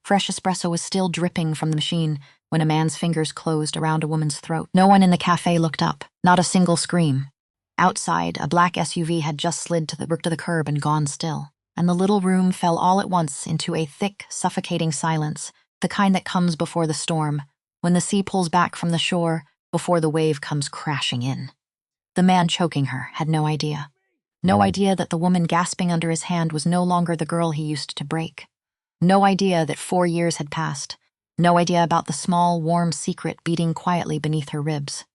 Fresh espresso was still dripping from the machine when a man's fingers closed around a woman's throat. No one in the cafe looked up, not a single scream. Outside, a black SUV had just slid to the curb and gone still, and the little room fell all at once into a thick, suffocating silence, the kind that comes before the storm, when the sea pulls back from the shore before the wave comes crashing in. The man choking her had no idea. No idea that the woman gasping under his hand was no longer the girl he used to break. No idea that 4 years had passed. No idea about the small, warm secret beating quietly beneath her ribs.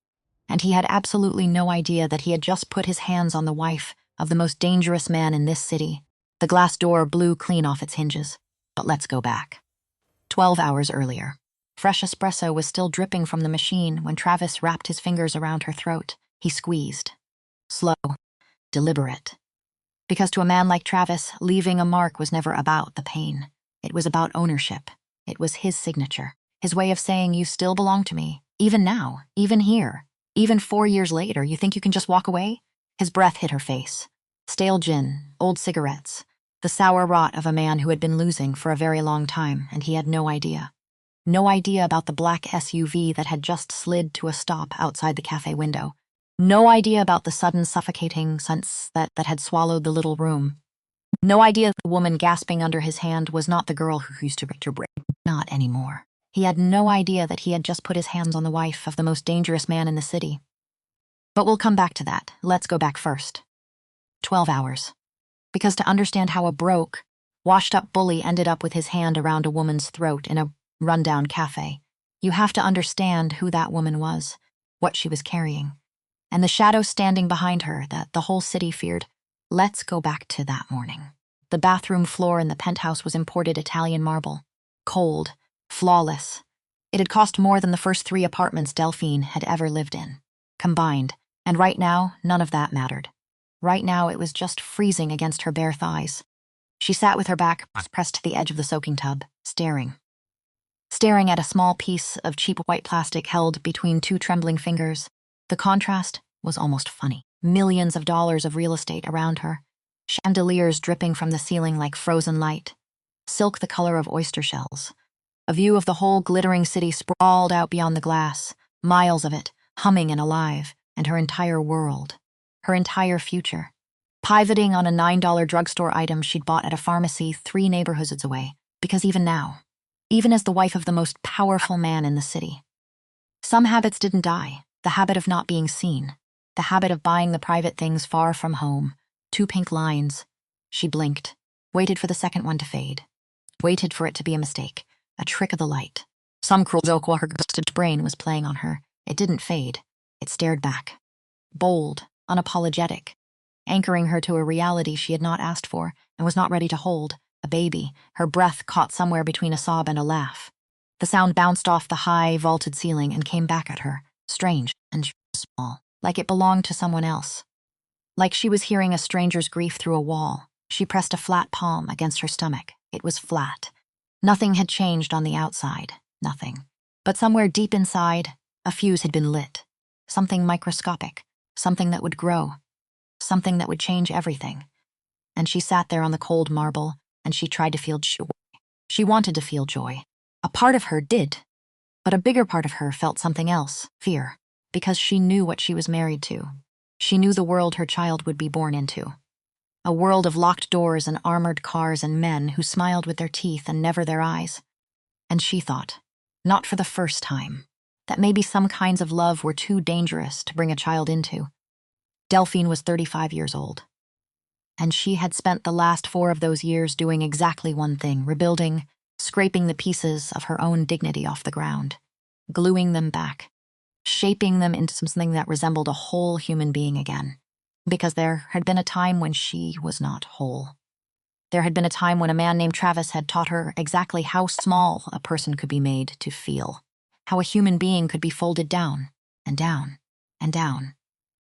And he had absolutely no idea that he had just put his hands on the wife of the most dangerous man in this city. The glass door blew clean off its hinges. But let's go back. 12 hours earlier. Fresh espresso was still dripping from the machine when Travis wrapped his fingers around her throat. He squeezed. Slow. Deliberate. Because to a man like Travis, leaving a mark was never about the pain. It was about ownership. It was his signature. His way of saying, you still belong to me. Even now. Even here. Even 4 years later, you think you can just walk away? His breath hit her face. Stale gin, old cigarettes, the sour rot of a man who had been losing for a very long time, and he had no idea. No idea about the black SUV that had just slid to a stop outside the cafe window. No idea about the sudden suffocating sense that had swallowed the little room. No idea that the woman gasping under his hand was not the girl who used to break her brain. Not anymore. He had no idea that he had just put his hands on the wife of the most dangerous man in the city. But we'll come back to that. Let's go back first. 12 hours. Because to understand how a broke, washed-up bully ended up with his hand around a woman's throat in a rundown cafe, you have to understand who that woman was, what she was carrying, and the shadow standing behind her that the whole city feared. Let's go back to that morning. The bathroom floor in the penthouse was imported Italian marble. Cold. Flawless. It had cost more than the first 3 apartments Delphine had ever lived in, combined, and right now, none of that mattered. Right now, it was just freezing against her bare thighs. She sat with her back pressed to the edge of the soaking tub, staring at a small piece of cheap white plastic held between 2 trembling fingers. The contrast was almost funny. Millions of dollars of real estate around her, chandeliers dripping from the ceiling like frozen light, silk the color of oyster shells. A view of the whole glittering city sprawled out beyond the glass, miles of it, humming and alive, and her entire world, her entire future, pivoting on a $9 drugstore item she'd bought at a pharmacy 3 neighborhoods away, because even now, even as the wife of the most powerful man in the city, some habits didn't die, the habit of not being seen, the habit of buying the private things far from home, 2 pink lines. She blinked, waited for the second one to fade, waited for it to be a mistake. A trick of the light. Some cruel joke while her gusted brain was playing on her. It didn't fade. It stared back. Bold, unapologetic, anchoring her to a reality she had not asked for and was not ready to hold, a baby, her breath caught somewhere between a sob and a laugh. The sound bounced off the high, vaulted ceiling and came back at her, strange and small, like it belonged to someone else. Like she was hearing a stranger's grief through a wall. She pressed a flat palm against her stomach. It was flat. Nothing had changed on the outside, nothing. But somewhere deep inside, a fuse had been lit. Something microscopic, something that would grow, something that would change everything. And she sat there on the cold marble, and she tried to feel joy. She wanted to feel joy. A part of her did, but a bigger part of her felt something else, fear, because she knew what she was married to. She knew the world her child would be born into. A world of locked doors and armored cars and men who smiled with their teeth and never their eyes. And she thought, not for the first time, that maybe some kinds of love were too dangerous to bring a child into. Delphine was 35 years old. And she had spent the last 4 of those years doing exactly one thing, rebuilding, scraping the pieces of her own dignity off the ground, gluing them back, shaping them into something that resembled a whole human being again. Because there had been a time when she was not whole. There had been a time when a man named Travis had taught her exactly how small a person could be made to feel, how a human being could be folded down, and down, and down,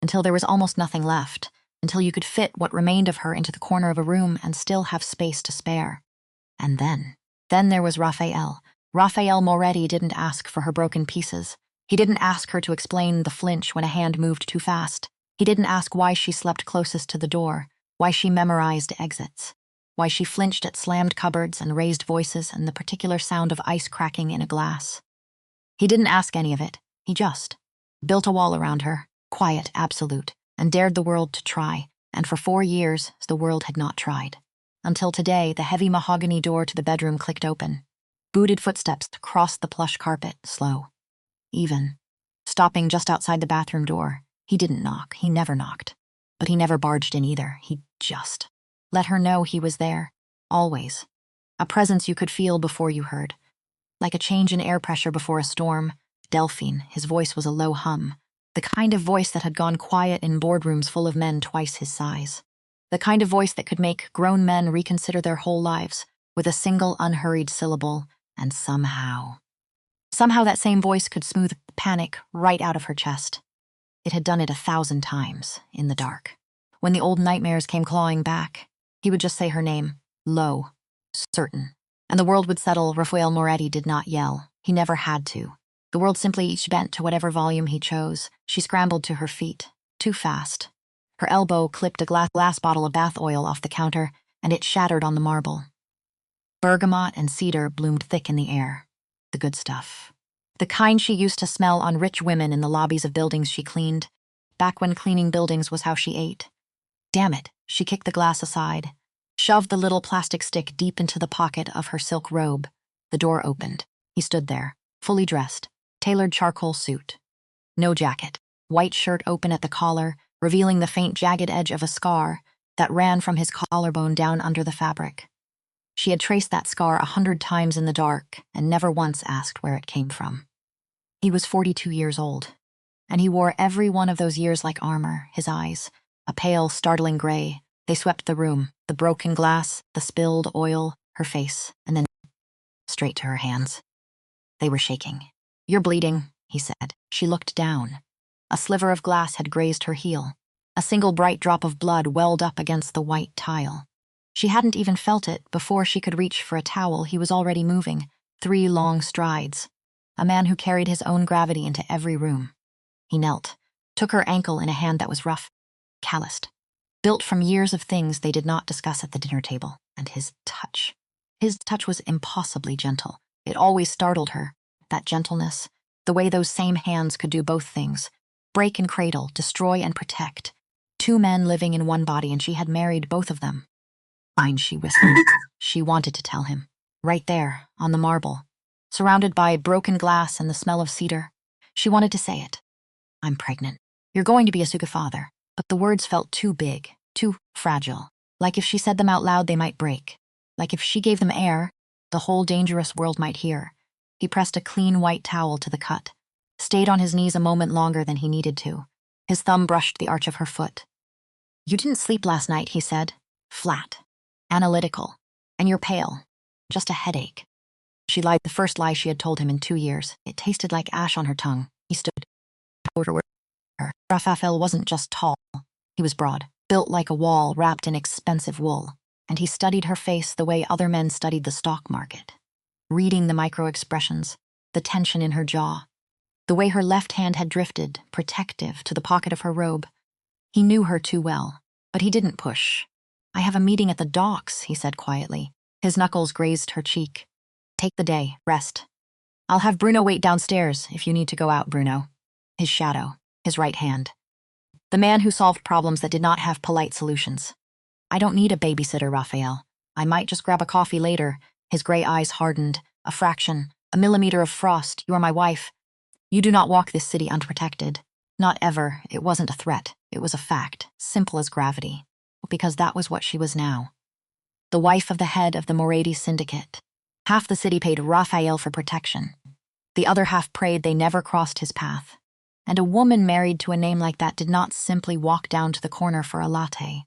until there was almost nothing left, until you could fit what remained of her into the corner of a room and still have space to spare. And then there was Rafael. Rafael Moretti didn't ask for her broken pieces. He didn't ask her to explain the flinch when a hand moved too fast. He didn't ask why she slept closest to the door, why she memorized exits. why she flinched at slammed cupboards and raised voices and the particular sound of ice cracking in a glass. He didn't ask any of it. He just built a wall around her, quiet, absolute, and dared the world to try, and for 4 years the world had not tried. Until today, the heavy mahogany door to the bedroom clicked open. Booted footsteps crossed the plush carpet, slow, even. Stopping just outside the bathroom door. He didn't knock, he never knocked. But he never barged in either, he just let her know he was there, always. A presence you could feel before you heard. Like a change in air pressure before a storm. Delphine, his voice was a low hum. The kind of voice that had gone quiet in boardrooms full of men twice his size. The kind of voice that could make grown men reconsider their whole lives with a single unhurried syllable, and somehow that same voice could smooth panic right out of her chest. It had done it 1,000 times, in the dark. When the old nightmares came clawing back, he would just say her name, low, certain. And the world would settle. Rafael Moretti did not yell. He never had to. The world simply each bent to whatever volume he chose. She scrambled to her feet, too fast. Her elbow clipped a glass bottle of bath oil off the counter, and it shattered on the marble. Bergamot and cedar bloomed thick in the air. The good stuff. The kind she used to smell on rich women in the lobbies of buildings she cleaned, back when cleaning buildings was how she ate. Damn it, she kicked the glass aside, shoved the little plastic stick deep into the pocket of her silk robe. The door opened. He stood there, fully dressed, tailored charcoal suit. No jacket, white shirt open at the collar, revealing the faint jagged edge of a scar that ran from his collarbone down under the fabric. She had traced that scar 100 times in the dark and never once asked where it came from. He was 42 years old, and he wore every one of those years like armor. His eyes, a pale, startling gray, they swept the room, the broken glass, the spilled oil, her face, and then straight to her hands. They were shaking. "You're bleeding," he said. She looked down. A sliver of glass had grazed her heel. A single bright drop of blood welled up against the white tile. She hadn't even felt it before she could reach for a towel. He was already moving, 3 long strides. A man who carried his own gravity into every room. He knelt, took her ankle in a hand that was rough, calloused, built from years of things they did not discuss at the dinner table, and his touch. His touch was impossibly gentle. It always startled her, that gentleness, the way those same hands could do both things, break and cradle, destroy and protect. 2 men living in one body, and she had married both of them. Fine, she whispered. She wanted to tell him. Right there, on the marble, surrounded by broken glass and the smell of cedar. She wanted to say it. "I'm pregnant. You're going to be a Suga father." But the words felt too big, too fragile. Like if she said them out loud, they might break. Like if she gave them air, the whole dangerous world might hear. He pressed a clean white towel to the cut, stayed on his knees a moment longer than he needed to. His thumb brushed the arch of her foot. "You didn't sleep last night," he said. Flat. Analytical. "And you're pale. Just a headache." She lied, the first lie she had told him in 2 years. It tasted like ash on her tongue. He stood over her. Rafael wasn't just tall. He was broad, built like a wall wrapped in expensive wool. And he studied her face the way other men studied the stock market. Reading the micro-expressions, the tension in her jaw, the way her left hand had drifted, protective, to the pocket of her robe. He knew her too well, but he didn't push. "I have a meeting at the docks," he said quietly. His knuckles grazed her cheek. "Take the day, rest. I'll have Bruno wait downstairs if you need to go out, Bruno." His shadow, his right hand. The man who solved problems that did not have polite solutions. "I don't need a babysitter, Rafael. I might just grab a coffee later." His gray eyes hardened. "A fraction, a millimeter of frost. You are my wife. You do not walk this city unprotected." Not ever. It wasn't a threat. It was a fact, simple as gravity. Because that was what she was now. The wife of the head of the Moretti syndicate. Half the city paid Rafael for protection. The other half prayed they never crossed his path. And a woman married to a name like that did not simply walk down to the corner for a latte.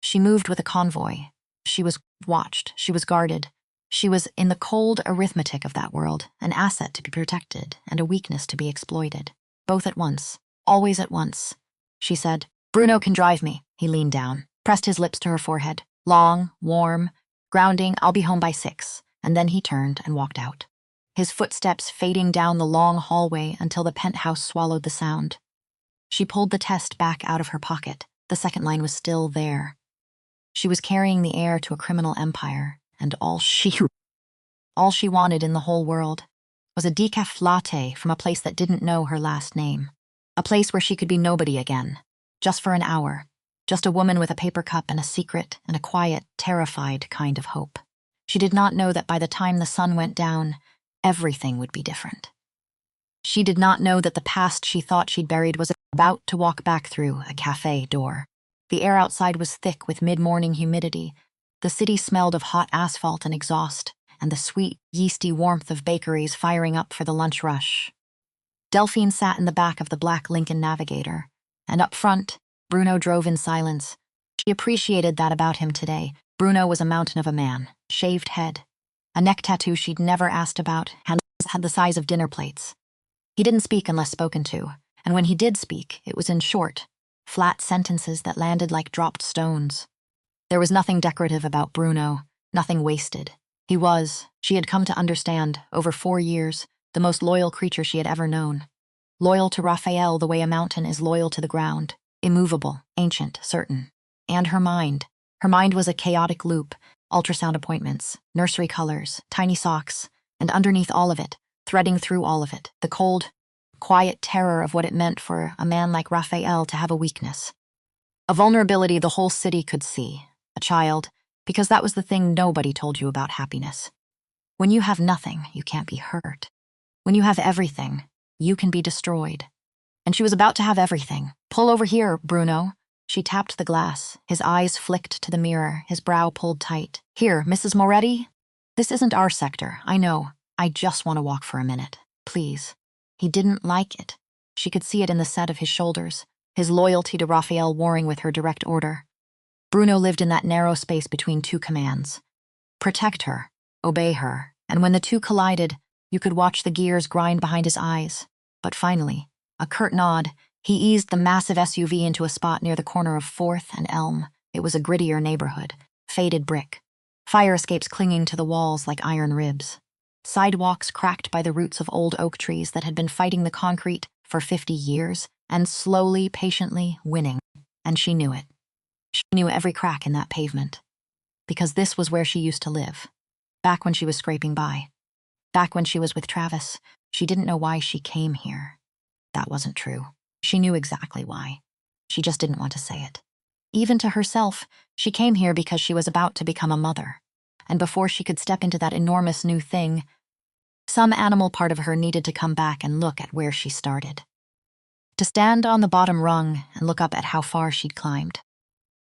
She moved with a convoy. She was watched. She was guarded. She was, in the cold arithmetic of that world, an asset to be protected and a weakness to be exploited. Both at once. Always at once. She said, "Bruno can drive me." He leaned down, pressed his lips to her forehead. Long, warm, grounding. "I'll be home by 6. And then he turned and walked out. His footsteps fading down the long hallway until the penthouse swallowed the sound. She pulled the test back out of her pocket. The second line was still there. She was carrying the heir to a criminal empire, and all she wanted in the whole world was a decaf latte from a place that didn't know her last name. A place where she could be nobody again, just for an hour. Just a woman with a paper cup and a secret and a quiet, terrified kind of hope. She did not know that by the time the sun went down, everything would be different. She did not know that the past she thought she'd buried was about to walk back through a cafe door. The air outside was thick with mid-morning humidity. The city smelled of hot asphalt and exhaust, and the sweet, yeasty warmth of bakeries firing up for the lunch rush. Delphine sat in the back of the black Lincoln Navigator, and up front, Bruno drove in silence. She appreciated that about him today. Bruno was a mountain of a man, shaved head. A neck tattoo she'd never asked about, hands had the size of dinner plates. He didn't speak unless spoken to, and when he did speak, it was in short, flat sentences that landed like dropped stones. There was nothing decorative about Bruno, nothing wasted. He was, she had come to understand, over 4 years, the most loyal creature she had ever known. Loyal to Rafael the way a mountain is loyal to the ground, immovable, ancient, certain. And her mind. Her mind was a chaotic loop, ultrasound appointments, nursery colors, tiny socks, and underneath all of it, threading through all of it, the cold, quiet terror of what it meant for a man like Rafael to have a weakness. A vulnerability the whole city could see. A child, because that was the thing nobody told you about happiness. When you have nothing, you can't be hurt. When you have everything, you can be destroyed. And she was about to have everything. Pull over here, Bruno. She tapped the glass, his eyes flicked to the mirror, his brow pulled tight. Here, Mrs. Moretti? This isn't our sector, I know. I just want to walk for a minute. Please. He didn't like it. She could see it in the set of his shoulders, his loyalty to Rafael warring with her direct order. Bruno lived in that narrow space between two commands. Protect her, obey her, and when the two collided, you could watch the gears grind behind his eyes. But finally, a curt nod, he eased the massive SUV into a spot near the corner of 4th and Elm. It was a grittier neighborhood, faded brick, fire escapes clinging to the walls like iron ribs, sidewalks cracked by the roots of old oak trees that had been fighting the concrete for 50 years and slowly, patiently winning. And she knew it. She knew every crack in that pavement. Because this was where she used to live. Back when she was scraping by. Back when she was with Travis, she didn't know why she came here. That wasn't true. She knew exactly why. She just didn't want to say it. Even to herself, she came here because she was about to become a mother. And before she could step into that enormous new thing, some animal part of her needed to come back and look at where she started. To stand on the bottom rung and look up at how far she'd climbed.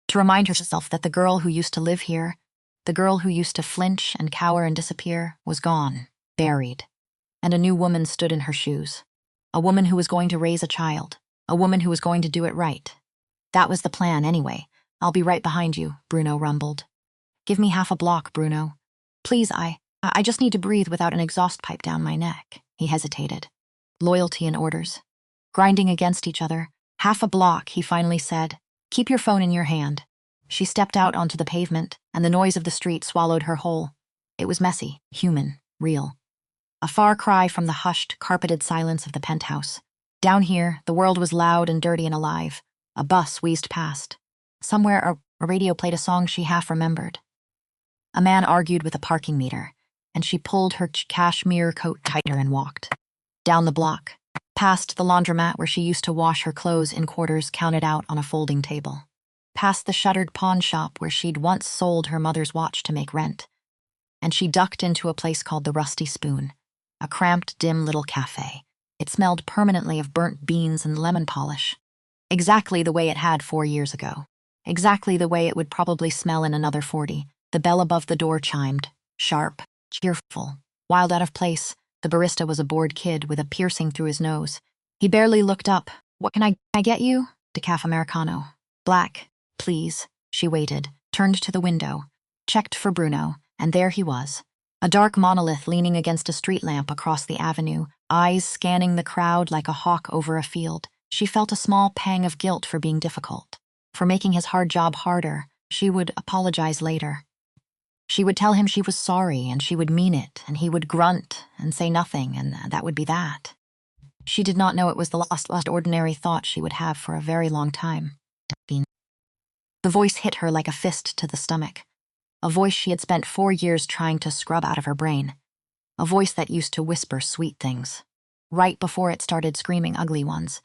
To remind herself that the girl who used to live here, the girl who used to flinch and cower and disappear, was gone, buried. And a new woman stood in her shoes. A woman who was going to raise a child. A woman who was going to do it right. That was the plan anyway. I'll be right behind you, Bruno rumbled. Give me half a block, Bruno. Please, I just need to breathe without an exhaust pipe down my neck. He hesitated. Loyalty and orders. Grinding against each other. Half a block, he finally said. Keep your phone in your hand. She stepped out onto the pavement, and the noise of the street swallowed her whole. It was messy, human, real. A far cry from the hushed, carpeted silence of the penthouse. Down here, the world was loud and dirty and alive. A bus wheezed past. Somewhere, a radio played a song she half remembered. A man argued with a parking meter, and she pulled her cashmere coat tighter and walked. Down the block, past the laundromat where she used to wash her clothes in quarters counted out on a folding table. Past the shuttered pawn shop where she'd once sold her mother's watch to make rent. And she ducked into a place called the Rusty Spoon, a cramped, dim little cafe. It smelled permanently of burnt beans and lemon polish. Exactly the way it had 4 years ago. Exactly the way it would probably smell in another 40. The bell above the door chimed, sharp, cheerful. Wild out of place, the barista was a bored kid with a piercing through his nose. He barely looked up. What can I get you? Decaf Americano. Black, please. She waited, turned to the window, checked for Bruno, and there he was. A dark monolith leaning against a street lamp across the avenue, eyes scanning the crowd like a hawk over a field. She felt a small pang of guilt for being difficult, for making his hard job harder. She would apologize later. She would tell him she was sorry, and she would mean it, and he would grunt and say nothing, and that would be that. She did not know it was the last ordinary thought she would have for a very long time. The voice hit her like a fist to the stomach. A voice she had spent 4 years trying to scrub out of her brain. A voice that used to whisper sweet things, right before it started screaming ugly ones.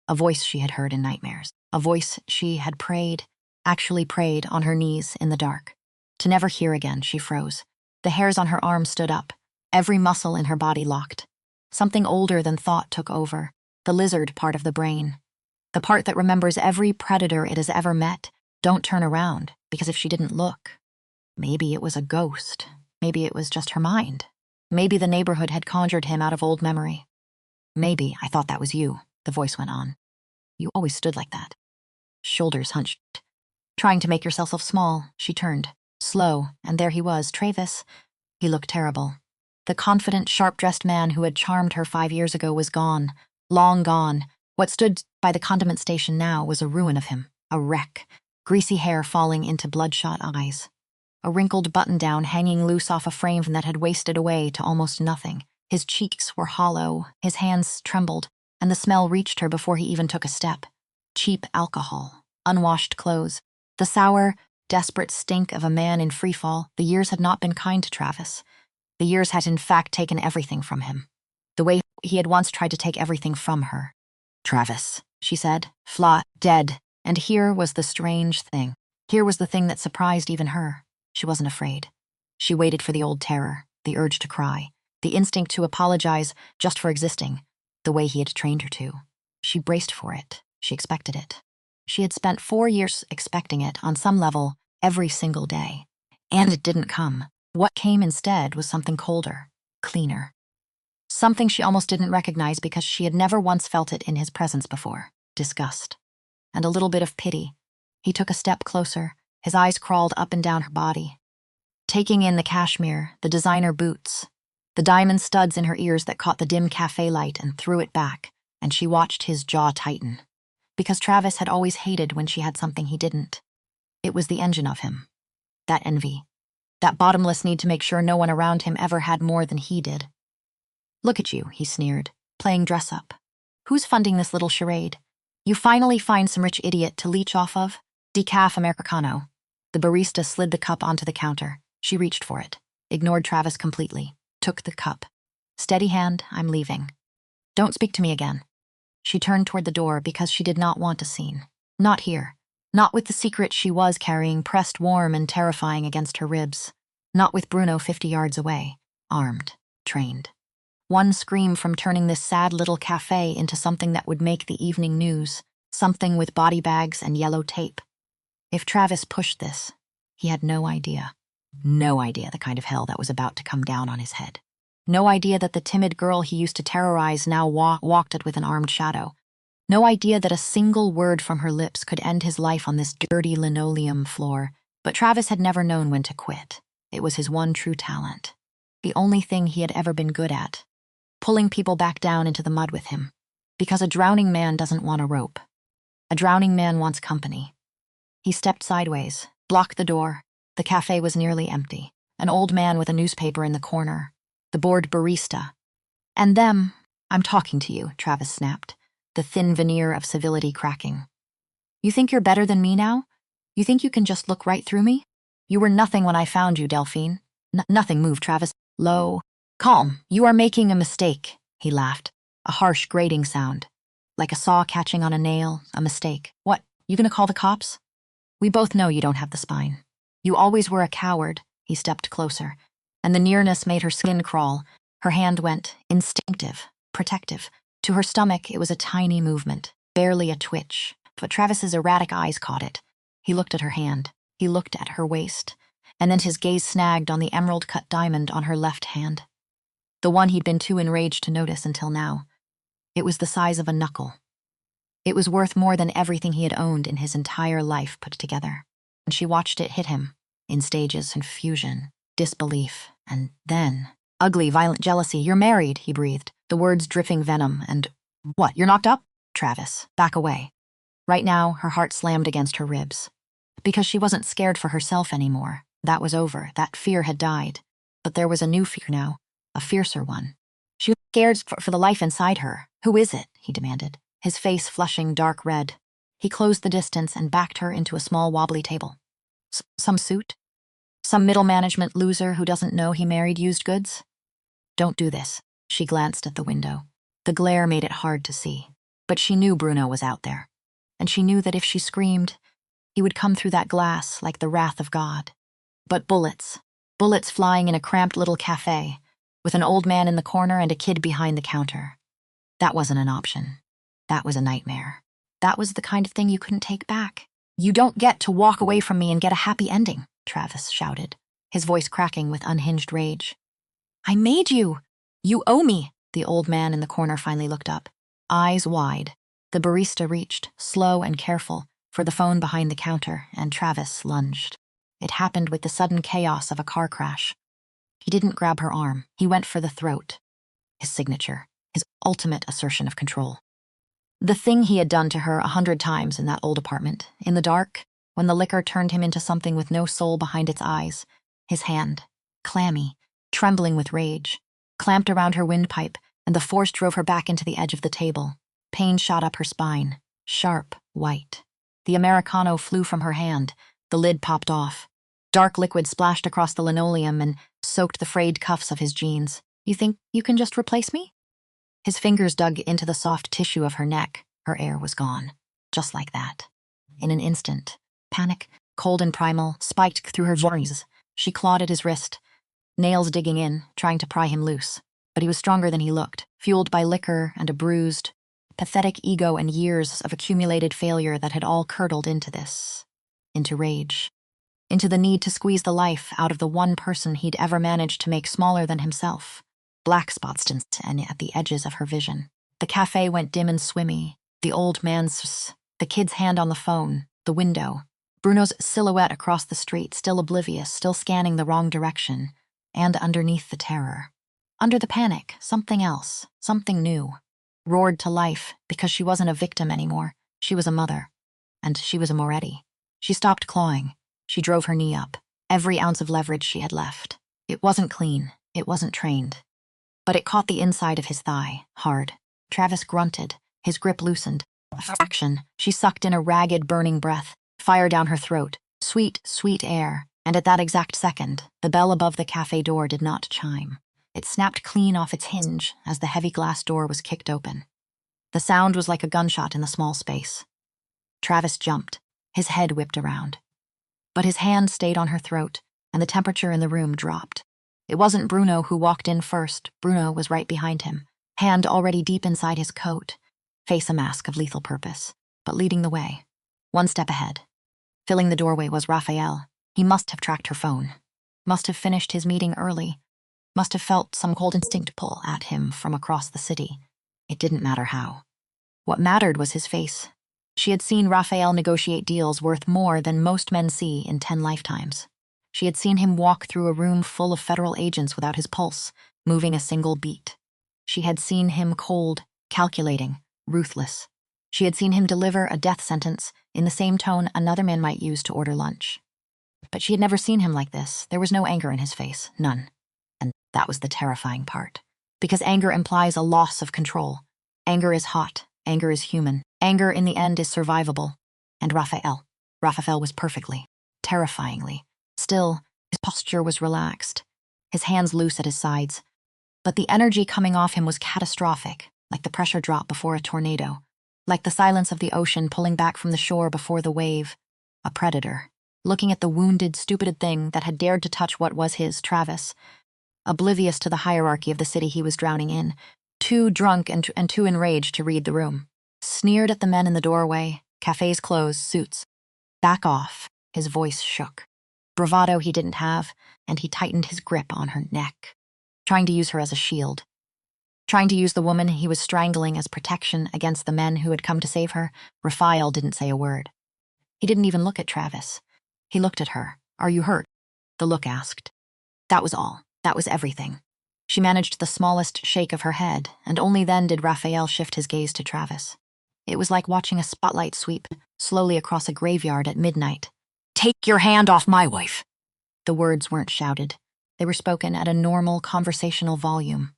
A voice she had heard in nightmares. A voice she had prayed, actually prayed, on her knees in the dark. To never hear again, she froze. The hairs on her arms stood up, every muscle in her body locked. Something older than thought took over, the lizard part of the brain. The part that remembers every predator it has ever met. Don't turn around, because if she didn't look, maybe it was a ghost. Maybe it was just her mind. Maybe the neighborhood had conjured him out of old memory. Maybe I thought that was you, the voice went on. You always stood like that. Shoulders hunched. Trying to make yourself small, she turned. Slow, and there he was, Travis. He looked terrible. The confident, sharp-dressed man who had charmed her 5 years ago was gone. Long gone. What stood by the condiment station now was a ruin of him. A wreck. Greasy hair falling into bloodshot eyes. A wrinkled button-down hanging loose off a frame that had wasted away to almost nothing. His cheeks were hollow, his hands trembled, and the smell reached her before he even took a step. Cheap alcohol, unwashed clothes, the sour, desperate stink of a man in freefall. The years had not been kind to Travis. The years had in fact taken everything from him. The way he had once tried to take everything from her. Travis, she said, flat, dead. And here was the strange thing. Here was the thing that surprised even her. She wasn't afraid. She waited for the old terror, the urge to cry, the instinct to apologize just for existing, the way he had trained her to. She braced for it. She expected it. She had spent 4 years expecting it, on some level, every single day. And it didn't come. What came instead was something colder, cleaner. Something she almost didn't recognize because she had never once felt it in his presence before. Disgust. And a little bit of pity. He took a step closer. His eyes crawled up and down her body, taking in the cashmere, the designer boots, the diamond studs in her ears that caught the dim cafe light and threw it back, and she watched his jaw tighten. Because Travis had always hated when she had something he didn't. It was the engine of him. That envy. That bottomless need to make sure no one around him ever had more than he did. Look at you, he sneered, playing dress-up. Who's funding this little charade? You finally find some rich idiot to leech off of? Decaf Americano. The barista slid the cup onto the counter. She reached for it, ignored Travis completely, took the cup. Steady hand, I'm leaving. Don't speak to me again. She turned toward the door because she did not want a scene. Not here. Not with the secret she was carrying pressed warm and terrifying against her ribs. Not with Bruno 50 yards away, armed, trained. One scream from turning this sad little cafe into something that would make the evening news, something with body bags and yellow tape. If Travis pushed this, he had no idea. No idea the kind of hell that was about to come down on his head. No idea that the timid girl he used to terrorize now walked it with an armed shadow. No idea that a single word from her lips could end his life on this dirty linoleum floor. But Travis had never known when to quit. It was his one true talent. The only thing he had ever been good at. Pulling people back down into the mud with him. Because a drowning man doesn't want a rope. A drowning man wants company. He stepped sideways, blocked the door. The cafe was nearly empty. An old man with a newspaper in the corner. The bored barista. And them, I'm talking to you, Travis snapped, the thin veneer of civility cracking. You think you're better than me now? You think you can just look right through me? You were nothing when I found you, Delphine. Nothing moved, Travis. Low. Calm, you are making a mistake, he laughed. A harsh, grating sound. Like a saw catching on a nail, a mistake. What, you gonna call the cops? We both know you don't have the spine. You always were a coward, he stepped closer, and the nearness made her skin crawl. Her hand went, instinctive, protective. To her stomach, it was a tiny movement, barely a twitch, but Travis's erratic eyes caught it. He looked at her hand. He looked at her waist, and then his gaze snagged on the emerald-cut diamond on her left hand. The one he'd been too enraged to notice until now. It was the size of a knuckle. It was worth more than everything he had owned in his entire life put together. And she watched it hit him, in stages, confusion, disbelief, and then, ugly, violent jealousy. You're married, he breathed, the words dripping venom, and, what, you're knocked up? Travis, back away. Right now, her heart slammed against her ribs. Because she wasn't scared for herself anymore. That was over, that fear had died. But there was a new fear now, a fiercer one. She was scared for the life inside her. Who is it? He demanded, his face flushing dark red. He closed the distance and backed her into a small wobbly table. Some suit? Some middle management loser who doesn't know he married used goods? Don't do this. She glanced at the window. The glare made it hard to see. But she knew Bruno was out there. And she knew that if she screamed, he would come through that glass like the wrath of God. But bullets flying in a cramped little cafe, with an old man in the corner and a kid behind the counter. That wasn't an option. That was a nightmare. That was the kind of thing you couldn't take back. You don't get to walk away from me and get a happy ending, Travis shouted, his voice cracking with unhinged rage. I made you. You owe me. The old man in the corner finally looked up, eyes wide. The barista reached, slow and careful, for the phone behind the counter, and Travis lunged. It happened with the sudden chaos of a car crash. He didn't grab her arm. He went for the throat. His signature, his ultimate assertion of control. The thing he had done to her 100 times in that old apartment, in the dark, when the liquor turned him into something with no soul behind its eyes. His hand, clammy, trembling with rage, clamped around her windpipe, and the force drove her back into the edge of the table. Pain shot up her spine, sharp, white. The Americano flew from her hand. The lid popped off. Dark liquid splashed across the linoleum and soaked the frayed cuffs of his jeans. You think you can just replace me? His fingers dug into the soft tissue of her neck. Her air was gone. Just like that. In an instant, panic, cold and primal, spiked through her veins. She clawed at his wrist, nails digging in, trying to pry him loose. But he was stronger than he looked, fueled by liquor and a bruised, pathetic ego and years of accumulated failure that had all curdled into this. Into rage. Into the need to squeeze the life out of the one person he'd ever managed to make smaller than himself. Black spots at the edges of her vision. The cafe went dim and swimmy. The old man's, the kid's hand on the phone, the window. Bruno's silhouette across the street, still oblivious, still scanning the wrong direction. And underneath the terror. Under the panic, something else, something new. Roared to life because she wasn't a victim anymore. She was a mother. And she was a Moretti. She stopped clawing. She drove her knee up. Every ounce of leverage she had left. It wasn't clean. It wasn't trained. But it caught the inside of his thigh, hard. Travis grunted, his grip loosened. A fraction, she sucked in a ragged, burning breath, fire down her throat, sweet, sweet air, and at that exact second, the bell above the cafe door did not chime. It snapped clean off its hinge as the heavy glass door was kicked open. The sound was like a gunshot in the small space. Travis jumped, his head whipped around. But his hand stayed on her throat, and the temperature in the room dropped. It wasn't Bruno who walked in first. Bruno was right behind him, hand already deep inside his coat, face a mask of lethal purpose, but leading the way. One step ahead. Filling the doorway was Rafael. He must have tracked her phone. Must have finished his meeting early. Must have felt some cold instinct pull at him from across the city. It didn't matter how. What mattered was his face. She had seen Rafael negotiate deals worth more than most men see in 10 lifetimes. She had seen him walk through a room full of federal agents without his pulse, moving a single beat. She had seen him cold, calculating, ruthless. She had seen him deliver a death sentence in the same tone another man might use to order lunch. But she had never seen him like this. There was no anger in his face, none. And that was the terrifying part. Because anger implies a loss of control. Anger is hot. Anger is human. Anger in the end is survivable. And Rafael was perfectly, terrifyingly. Still, his posture was relaxed, his hands loose at his sides. But the energy coming off him was catastrophic, like the pressure drop before a tornado, like the silence of the ocean pulling back from the shore before the wave. A predator, looking at the wounded, stupid thing that had dared to touch what was his, Travis, oblivious to the hierarchy of the city he was drowning in, too drunk and too enraged to read the room. Sneered at the men in the doorway, cafes closed, suits. Back off, his voice shook. Bravado he didn't have, and he tightened his grip on her neck, trying to use her as a shield. Trying to use the woman he was strangling as protection against the men who had come to save her. Rafael didn't say a word. He didn't even look at Travis. He looked at her. Are you hurt? The look asked. That was all. That was everything. She managed the smallest shake of her head, and only then did Rafael shift his gaze to Travis. It was like watching a spotlight sweep slowly across a graveyard at midnight. Take your hand off my wife. The words weren't shouted. They were spoken at a normal conversational volume.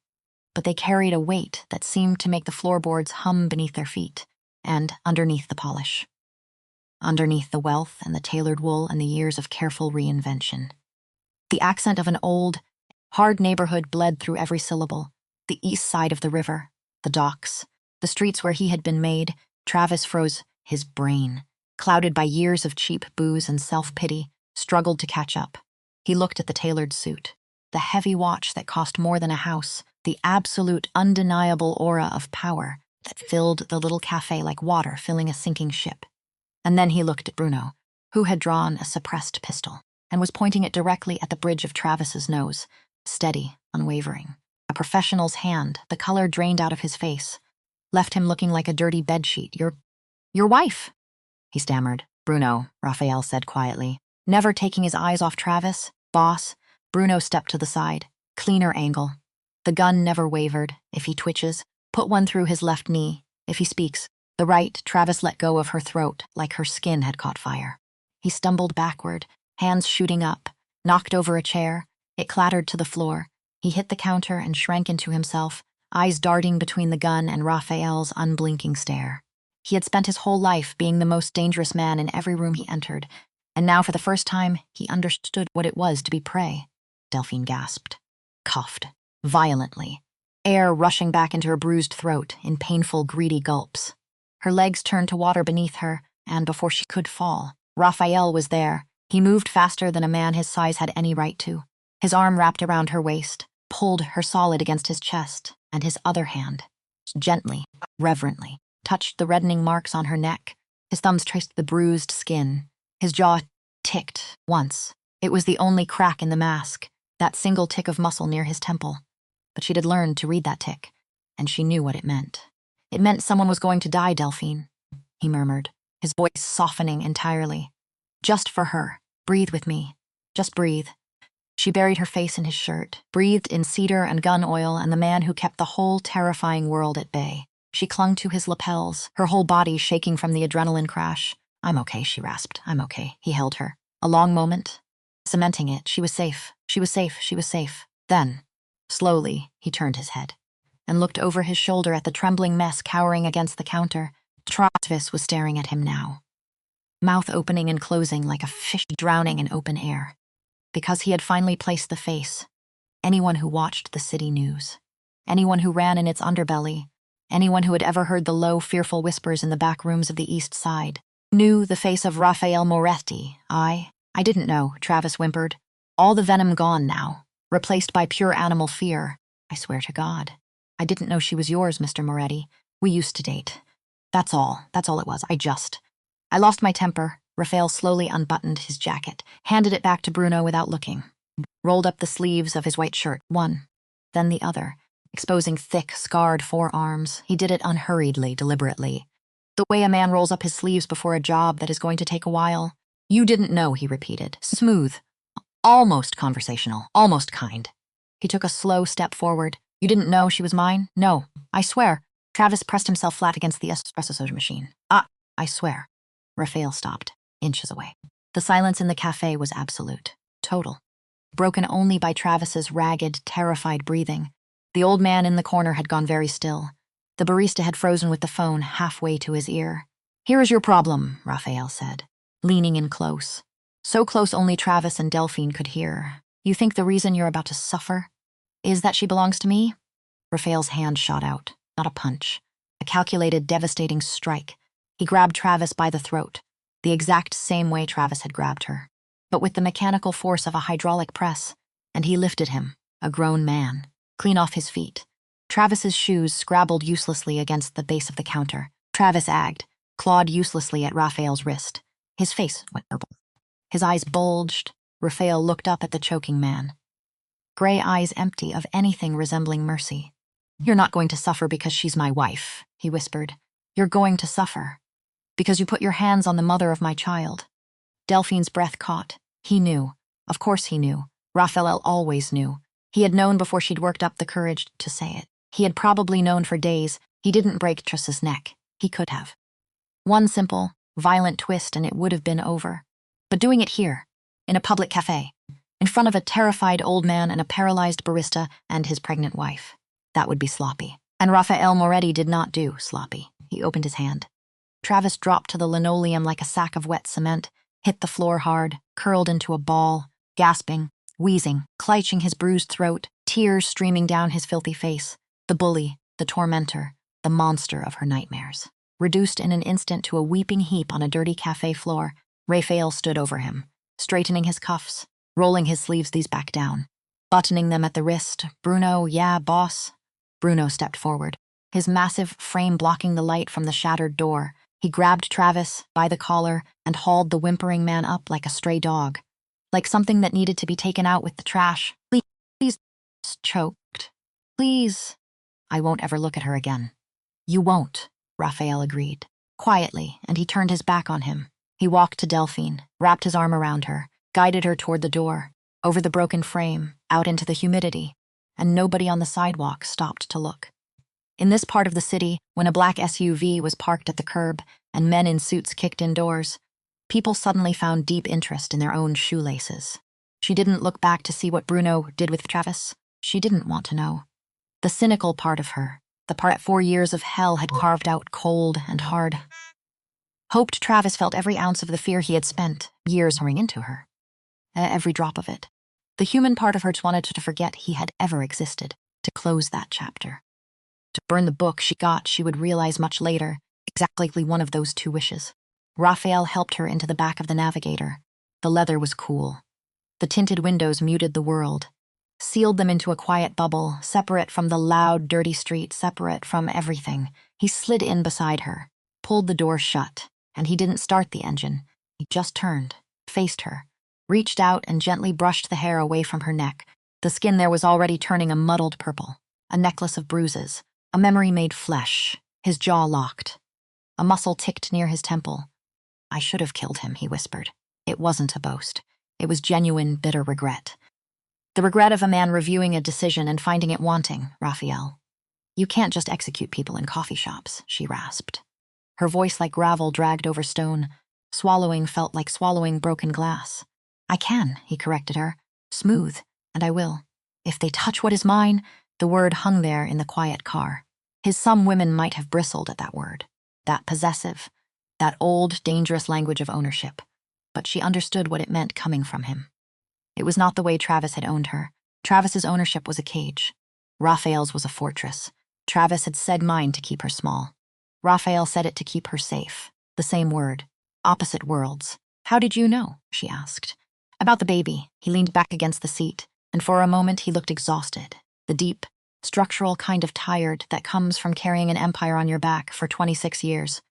But they carried a weight that seemed to make the floorboards hum beneath their feet and underneath the polish. underneath the wealth and the tailored wool and the years of careful reinvention. The accent of an old, hard neighborhood bled through every syllable. The east side of the river, the docks, the streets where he had been made. Travis froze. His brain, clouded by years of cheap booze and self-pity, struggled to catch up. He looked at the tailored suit, the heavy watch that cost more than a house, the absolute, undeniable aura of power that filled the little cafe like water filling a sinking ship. And then he looked at Bruno, who had drawn a suppressed pistol and was pointing it directly at the bridge of Travis's nose, steady, unwavering. A professional's hand, the color drained out of his face, left him looking like a dirty bedsheet. Your wife, he stammered. Bruno, Rafael said quietly, never taking his eyes off Travis. Boss. Bruno stepped to the side. Cleaner angle. The gun never wavered. If he twitches, put one through his left knee. If he speaks, the right. Travis let go of her throat like her skin had caught fire. He stumbled backward, hands shooting up, knocked over a chair. It clattered to the floor. He hit the counter and shrank into himself, eyes darting between the gun and Rafael's unblinking stare. He had spent his whole life being the most dangerous man in every room he entered, and now for the first time he understood what it was to be prey. Delphine gasped, coughed, violently, air rushing back into her bruised throat in painful, greedy gulps. Her legs turned to water beneath her, and before she could fall, Rafael was there. He moved faster than a man his size had any right to. His arm wrapped around her waist, pulled her solid against his chest, and his other hand, gently, reverently, touched the reddening marks on her neck. His thumbs traced the bruised skin. His jaw ticked once. It was the only crack in the mask, that single tick of muscle near his temple. But she'd learned to read that tick, and she knew what it meant. It meant someone was going to die, Delphine, he murmured, his voice softening entirely. Just for her. Breathe with me. Just breathe. She buried her face in his shirt, breathed in cedar and gun oil and the man who kept the whole terrifying world at bay. She clung to his lapels, her whole body shaking from the adrenaline crash. I'm okay, she rasped. I'm okay. He held her. A long moment, cementing it. She was safe. She was safe. She was safe. Then, slowly, he turned his head and looked over his shoulder at the trembling mess cowering against the counter. Travis was staring at him now, mouth opening and closing like a fish drowning in open air. Because he had finally placed the face. Anyone who watched the city news, anyone who ran in its underbelly, anyone who had ever heard the low, fearful whispers in the back rooms of the East Side, knew the face of Rafael Moretti. I didn't know, Travis whimpered. All the venom gone now, replaced by pure animal fear. I swear to God. I didn't know she was yours, Mr. Moretti. We used to date. That's all it was. I lost my temper. Rafael slowly unbuttoned his jacket, handed it back to Bruno without looking, rolled up the sleeves of his white shirt, one, then the other, exposing thick, scarred forearms. He did it unhurriedly, deliberately. The way a man rolls up his sleeves before a job that is going to take a while. You didn't know, he repeated, smooth, almost conversational, almost kind. He took a slow step forward. You didn't know she was mine? No, I swear. Travis pressed himself flat against the espresso machine. I swear. Rafael stopped, inches away. The silence in the cafe was absolute, total, broken only by Travis's ragged, terrified breathing. The old man in the corner had gone very still. The barista had frozen with the phone halfway to his ear. Here is your problem, Rafael said, leaning in close. So close only Travis and Delphine could hear. You think the reason you're about to suffer is that she belongs to me? Rafael's hand shot out, not a punch, a calculated, devastating strike. He grabbed Travis by the throat, the exact same way Travis had grabbed her, but with the mechanical force of a hydraulic press, and he lifted him, a grown man, clean off his feet. Travis's shoes scrabbled uselessly against the base of the counter. Travis agged, clawed uselessly at Rafael's wrist. His face went purple. His eyes bulged. Rafael looked up at the choking man. Gray eyes empty of anything resembling mercy. You're not going to suffer because she's my wife, he whispered. You're going to suffer because you put your hands on the mother of my child. Delphine's breath caught. He knew. Of course he knew. Rafael always knew. He had known before she'd worked up the courage to say it. He had probably known for days. He didn't break Triss's neck. He could have. One simple, violent twist and it would have been over. But doing it here, in a public cafe, in front of a terrified old man and a paralyzed barista and his pregnant wife, that would be sloppy. And Rafael Moretti did not do sloppy. He opened his hand. Travis dropped to the linoleum like a sack of wet cement, hit the floor hard, curled into a ball, gasping, wheezing, clutching his bruised throat, tears streaming down his filthy face. The bully, the tormentor, the monster of her nightmares. Reduced in an instant to a weeping heap on a dirty cafe floor, Rafael stood over him, straightening his cuffs, rolling his sleeves back down, buttoning them at the wrist. "Bruno, yeah, boss." Bruno stepped forward, his massive frame blocking the light from the shattered door. He grabbed Travis by the collar and hauled the whimpering man up like a stray dog, like something that needed to be taken out with the trash. Please, choked. "Please." "I won't ever look at her again." "You won't," Rafael agreed, quietly, and he turned his back on him. He walked to Delphine, wrapped his arm around her, guided her toward the door, over the broken frame, out into the humidity, and nobody on the sidewalk stopped to look. In this part of the city, when a black SUV was parked at the curb and men in suits kicked indoors, people suddenly found deep interest in their own shoelaces. She didn't look back to see what Bruno did with Travis. She didn't want to know. The cynical part of her, the part that 4 years of hell had carved out cold and hard, hoped Travis felt every ounce of the fear he had spent years pouring into her. Every drop of it. The human part of her just wanted to forget he had ever existed, to close that chapter. To burn the book she would realize much later, exactly one of those two wishes. Rafael helped her into the back of the Navigator. The leather was cool. The tinted windows muted the world, sealed them into a quiet bubble, separate from the loud, dirty street, separate from everything. He slid in beside her, pulled the door shut, and he didn't start the engine. He just turned, faced her, reached out and gently brushed the hair away from her neck. The skin there was already turning a muddled purple, a necklace of bruises, a memory made flesh, his jaw locked. A muscle ticked near his temple. "I should have killed him," he whispered. It wasn't a boast. It was genuine, bitter regret. The regret of a man reviewing a decision and finding it wanting, Rafael. "You can't just execute people in coffee shops," she rasped. Her voice like gravel dragged over stone. Swallowing felt like swallowing broken glass. "I can," he corrected her. "Smooth, and I will. If they touch what is mine," the word hung there in the quiet car. Some women might have bristled at that word, that possessive, that old, dangerous language of ownership. But she understood what it meant coming from him. It was not the way Travis had owned her. Travis's ownership was a cage. Rafael's was a fortress. Travis had said mine to keep her small. Rafael said it to keep her safe. The same word. Opposite worlds. "How did you know?" she asked. "About the baby." He leaned back against the seat, and for a moment he looked exhausted. The deep, structural kind of tired that comes from carrying an empire on your back for 26 years.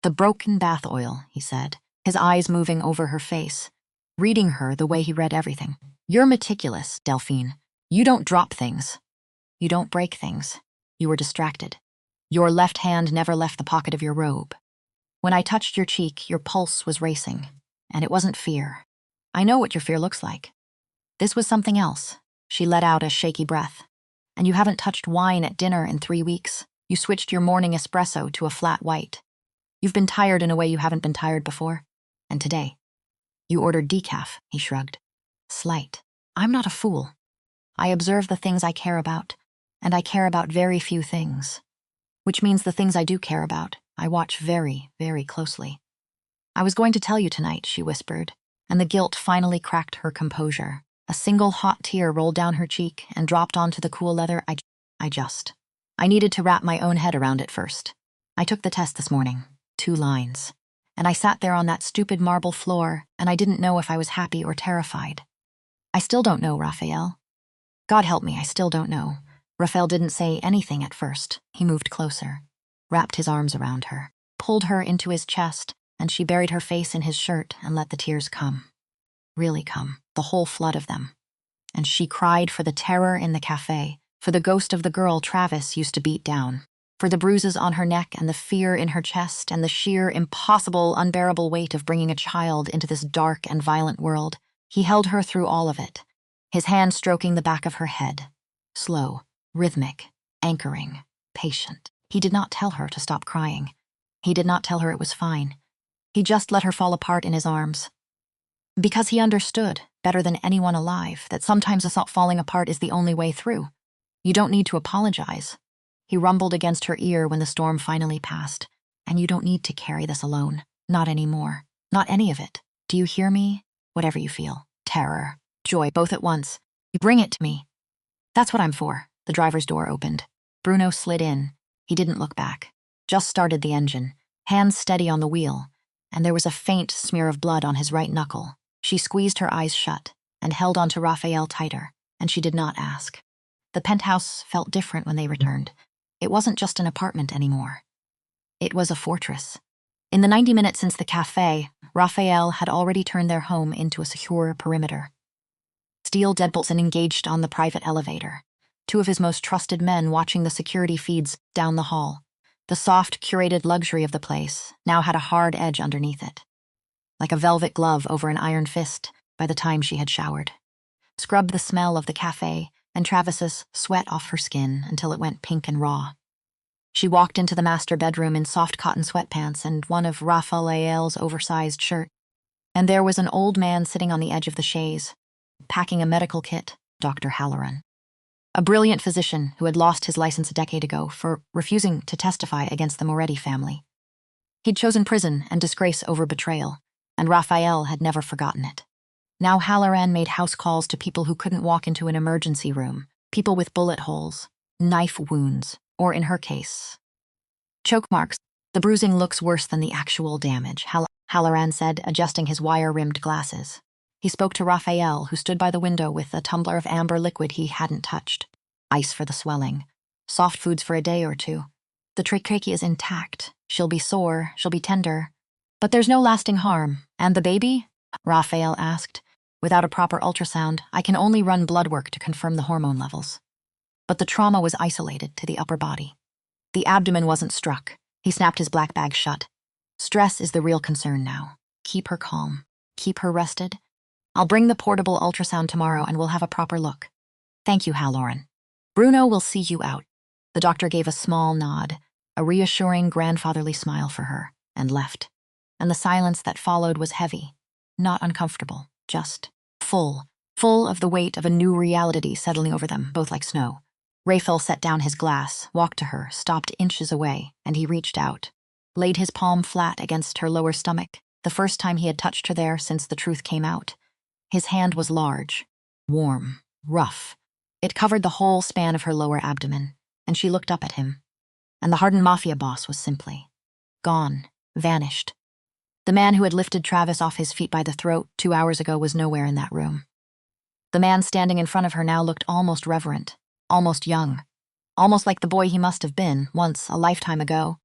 "The broken bath oil," he said, his eyes moving over her face, reading her the way he read everything. "You're meticulous, Delphine. You don't drop things. You don't break things. You were distracted. Your left hand never left the pocket of your robe. When I touched your cheek, your pulse was racing, and it wasn't fear. I know what your fear looks like. This was something else." She let out a shaky breath. "And you haven't touched wine at dinner in 3 weeks. You switched your morning espresso to a flat white. You've been tired in a way you haven't been tired before. And today, you ordered decaf," he shrugged. "Slight. I'm not a fool. I observe the things I care about, and I care about very few things. Which means the things I do care about, I watch very, very closely." "I was going to tell you tonight," she whispered, and the guilt finally cracked her composure. A single hot tear rolled down her cheek and dropped onto the cool leather. I needed to wrap my own head around it first. I took the test this morning, 2 lines. And I sat there on that stupid marble floor, and I didn't know if I was happy or terrified. I still don't know, Rafael. God help me, I still don't know. Rafael didn't say anything at first. He moved closer, wrapped his arms around her, pulled her into his chest, and she buried her face in his shirt and let the tears come. Really come, the whole flood of them. And she cried for the terror in the cafe, for the ghost of the girl Travis used to beat down, for the bruises on her neck and the fear in her chest and the sheer, impossible, unbearable weight of bringing a child into this dark and violent world. He held her through all of it, his hand stroking the back of her head. Slow, rhythmic, anchoring, patient. He did not tell her to stop crying. He did not tell her it was fine. He just let her fall apart in his arms. Because he understood, better than anyone alive, that sometimes a falling apart is the only way through. You don't need to apologize. He rumbled against her ear when the storm finally passed, And you don't need to carry this alone. Not anymore. Not any of it. Do you hear me? Whatever you feel. Terror. Joy, both at once. You bring it to me. That's what I'm for. The driver's door opened. Bruno slid in. He didn't look back. Just started the engine, hands steady on the wheel, and there was a faint smear of blood on his right knuckle. She squeezed her eyes shut and held onto Rafael tighter, and she did not ask. The penthouse felt different when they returned. It wasn't just an apartment anymore. It was a fortress. In the 90 minutes since the café, Rafael had already turned their home into a secure perimeter. Steel deadbolts and engaged on the private elevator. 2 of his most trusted men watching the security feeds down the hall. The soft, curated luxury of the place now had a hard edge underneath it, like a velvet glove over an iron fist by the time she had showered. Scrubbed the smell of the café and Travis's sweat off her skin until it went pink and raw. She walked into the master bedroom in soft cotton sweatpants and one of Rafael's oversized shirts, and there was an old man sitting on the edge of the chaise, packing a medical kit, Dr. Halloran. A brilliant physician who had lost his license a decade ago for refusing to testify against the Moretti family. He'd chosen prison and disgrace over betrayal, and Rafael had never forgotten it. Now Halloran made house calls to people who couldn't walk into an emergency room, people with bullet holes, knife wounds, or in her case, choke marks. The bruising looks worse than the actual damage, Halloran said, adjusting his wire-rimmed glasses. He spoke to Rafael, who stood by the window with a tumbler of amber liquid he hadn't touched. Ice for the swelling. Soft foods for a day or 2. The trachea is intact. She'll be sore, she'll be tender. But there's no lasting harm. And the baby? Rafael asked. Without a proper ultrasound, I can only run blood work to confirm the hormone levels. But the trauma was isolated to the upper body. The abdomen wasn't struck. He snapped his black bag shut. Stress is the real concern now. Keep her calm. Keep her rested. I'll bring the portable ultrasound tomorrow and we'll have a proper look. Thank you, Halloran. Bruno will see you out. The doctor gave a small nod, a reassuring grandfatherly smile for her, and left. And the silence that followed was heavy, not uncomfortable, just full of the weight of a new reality settling over them, both like snow. Rafael set down his glass, walked to her, stopped inches away, and he reached out, laid his palm flat against her lower stomach, the first time he had touched her there since the truth came out. His hand was large, warm, rough. It covered the whole span of her lower abdomen, and she looked up at him. And the hardened Mafia boss was simply gone, vanished. The man who had lifted Travis off his feet by the throat 2 hours ago was nowhere in that room. The man standing in front of her now looked almost reverent, almost young, almost like the boy he must have been once, a lifetime ago,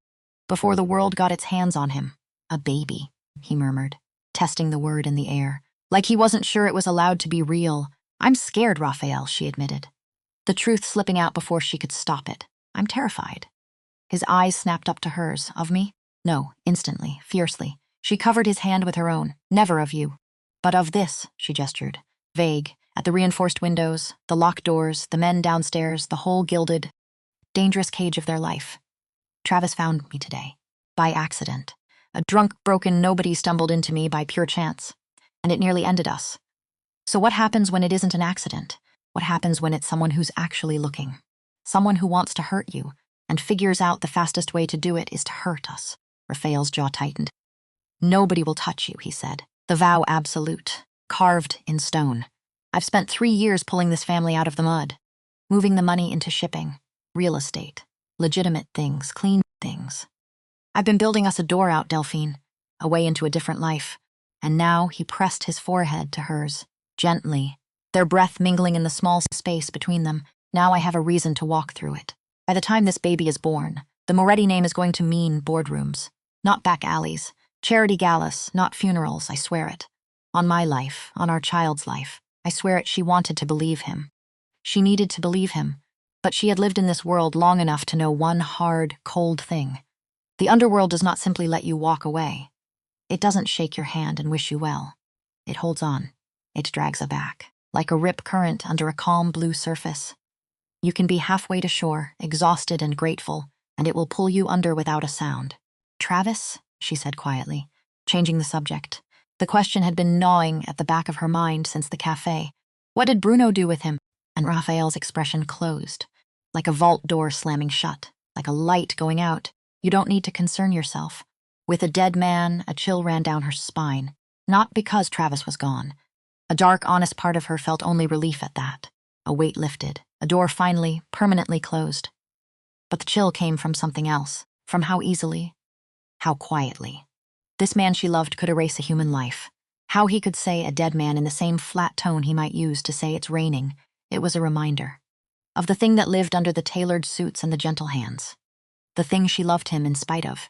before the world got its hands on him. A baby, he murmured, testing the word in the air. Like he wasn't sure it was allowed to be real. I'm scared, Rafael, she admitted. The truth slipping out before she could stop it. I'm terrified. His eyes snapped up to hers. Of me? No, instantly, fiercely. She covered his hand with her own. Never of you. But of this, she gestured. Vague, at the reinforced windows, the locked doors, the men downstairs, the whole gilded, dangerous cage of their life. Travis found me today. By accident. A drunk, broken nobody stumbled into me by pure chance. And it nearly ended us. So what happens when it isn't an accident? What happens when it's someone who's actually looking? Someone who wants to hurt you, and figures out the fastest way to do it is to hurt us. Rafael's jaw tightened. Nobody will touch you, he said. The vow absolute, carved in stone. I've spent 3 years pulling this family out of the mud, moving the money into shipping, real estate, legitimate things, clean things. I've been building us a door out, Delphine, a way into a different life. And now he pressed his forehead to hers, gently, their breath mingling in the small space between them. Now I have a reason to walk through it. By the time this baby is born, the Moretti name is going to mean boardrooms, not back alleys, charity galas, not funerals, I swear it. On my life, on our child's life, I swear it. She wanted to believe him. She needed to believe him, but she had lived in this world long enough to know one hard, cold thing. The underworld does not simply let you walk away. It doesn't shake your hand and wish you well. It holds on. It drags a back, like a rip current under a calm blue surface. You can be halfway to shore, exhausted and grateful, and it will pull you under without a sound. Travis, she said quietly, changing the subject. The question had been gnawing at the back of her mind since the café. What did Bruno do with him? And Rafael's expression closed, like a vault door slamming shut, like a light going out. You don't need to concern yourself. With a dead man, a chill ran down her spine. Not because Travis was gone. A dark, honest part of her felt only relief at that. A weight lifted, a door finally, permanently closed. But the chill came from something else, from how easily, how quietly. This man she loved could erase a human life. How he could say a dead man in the same flat tone he might use to say it's raining, it was a reminder. Of the thing that lived under the tailored suits and the gentle hands. The thing she loved him in spite of.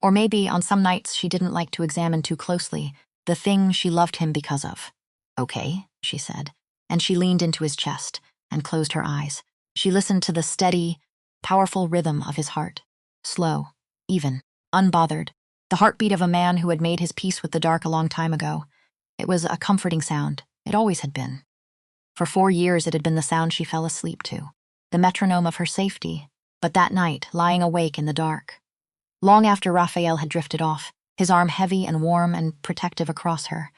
Or maybe, on some nights she didn't like to examine too closely, the thing she loved him because of. Okay, she said, and she leaned into his chest and closed her eyes. She listened to the steady, powerful rhythm of his heart. Slow, even, unbothered. The heartbeat of a man who had made his peace with the dark a long time ago. It was a comforting sound. It always had been. For 4 years it had been the sound she fell asleep to. The metronome of her safety. But that night, lying awake in the dark. Long after Rafael had drifted off, his arm heavy and warm and protective across her,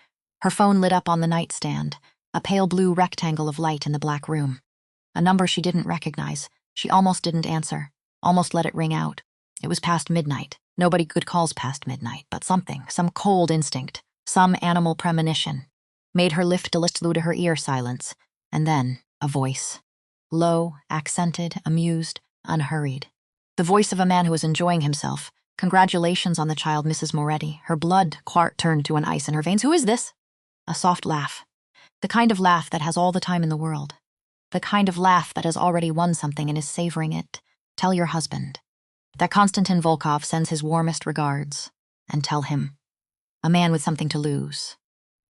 her phone lit up on the nightstand, a pale blue rectangle of light in the black room. A number she didn't recognize. She almost didn't answer, almost let it ring out. It was past midnight. Nobody could calls past midnight, but something, some cold instinct, some animal premonition, made her lift a listener to her ear silence, and then a voice. Low, accented, amused, unhurried. The voice of a man who was enjoying himself. Congratulations on the child, Mrs. Moretti. Her blood turned to an ice in her veins. Who is this? A soft laugh. The kind of laugh that has all the time in the world. The kind of laugh that has already won something and is savoring it. Tell your husband that Konstantin Volkov sends his warmest regards. And tell him. A man with something to lose.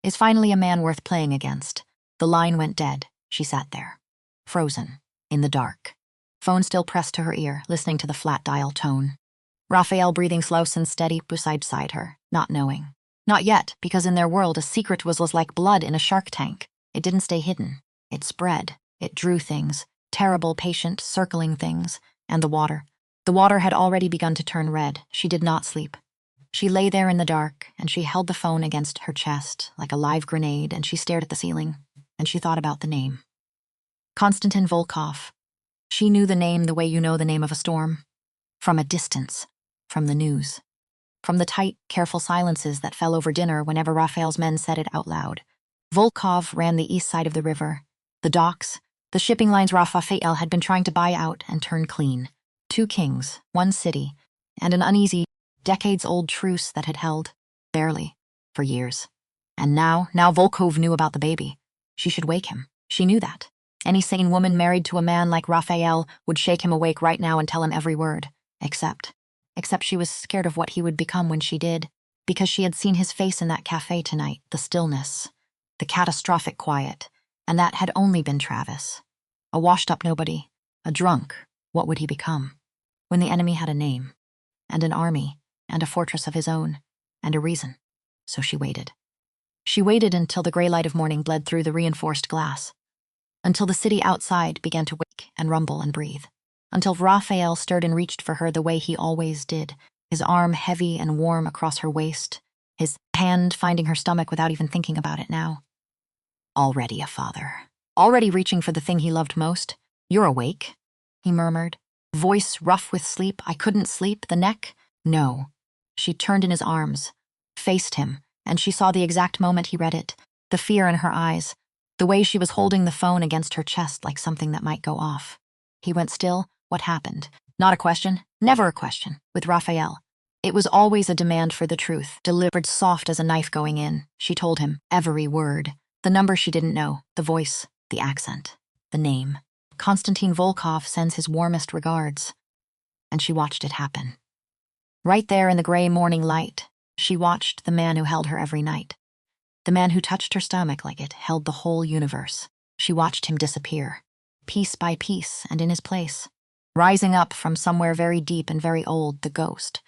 Is finally a man worth playing against. The line went dead. She sat there. Frozen. In the dark. Phone still pressed to her ear, listening to the flat dial tone. Rafael breathing slow and steady beside her, not knowing. Not yet, because in their world a secret was like blood in a shark tank. It didn't stay hidden. It spread. It drew things. Terrible, patient, circling things. And the water. The water had already begun to turn red. She did not sleep. She lay there in the dark, and she held the phone against her chest, like a live grenade, and she stared at the ceiling, and she thought about the name. Konstantin Volkov. She knew the name the way you know the name of a storm. From a distance. From the news. From the tight, careful silences that fell over dinner whenever Rafael's men said it out loud. Volkov ran the east side of the river. The docks, the shipping lines Rafael had been trying to buy out and turn clean. 2 kings, 1 city, and an uneasy, decades-old truce that had held, barely, for years. And now Volkov knew about the baby. She should wake him. She knew that. Any sane woman married to a man like Rafael would shake him awake right now and tell him every word. Except she was scared of what he would become when she did, because she had seen his face in that cafe tonight, the stillness, the catastrophic quiet, and that had only been Travis. A washed-up nobody, a drunk. What would he become? When the enemy had a name, and an army, and a fortress of his own, and a reason. So she waited. She waited until the gray light of morning bled through the reinforced glass. Until the city outside began to wake and rumble and breathe. Until Rafael stirred and reached for her the way he always did, his arm heavy and warm across her waist, his hand finding her stomach without even thinking about it now. Already a father. Already reaching for the thing he loved most. You're awake, he murmured. Voice rough with sleep. I couldn't sleep. The neck? No. She turned in his arms, faced him, and she saw the exact moment he read it, the fear in her eyes, the way she was holding the phone against her chest like something that might go off. He went still. What happened? Not a question. Never a question. With Rafael. It was always a demand for the truth, delivered soft as a knife going in. She told him every word. The number she didn't know, the voice, the accent, the name. Konstantin Volkov sends his warmest regards. And she watched it happen. Right there in the gray morning light, she watched the man who held her every night. The man who touched her stomach like it held the whole universe. She watched him disappear, piece by piece and in his place. Rising up from somewhere very deep and very old, the ghost.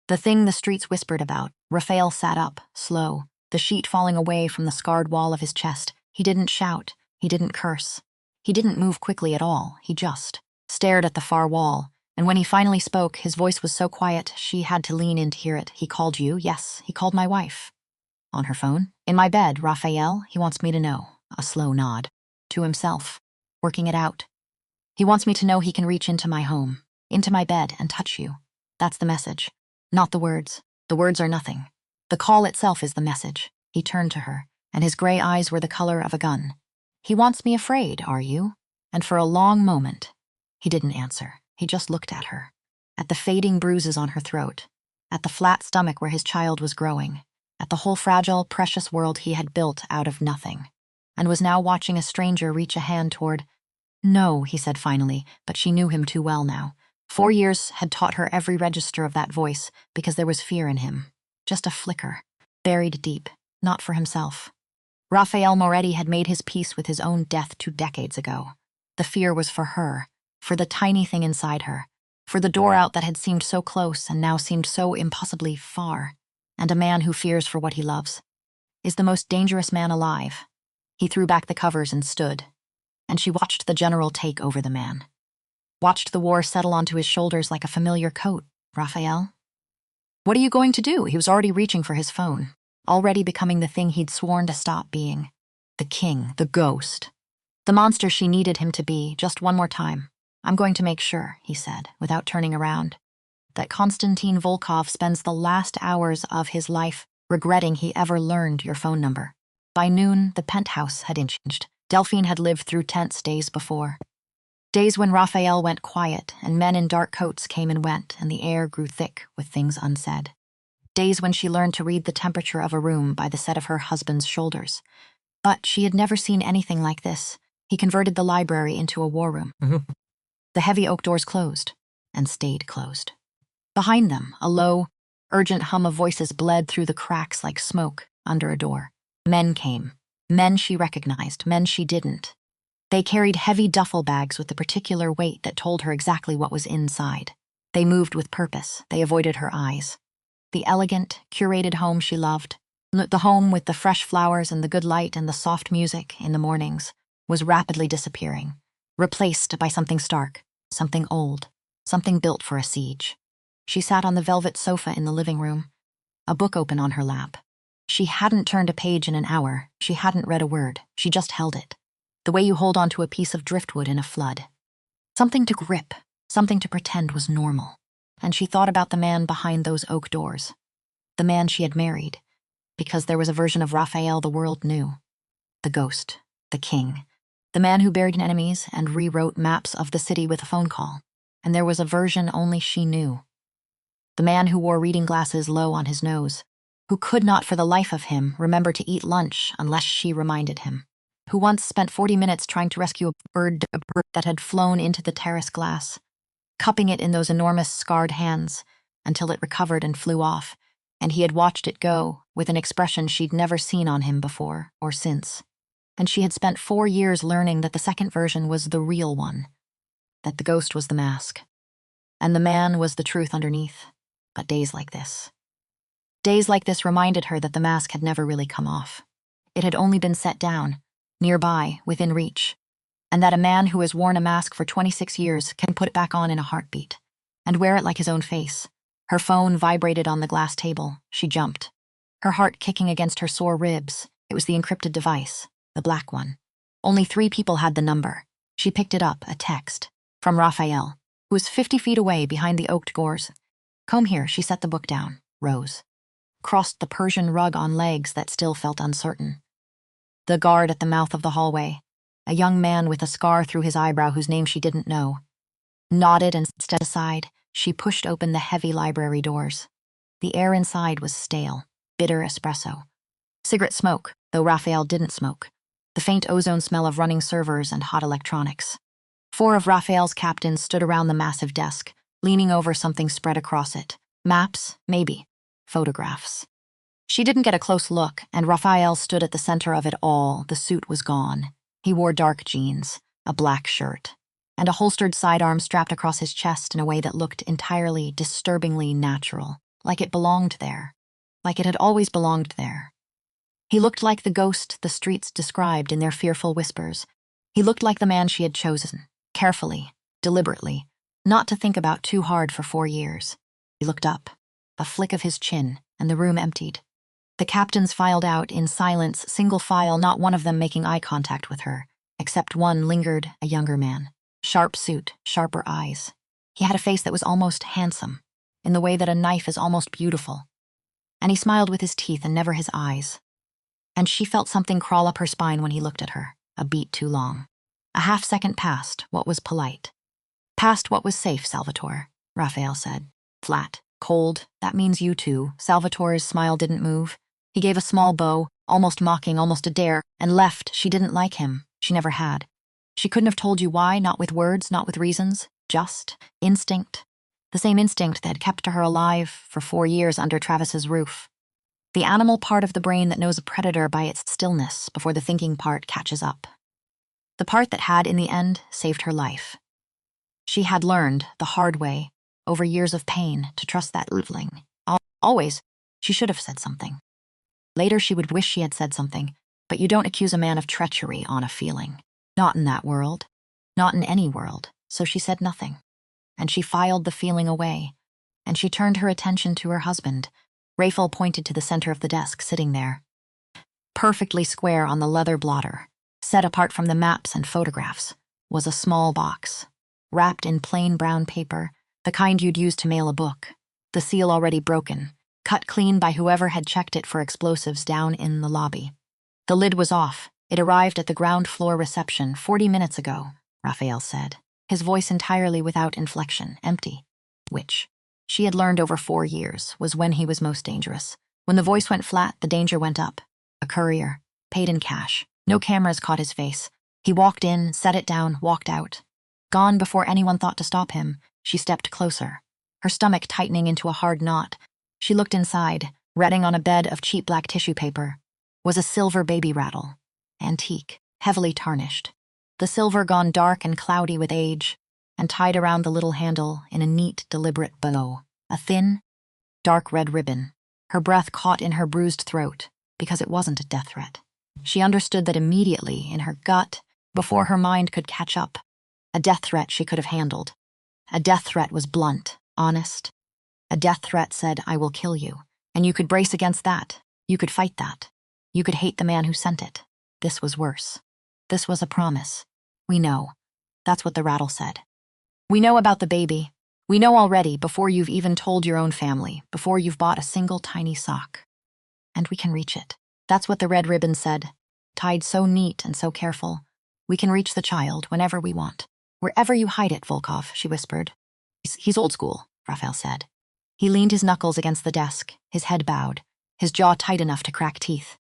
The thing the streets whispered about. Rafael sat up, slow, the sheet falling away from the scarred wall of his chest. He didn't shout. He didn't curse. He didn't move quickly at all. He just stared at the far wall. And when he finally spoke, his voice was so quiet she had to lean in to hear it. He called you? Yes, he called my wife. On her phone? In my bed, Rafael. He wants me to know. A slow nod. To himself. Working it out. He wants me to know he can reach into my home, into my bed, and touch you. That's the message. Not the words. The words are nothing. The call itself is the message. He turned to her, and his gray eyes were the color of a gun. He wants me afraid, are you? And for a long moment, he didn't answer. He just looked at her, at the fading bruises on her throat, at the flat stomach where his child was growing, at the whole fragile, precious world he had built out of nothing, and was now watching a stranger reach a hand toward. No, he said finally, but she knew him too well now. 4 years had taught her every register of that voice because there was fear in him. Just a flicker, buried deep, not for himself. Rafael Moretti had made his peace with his own death 2 decades ago. The fear was for her, for the tiny thing inside her, for the door out that had seemed so close and now seemed so impossibly far. And a man who fears for what he loves is the most dangerous man alive. He threw back the covers and stood, and she watched the general take over the man. Watched the war settle onto his shoulders like a familiar coat. Rafael? What are you going to do? He was already reaching for his phone, already becoming the thing he'd sworn to stop being. The king, the ghost. The monster she needed him to be, just one more time. I'm going to make sure, he said, without turning around, that Konstantin Volkov spends the last hours of his life regretting he ever learned your phone number. By noon, the penthouse had changed. Delphine had lived through tense days before. Days when Raphael went quiet and men in dark coats came and went and the air grew thick with things unsaid. Days when she learned to read the temperature of a room by the set of her husband's shoulders. But she had never seen anything like this. He converted the library into a war room. The heavy oak doors closed and stayed closed. Behind them, a low, urgent hum of voices bled through the cracks like smoke under a door. Men came. Men she recognized, men she didn't. They carried heavy duffel bags with the particular weight that told her exactly what was inside. They moved with purpose. They avoided her eyes. The elegant, curated home she loved, the home with the fresh flowers and the good light and the soft music in the mornings, was rapidly disappearing, replaced by something stark, something old, something built for a siege. She sat on the velvet sofa in the living room, a book open on her lap. She hadn't turned a page in an hour. She hadn't read a word. She just held it, the way you hold onto a piece of driftwood in a flood. Something to grip, something to pretend was normal. And she thought about the man behind those oak doors, the man she had married, because there was a version of Raphael the world knew. The ghost, the king, the man who buried enemies and rewrote maps of the city with a phone call. And there was a version only she knew. The man who wore reading glasses low on his nose, who could not for the life of him remember to eat lunch unless she reminded him, who once spent 40 minutes trying to rescue a bird that had flown into the terrace glass, cupping it in those enormous scarred hands until it recovered and flew off, and he had watched it go with an expression she'd never seen on him before or since. And she had spent 4 years learning that the second version was the real one, that the ghost was the mask, and the man was the truth underneath. But days like this reminded her that the mask had never really come off. It had only been set down, nearby, within reach, and that a man who has worn a mask for 26 years can put it back on in a heartbeat, and wear it like his own face. Her phone vibrated on the glass table. She jumped, her heart kicking against her sore ribs. It was the encrypted device, the black one. Only 3 people had the number. She picked it up, a text, from Raphael, who was 50 feet away behind the oaked doors. Come here, she set the book down, rose, crossed the Persian rug on legs that still felt uncertain. The guard at the mouth of the hallway, a young man with a scar through his eyebrow whose name she didn't know, nodded and stepped aside. She pushed open the heavy library doors. The air inside was stale, bitter espresso. Cigarette smoke, though Raphael didn't smoke. The faint ozone smell of running servers and hot electronics. 4 of Raphael's captains stood around the massive desk, leaning over something spread across it. Maps, maybe. Photographs. She didn't get a close look, and Raphael stood at the center of it all. The suit was gone. He wore dark jeans, a black shirt, and a holstered sidearm strapped across his chest in a way that looked entirely, disturbingly natural, like it belonged there, like it had always belonged there. He looked like the ghost the streets described in their fearful whispers. He looked like the man she had chosen, carefully, deliberately, not to think about too hard for 4 years. He looked up, a flick of his chin, and the room emptied. The captains filed out in silence, single file, not one of them making eye contact with her, except one lingered, a younger man. Sharp suit, sharper eyes. He had a face that was almost handsome. in the way that a knife is almost beautiful. And he smiled with his teeth and never his eyes. And she felt something crawl up her spine when he looked at her, a beat too long. A half-second past what was polite. Past what was safe, Salvatore, Rafael said. Flat, cold, that means you too. Salvatore's smile didn't move. He gave a small bow, almost mocking, almost a dare, and left. She didn't like him. She never had. She couldn't have told you why, not with words, not with reasons. Just instinct. The same instinct that had kept her alive for 4 years under Travis's roof. The animal part of the brain that knows a predator by its stillness before the thinking part catches up. The part that had, in the end, saved her life. She had learned, the hard way, over years of pain, to trust that littling. Always, she should have said something. Later she would wish she had said something, but you don't accuse a man of treachery on a feeling. Not in that world. Not in any world. So she said nothing. And she filed the feeling away. And she turned her attention to her husband. Rafael pointed to the center of the desk, sitting there. Perfectly square on the leather blotter, set apart from the maps and photographs, was a small box, wrapped in plain brown paper, the kind you'd use to mail a book, the seal already broken, cut clean by whoever had checked it for explosives down in the lobby. The lid was off. It arrived at the ground floor reception 40 minutes ago, Rafael said, his voice entirely without inflection, empty, which, she had learned over 4 years, was when he was most dangerous. When the voice went flat, the danger went up. A courier, paid in cash. No cameras caught his face. He walked in, set it down, walked out. Gone before anyone thought to stop him, she stepped closer, her stomach tightening into a hard knot. She looked inside. Resting on a bed of cheap black tissue paper was a silver baby rattle, antique, heavily tarnished. The silver gone dark and cloudy with age, and tied around the little handle in a neat, deliberate bow. A thin, dark red ribbon. Her breath caught in her bruised throat, because it wasn't a death threat. She understood that immediately, in her gut, before her mind could catch up. A death threat she could have handled. A death threat was blunt, honest. A death threat said, I will kill you. And you could brace against that. You could fight that. You could hate the man who sent it. This was worse. This was a promise. We know. That's what the rattle said. We know about the baby. We know already, before you've even told your own family, before you've bought a single tiny sock. And we can reach it. That's what the red ribbon said, tied so neat and so careful. We can reach the child whenever we want. Wherever you hide it, Volkov, she whispered. He's old school, Rafael said. He leaned his knuckles against the desk, his head bowed, his jaw tight enough to crack teeth.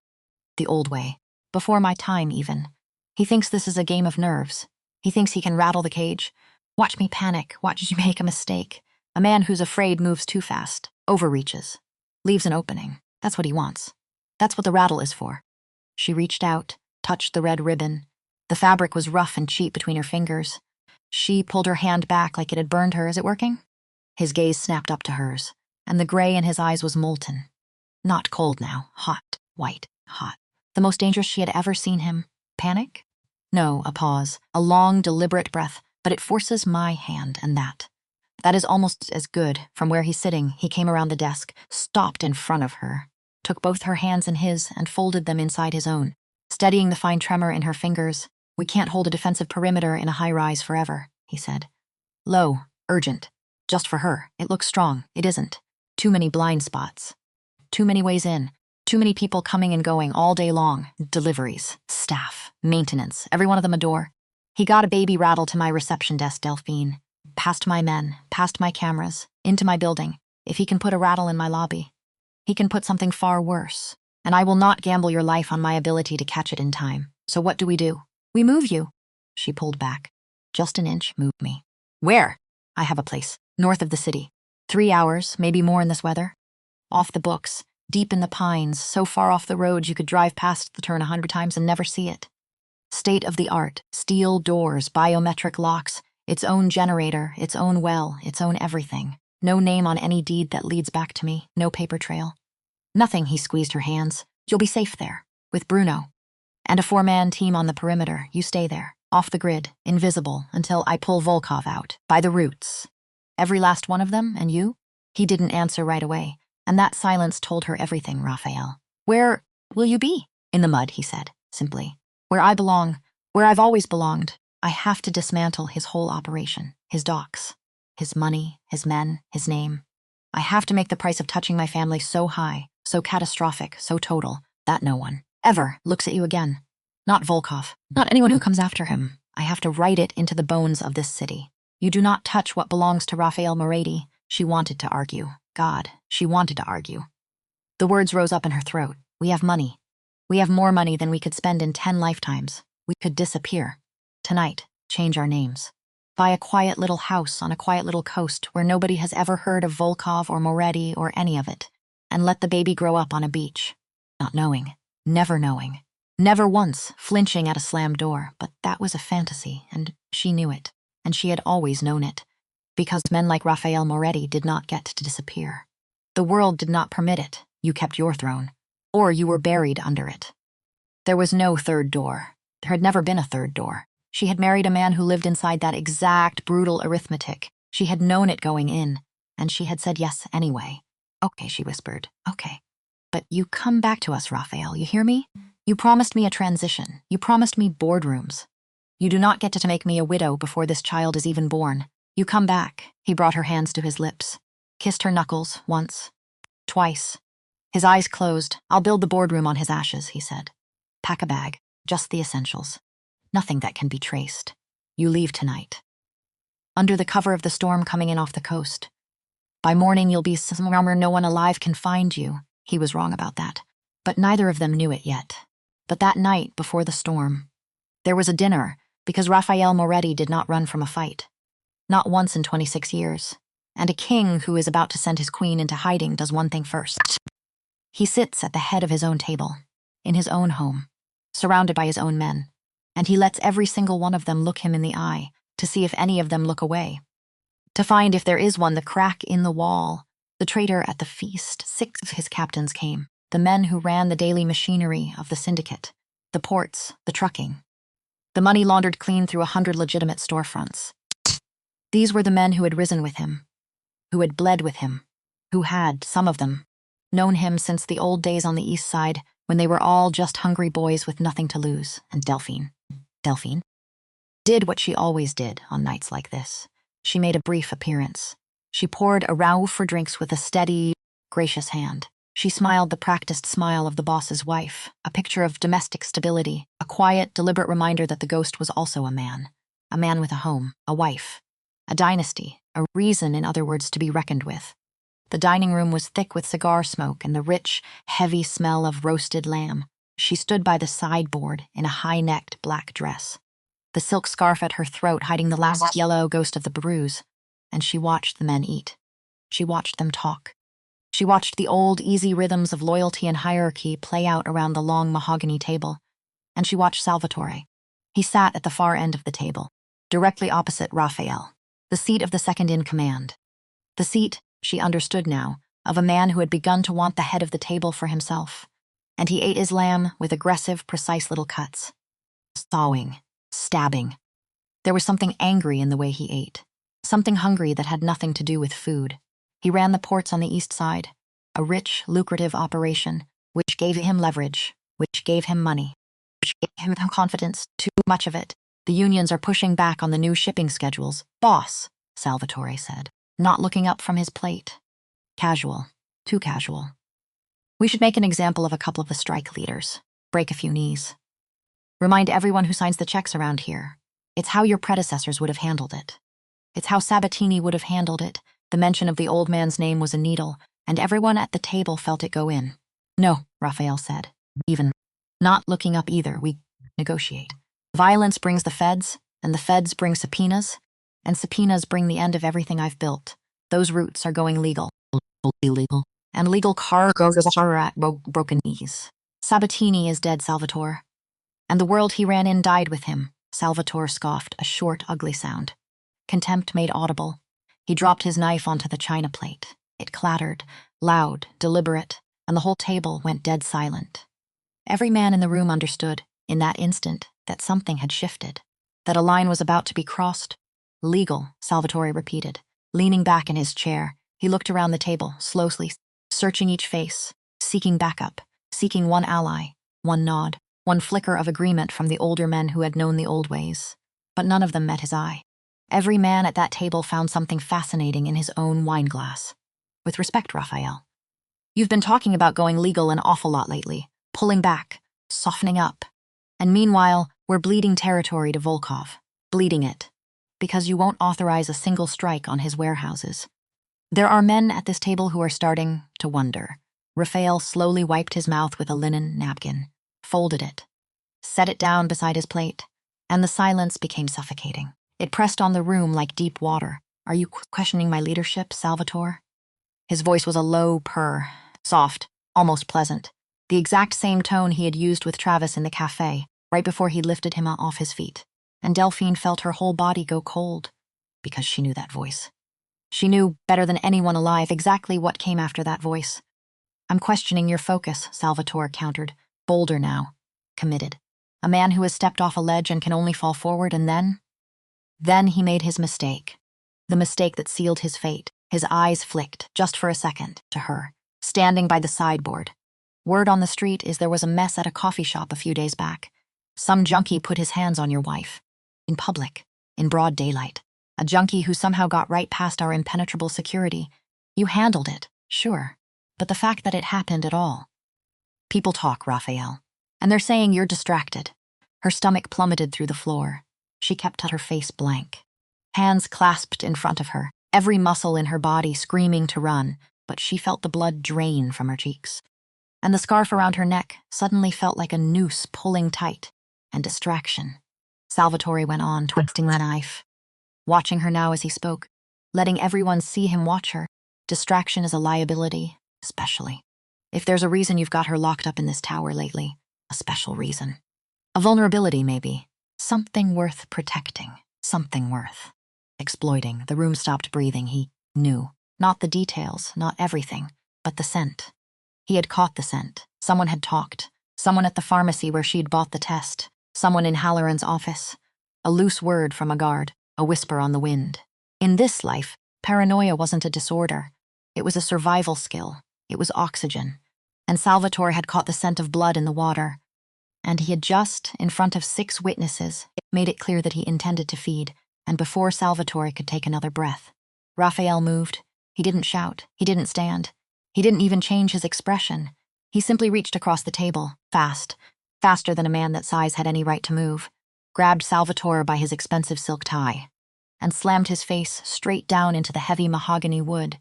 The old way. Before my time, even. He thinks this is a game of nerves. He thinks he can rattle the cage. Watch me panic, watch you make a mistake. A man who's afraid moves too fast, overreaches, leaves an opening. That's what he wants. That's what the rattle is for. She reached out, touched the red ribbon. The fabric was rough and cheap between her fingers. She pulled her hand back like it had burned her. Is it working? His gaze snapped up to hers, and the gray in his eyes was molten. Not cold now, hot, white, hot. The most dangerous she had ever seen him. Panic? No, a pause, a long, deliberate breath, but it forces my hand, and that. That is almost as good. From where he's sitting, he came around the desk, stopped in front of her, took both her hands in his and folded them inside his own, steadying the fine tremor in her fingers. We can't hold a defensive perimeter in a high-rise forever, he said. Low, urgent. Just for her. It looks strong. It isn't. Too many blind spots. Too many ways in. Too many people coming and going all day long. Deliveries, staff, maintenance, every one of them a door. He got a baby rattle to my reception desk, Delphine. Past my men, past my cameras, into my building. If he can put a rattle in my lobby, he can put something far worse. And I will not gamble your life on my ability to catch it in time. So what do? We move you. She pulled back. Just an inch, move me. Where? I have a place, north of the city. 3 hours, maybe more in this weather. Off the books, deep in the pines, so far off the road you could drive past the turn 100 times and never see it. State-of-the-art, steel doors, biometric locks, its own generator, its own well, its own everything. No name on any deed that leads back to me, no paper trail. Nothing, he squeezed her hands. You'll be safe there, with Bruno. And a 4-man team on the perimeter. You stay there, off the grid, invisible, until I pull Volkov out, by the roots. Every last one of them, and you? He didn't answer right away, and that silence told her everything, Rafael. Where will you be? In the mud, he said, simply. Where I belong, where I've always belonged. I have to dismantle his whole operation, his docks, his money, his men, his name. I have to make the price of touching my family so high, so catastrophic, so total, that no one ever looks at you again. Not Volkov, not anyone who comes after him. I have to write it into the bones of this city. You do not touch what belongs to Rafael Moretti. She wanted to argue. God, she wanted to argue. The words rose up in her throat. We have money. We have more money than we could spend in 10 lifetimes. We could disappear. Tonight, change our names. Buy a quiet little house on a quiet little coast where nobody has ever heard of Volkov or Moretti or any of it, and let the baby grow up on a beach. Not knowing, never knowing, never once flinching at a slammed door, but that was a fantasy, and she knew it, and she had always known it, because men like Rafael Moretti did not get to disappear. The world did not permit it. You kept your throne, or you were buried under it. There was no third door. There had never been a third door. She had married a man who lived inside that exact brutal arithmetic. She had known it going in, and she had said yes anyway. Okay, she whispered, okay. But you come back to us, Rafael, you hear me? You promised me a transition. You promised me boardrooms. You do not get to make me a widow before this child is even born. You come back. He brought her hands to his lips, kissed her knuckles once, twice. His eyes closed. I'll build the boardroom on his ashes, he said. Pack a bag, just the essentials. Nothing that can be traced. You leave tonight. Under the cover of the storm coming in off the coast. By morning you'll be somewhere where no one alive can find you. He was wrong about that. But neither of them knew it yet. But that night before the storm, there was a dinner because Rafael Moretti did not run from a fight. Not once in 26 years. And a king who is about to send his queen into hiding does one thing first. He sits at the head of his own table, in his own home, surrounded by his own men. And he lets every single one of them look him in the eye to see if any of them look away. To find if there is one, the crack in the wall. The traitor at the feast, 6 of his captains came, the men who ran the daily machinery of the syndicate, the ports, the trucking. The money laundered clean through 100 legitimate storefronts. These were the men who had risen with him, who had bled with him, who had, some of them, known him since the old days on the east side when they were all just hungry boys with nothing to lose, and Delphine did what she always did on nights like this. She made a brief appearance. She poured a round for drinks with a steady, gracious hand. She smiled the practiced smile of the boss's wife, a picture of domestic stability, a quiet, deliberate reminder that the ghost was also a man with a home, a wife, a dynasty, a reason, in other words, to be reckoned with. The dining room was thick with cigar smoke and the rich, heavy smell of roasted lamb. She stood by the sideboard in a high-necked black dress, the silk scarf at her throat hiding the last yellow ghost of the bruise, and she watched the men eat. She watched them talk. She watched the old, easy rhythms of loyalty and hierarchy play out around the long mahogany table, and she watched Salvatore. He sat at the far end of the table, directly opposite Rafael, the seat of the second in command. The seat, she understood now, of a man who had begun to want the head of the table for himself. And he ate his lamb with aggressive, precise little cuts. Sawing, stabbing. There was something angry in the way he ate, something hungry that had nothing to do with food. He ran the ports on the east side, a rich, lucrative operation, which gave him leverage, which gave him money, which gave him confidence, too much of it. The unions are pushing back on the new shipping schedules. Boss, Salvatore said, not looking up from his plate. Casual, too casual. We should make an example of a couple of the strike leaders. Break a few knees. Remind everyone who signs the checks around here. It's how your predecessors would have handled it. It's how Sabatini would have handled it. The mention of the old man's name was a needle, and everyone at the table felt it go in. No, Rafael said. Even not looking up either, we negotiate. Violence brings the feds, and the feds bring subpoenas, and subpoenas bring the end of everything I've built. Those routes are going legal. Illegal. And legal cargo are at broken knees. Sabatini is dead, Salvatore. And the world he ran in died with him. Salvatore scoffed, a short, ugly sound. Contempt made audible. He dropped his knife onto the china plate. It clattered, loud, deliberate, and the whole table went dead silent. Every man in the room understood, in that instant, that something had shifted, that a line was about to be crossed. Legal, Salvatore repeated. Leaning back in his chair, he looked around the table, slowly, searching each face, seeking backup, seeking one ally, one nod, one flicker of agreement from the older men who had known the old ways. But none of them met his eye. Every man at that table found something fascinating in his own wineglass. With respect, Rafael. You've been talking about going legal an awful lot lately, pulling back, softening up. And meanwhile, we're bleeding territory to Volkov. Bleeding it. Because you won't authorize a single strike on his warehouses. There are men at this table who are starting to wonder. Rafael slowly wiped his mouth with a linen napkin, folded it, set it down beside his plate, and the silence became suffocating. It pressed on the room like deep water. Are you questioning my leadership, Salvatore? His voice was a low purr, soft, almost pleasant, the exact same tone he had used with Travis in the café, right before he lifted him off his feet. And Delphine felt her whole body go cold, because she knew that voice. She knew, better than anyone alive, exactly what came after that voice. I'm questioning your focus, Salvatore countered, bolder now, committed. A man who has stepped off a ledge and can only fall forward, and then? Then he made his mistake. The mistake that sealed his fate. His eyes flicked, just for a second, to her, standing by the sideboard. Word on the street is there was a mess at a coffee shop a few days back. Some junkie put his hands on your wife. In public, in broad daylight. A junkie who somehow got right past our impenetrable security. You handled it, sure, but the fact that it happened at all. People talk, Rafael, and they're saying you're distracted. Her stomach plummeted through the floor. She kept her face blank. Hands clasped in front of her, every muscle in her body screaming to run, but she felt the blood drain from her cheeks. And the scarf around her neck suddenly felt like a noose pulling tight, and distraction. Salvatore went on, twisting the knife. Watching her now as he spoke, letting everyone see him watch her. Distraction is a liability, especially. If there's a reason you've got her locked up in this tower lately, a special reason. A vulnerability, maybe. Something worth protecting. Something worth exploiting. The room stopped breathing. He knew. Not the details, not everything, but the scent. He had caught the scent. Someone had talked. Someone at the pharmacy where she'd bought the test. Someone in Halloran's office. A loose word from a guard. A whisper on the wind. In this life, paranoia wasn't a disorder. It was a survival skill. It was oxygen. And Salvatore had caught the scent of blood in the water. And he had just, in front of 6 witnesses, made it clear that he intended to feed, and before Salvatore could take another breath. Rafael moved. He didn't shout. He didn't stand. He didn't even change his expression. He simply reached across the table, fast, faster than a man that size had any right to move, grabbed Salvatore by his expensive silk tie, and slammed his face straight down into the heavy mahogany wood.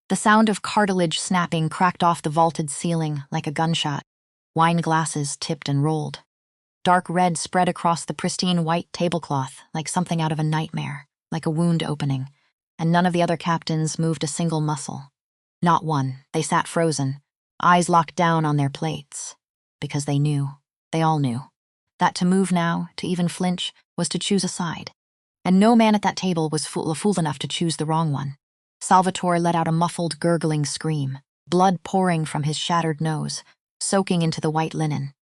The sound of cartilage snapping cracked off the vaulted ceiling like a gunshot. Wine glasses tipped and rolled. Dark red spread across the pristine white tablecloth like something out of a nightmare, like a wound opening, and none of the other captains moved a single muscle. Not one. They sat frozen, eyes locked down on their plates, because they knew, they all knew, that to move now, to even flinch, was to choose a side. And no man at that table was fool enough to choose the wrong one. Salvatore let out a muffled, gurgling scream, blood pouring from his shattered nose, soaking into the white linen.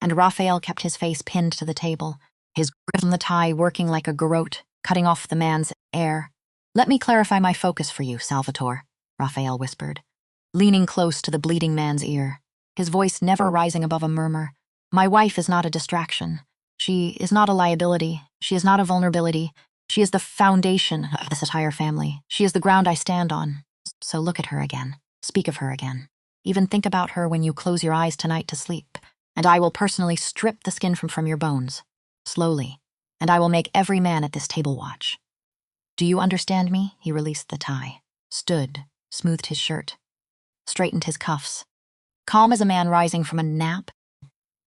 And Rafael kept his face pinned to the table, his grip on the tie working like a garrote, cutting off the man's air. Let me clarify my focus for you, Salvatore, Rafael whispered, leaning close to the bleeding man's ear, his voice never rising above a murmur. My wife is not a distraction. She is not a liability. She is not a vulnerability. She is the foundation of this entire family. She is the ground I stand on. So look at her again. Speak of her again. Even think about her when you close your eyes tonight to sleep, and I will personally strip the skin from your bones, slowly, and I will make every man at this table watch. Do you understand me? He released the tie, stood, smoothed his shirt, straightened his cuffs. Calm as a man rising from a nap.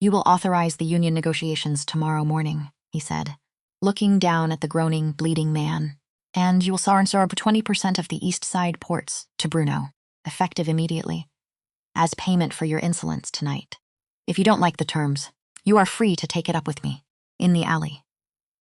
You will authorize the union negotiations tomorrow morning, he said, looking down at the groaning, bleeding man, and you will absorb 20% of the East Side ports to Bruno, effective immediately, as payment for your insolence tonight. If you don't like the terms, you are free to take it up with me, in the alley.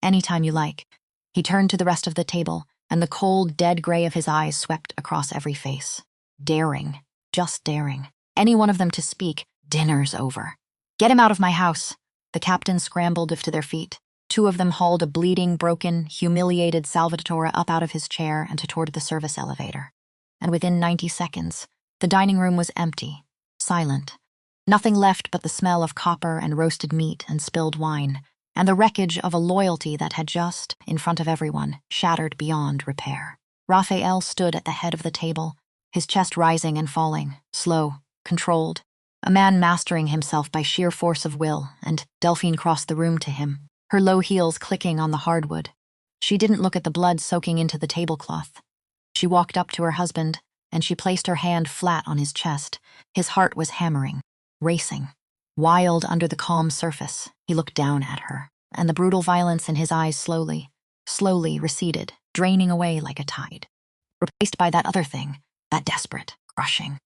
Anytime you like. He turned to the rest of the table, and the cold, dead gray of his eyes swept across every face. Daring, just daring. Any one of them to speak, dinner's over. Get him out of my house. The captains scrambled to their feet. 2 of them hauled a bleeding, broken, humiliated Salvatore up out of his chair and toward the service elevator. And within 90 seconds, the dining room was empty, silent. Nothing left but the smell of copper and roasted meat and spilled wine, and the wreckage of a loyalty that had just, in front of everyone, shattered beyond repair. Rafael stood at the head of the table, his chest rising and falling, slow, controlled. A man mastering himself by sheer force of will, and Delphine crossed the room to him, her low heels clicking on the hardwood. She didn't look at the blood soaking into the tablecloth. She walked up to her husband, and she placed her hand flat on his chest. His heart was hammering, racing. Wild under the calm surface, he looked down at her, and the brutal violence in his eyes slowly receded, draining away like a tide. Replaced by that other thing, that desperate, crushing,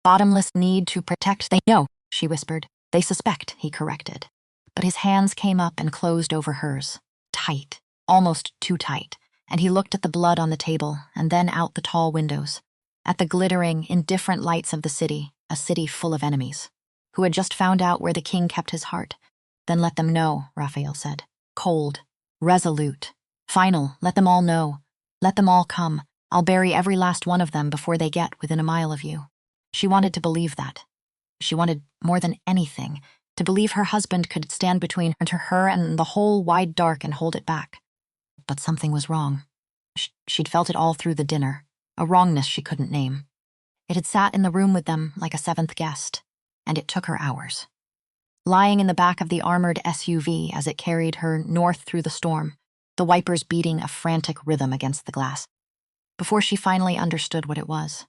bottomless need to protect. They know, she whispered. They suspect, he corrected. But his hands came up and closed over hers, tight, almost too tight, and he looked at the blood on the table and then out the tall windows, at the glittering, indifferent lights of the city, a city full of enemies, who had just found out where the king kept his heart. Then let them know, Rafael said. Cold, resolute. Final, let them all know. Let them all come. I'll bury every last one of them before they get within a mile of you. She wanted to believe that. She wanted, more than anything, to believe her husband could stand between her and the whole wide dark and hold it back. But something was wrong. She'd felt it all through the dinner, a wrongness she couldn't name. It had sat in the room with them like a seventh guest, and it took her hours. Lying in the back of the armored SUV as it carried her north through the storm, the wipers beating a frantic rhythm against the glass. Before she finally understood what it was,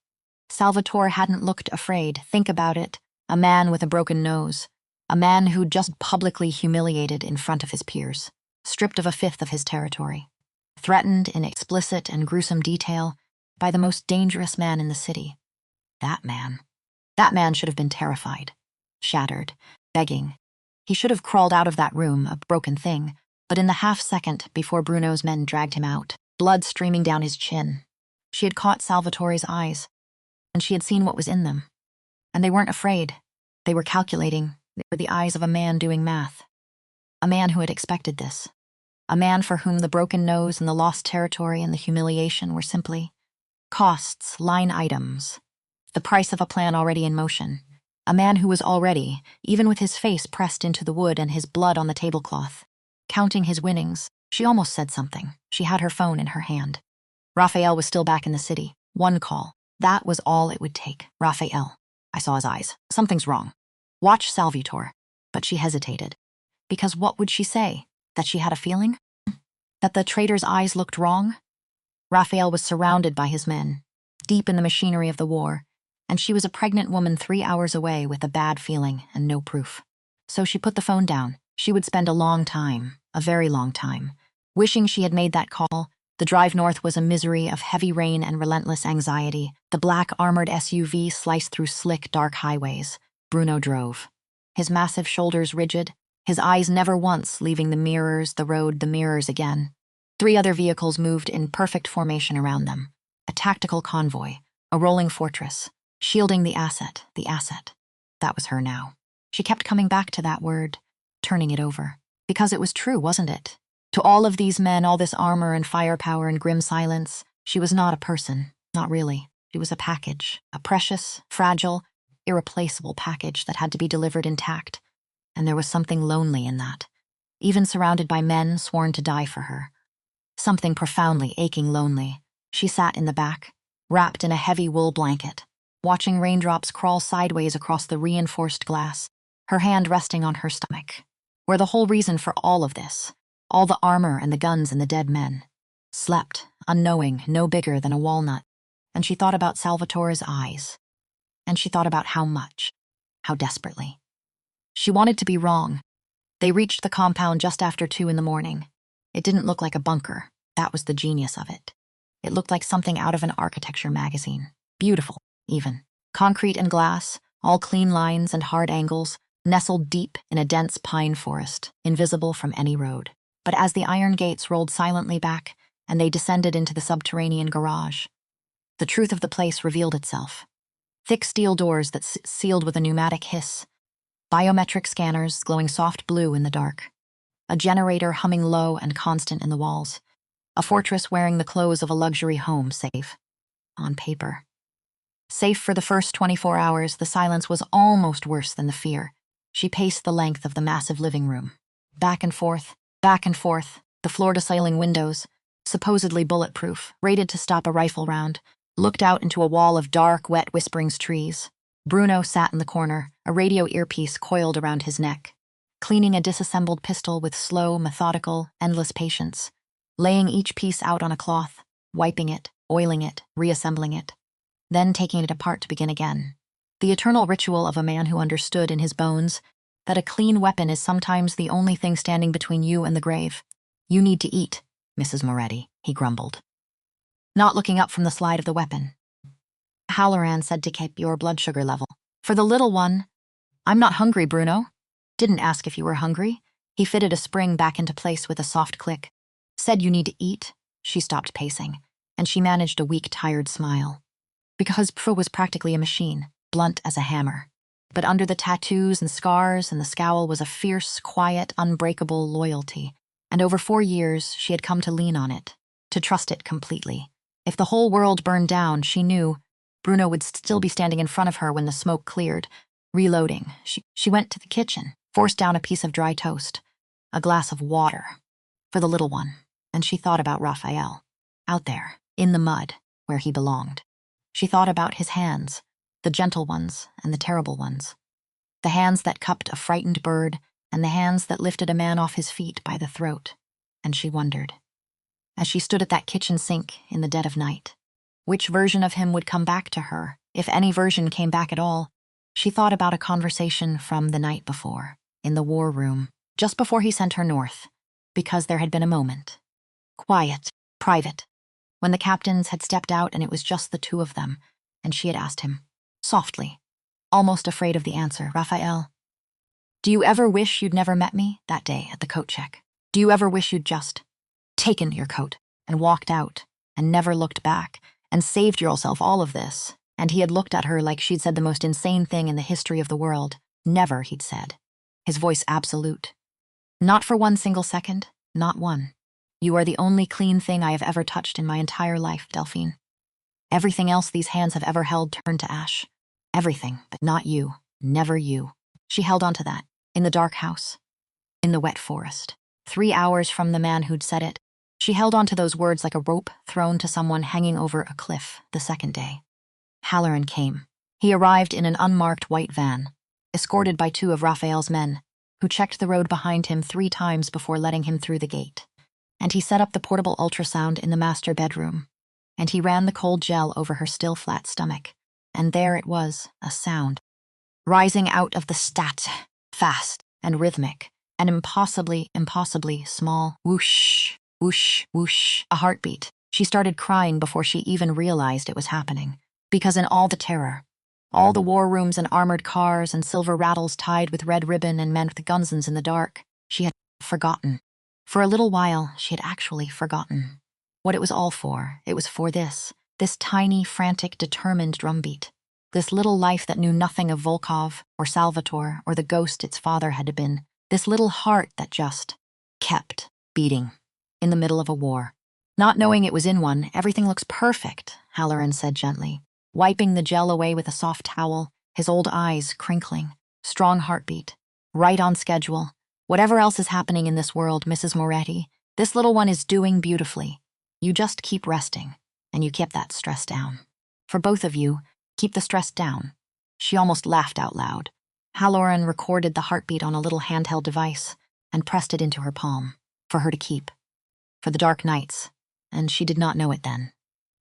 Salvatore hadn't looked afraid. Think about it, a man with a broken nose, a man who'd just publicly humiliated in front of his peers, stripped of a fifth of his territory, threatened in explicit and gruesome detail by the most dangerous man in the city. That man should have been terrified, shattered, begging. He should have crawled out of that room, a broken thing, but in the half-second before Bruno's men dragged him out, blood streaming down his chin, she had caught Salvatore's eyes, and she had seen what was in them. And they weren't afraid. They were calculating. They were the eyes of a man doing math. A man who had expected this. A man for whom the broken nose and the lost territory and the humiliation were simply costs, line items, the price of a plan already in motion. A man who was already, even with his face pressed into the wood and his blood on the tablecloth, counting his winnings. She almost said something. She had her phone in her hand. Rafael was still back in the city. One call. That was all it would take. Rafael. I saw his eyes. Something's wrong. Watch Salvatore. But she hesitated. Because what would she say? That she had a feeling? That the traitor's eyes looked wrong? Rafael was surrounded by his men, deep in the machinery of the war, and she was a pregnant woman 3 hours away with a bad feeling and no proof. So she put the phone down. She would spend a long time, a very long time, wishing she had made that call. The drive north was a misery of heavy rain and relentless anxiety. The black armored SUV sliced through slick, dark highways. Bruno drove, his massive shoulders rigid, his eyes never once leaving the mirrors, the road, the mirrors again. 3 other vehicles moved in perfect formation around them. A tactical convoy, a rolling fortress, shielding the asset, the asset. That was her now. She kept coming back to that word, turning it over. Because it was true, wasn't it? To all of these men, all this armor and firepower and grim silence, she was not a person, not really. She was a package, a precious, fragile, irreplaceable package that had to be delivered intact. And there was something lonely in that, even surrounded by men sworn to die for her. Something profoundly aching lonely. She sat in the back, wrapped in a heavy wool blanket, watching raindrops crawl sideways across the reinforced glass, her hand resting on her stomach, where the whole reason for all of this, all the armor and the guns and the dead men, slept, unknowing, no bigger than a walnut. And she thought about Salvatore's eyes. And she thought about how much, how desperately. She wanted to be wrong. They reached the compound just after 2 in the morning. It didn't look like a bunker. That was the genius of it. It looked like something out of an architecture magazine. Beautiful, even. Concrete and glass, all clean lines and hard angles, nestled deep in a dense pine forest, invisible from any road. But as the iron gates rolled silently back and they descended into the subterranean garage, the truth of the place revealed itself. Thick steel doors that sealed with a pneumatic hiss, biometric scanners glowing soft blue in the dark, a generator humming low and constant in the walls, a fortress wearing the clothes of a luxury home, safe. On paper. Safe for the first 24 hours, the silence was almost worse than the fear. She paced the length of the massive living room. Back and forth, the floor-to-ceiling windows, supposedly bulletproof, rated to stop a rifle round, looked out into a wall of dark, wet Whisperings trees. Bruno sat in the corner, a radio earpiece coiled around his neck, cleaning a disassembled pistol with slow, methodical, endless patience, laying each piece out on a cloth, wiping it, oiling it, reassembling it, then taking it apart to begin again. The eternal ritual of a man who understood in his bones that a clean weapon is sometimes the only thing standing between you and the grave. "You need to eat, Mrs. Moretti," he grumbled, not looking up from the slide of the weapon. "Halloran said to keep your blood sugar level. For the little one." "I'm not hungry, Bruno." "Didn't ask if you were hungry." He fitted a spring back into place with a soft click. "Said you need to eat." She stopped pacing, and she managed a weak, tired smile. Because Pro was practically a machine, blunt as a hammer. But under the tattoos and scars and the scowl was a fierce, quiet, unbreakable loyalty. And over 4 years, she had come to lean on it, to trust it completely. If the whole world burned down, she knew Bruno would still be standing in front of her when the smoke cleared. Reloading, she went to the kitchen, forced down a piece of dry toast, a glass of water, for the little one, and she thought about Rafael, out there, in the mud, where he belonged. She thought about his hands, the gentle ones and the terrible ones, the hands that cupped a frightened bird and the hands that lifted a man off his feet by the throat, and she wondered, as she stood at that kitchen sink in the dead of night, which version of him would come back to her, if any version came back at all. She thought about a conversation from the night before, in the war room, just before he sent her north, because there had been a moment. Quiet, private, when the captains had stepped out and it was just the two of them, and she had asked him, softly, almost afraid of the answer, "Rafael, do you ever wish you'd never met me that day at the coat check? Do you ever wish you'd just taken your coat and walked out and never looked back and saved yourself all of this?" And he had looked at her like she'd said the most insane thing in the history of the world. "Never," he'd said, his voice absolute. "Not for one single second, not one. You are the only clean thing I have ever touched in my entire life, Delphine. Everything else these hands have ever held turned to ash. Everything, but not you, never you." She held on to that, in the dark house, in the wet forest. 3 hours from the man who'd said it, she held on to those words like a rope thrown to someone hanging over a cliff the second day. Halloran came. He arrived in an unmarked white van, escorted by 2 of Raphael's men, who checked the road behind him 3 times before letting him through the gate. And he set up the portable ultrasound in the master bedroom, and he ran the cold gel over her still flat stomach, and there it was, a sound, rising out of the stat, fast and rhythmic, an impossibly small whoosh, whoosh, whoosh, a heartbeat. She started crying before she even realized it was happening, because in all the terror, all the war rooms and armored cars and silver rattles tied with red ribbon and men with guns in the dark, she had forgotten. For a little while, she had actually forgotten what it was all for. It was for this tiny, frantic, determined drumbeat, this little life that knew nothing of Volkov or Salvatore or the ghost its father had been, this little heart that just kept beating in the middle of a war. Not knowing it was in one, "Everything looks perfect," Halloran said gently, wiping the gel away with a soft towel, his old eyes crinkling, strong heartbeat, right on schedule. "Whatever else is happening in this world, Mrs. Moretti, this little one is doing beautifully. You just keep resting, and you keep that stress down. For both of you, keep the stress down." She almost laughed out loud. Halloran recorded the heartbeat on a little handheld device and pressed it into her palm, for her to keep, for the dark nights, and she did not know it then.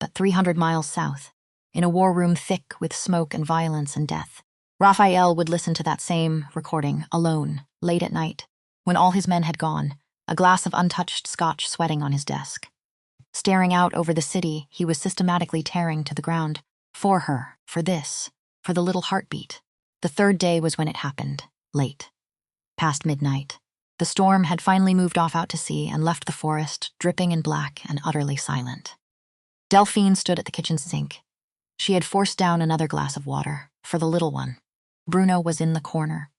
But 300 miles south, in a war room thick with smoke and violence and death, Rafael would listen to that same recording, alone, late at night, when all his men had gone, a glass of untouched scotch sweating on his desk. Staring out over the city he was systematically tearing to the ground, for her, for this, for the little heartbeat. The 3rd day was when it happened, late, past midnight. The storm had finally moved off out to sea and left the forest dripping in black and utterly silent. Delphine stood at the kitchen sink. She had forced down another glass of water, for the little one. Bruno was in the corner,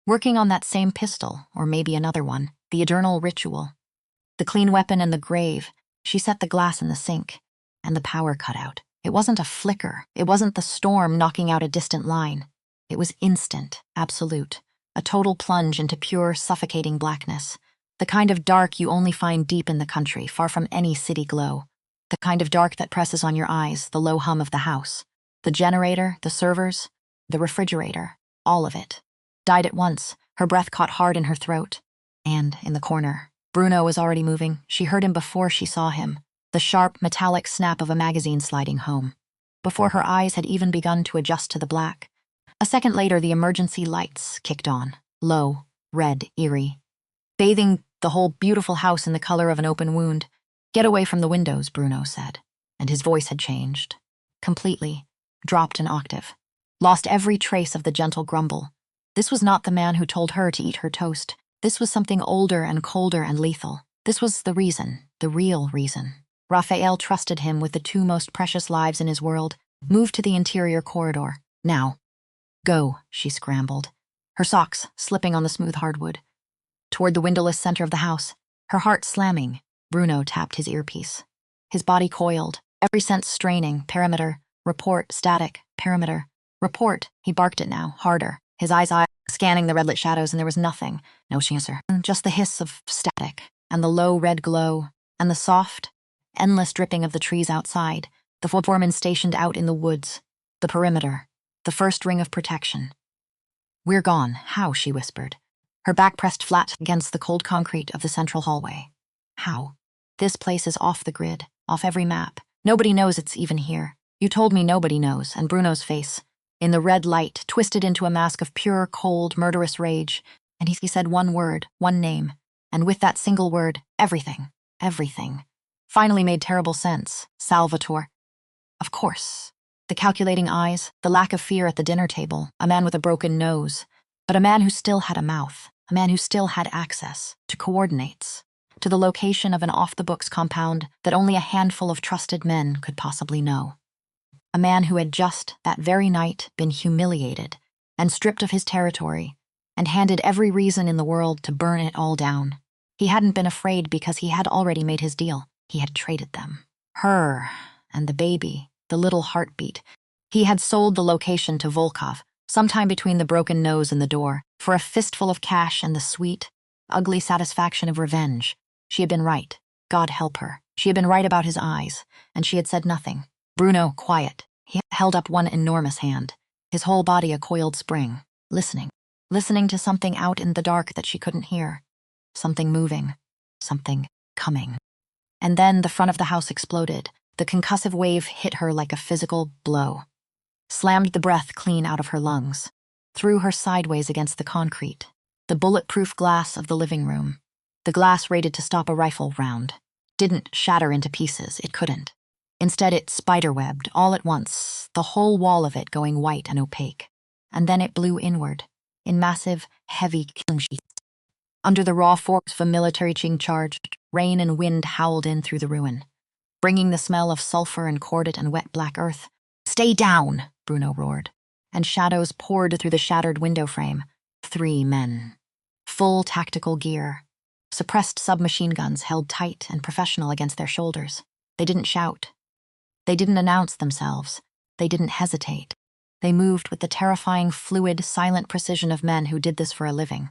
working on that same pistol, or maybe another one, the eternal ritual. The clean weapon and the grave. She set the glass in the sink, and the power cut out. It wasn't a flicker. It wasn't the storm knocking out a distant line. It was instant, absolute, a total plunge into pure, suffocating blackness, the kind of dark you only find deep in the country, far from any city glow. The kind of dark that presses on your eyes, the low hum of the house. The generator, the servers, the refrigerator, all of it. Died at once, her breath caught hard in her throat. And, in the corner, Bruno was already moving. She heard him before she saw him. The sharp, metallic snap of a magazine sliding home. Before her eyes had even begun to adjust to the black. A second later, the emergency lights kicked on. Low, red, eerie. Bathing the whole beautiful house in the color of an open wound. "Get away from the windows," Bruno said. And his voice had changed. Completely. Dropped an octave. Lost every trace of the gentle grumble. This was not the man who told her to eat her toast. This was something older and colder and lethal. This was the reason, the real reason. Rafael trusted him with the two most precious lives in his world. Moved to the interior corridor. Now. "Go," she scrambled. Her socks slipping on the smooth hardwood. Toward the windowless center of the house, her heart slamming, Bruno tapped his earpiece. His body coiled, every sense straining. Perimeter, report, static, perimeter, report. He barked it now, harder, his eyes scanning the red-lit shadows, and there was nothing, no answer. Just the hiss of static, and the low red glow, and the soft, endless dripping of the trees outside, the foreman stationed out in the woods, the perimeter, the first ring of protection. "We're gone." "How?" she whispered, her back pressed flat against the cold concrete of the central hallway. "How? This place is off the grid, off every map. Nobody knows it's even here. You told me nobody knows." And Bruno's face, in the red light, twisted into a mask of pure, cold, murderous rage, and he said one word, one name, and with that single word, everything, everything, finally made terrible sense. Salvatore. Of course. The calculating eyes, the lack of fear at the dinner table, a man with a broken nose, but a man who still had a mouth, a man who still had access to coordinates, to the location of an off-the-books compound that only a handful of trusted men could possibly know. A man who had just, that very night, been humiliated and stripped of his territory and handed every reason in the world to burn it all down. He hadn't been afraid because he had already made his deal. He had traded them. Her and the baby, the little heartbeat. He had sold the location to Volkov, sometime between the broken nose and the door, for a fistful of cash and the sweet, ugly satisfaction of revenge. She had been right. God help her. She had been right about his eyes, and she had said nothing. Bruno, quiet. He held up one enormous hand, his whole body a coiled spring, listening to something out in the dark that she couldn't hear. Something moving, something coming. And then the front of the house exploded. The concussive wave hit her like a physical blow. Slammed the breath clean out of her lungs. Threw her sideways against the concrete. The bulletproof glass of the living room. The glass rated to stop a rifle round. Didn't shatter into pieces, it couldn't. Instead it spiderwebbed, all at once, the whole wall of it going white and opaque. And then it blew inward, in massive, heavy killing sheets. Under the raw force of a military charge, rain and wind howled in through the ruin, bringing the smell of sulfur and cordite and wet black earth. "Stay down!" Bruno roared, and shadows poured through the shattered window frame. 3 men. Full tactical gear. Suppressed submachine guns held tight and professional against their shoulders. They didn't shout. They didn't announce themselves. They didn't hesitate. They moved with the terrifying, fluid, silent precision of men who did this for a living.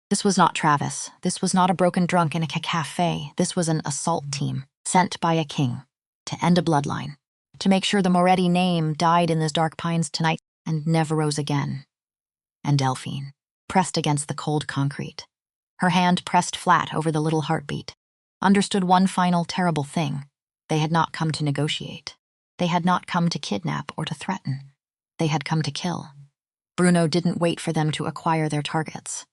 This was not Travis. This was not a broken drunk in a cafe. This was an assault team, sent by a king, to end a bloodline, to make sure the Moretti name died in those dark pines tonight and never rose again. And Delphine, pressed against the cold concrete, her hand pressed flat over the little heartbeat, understood one final terrible thing. They had not come to negotiate. They had not come to kidnap or to threaten. They had come to kill. Bruno didn't wait for them to acquire their targets.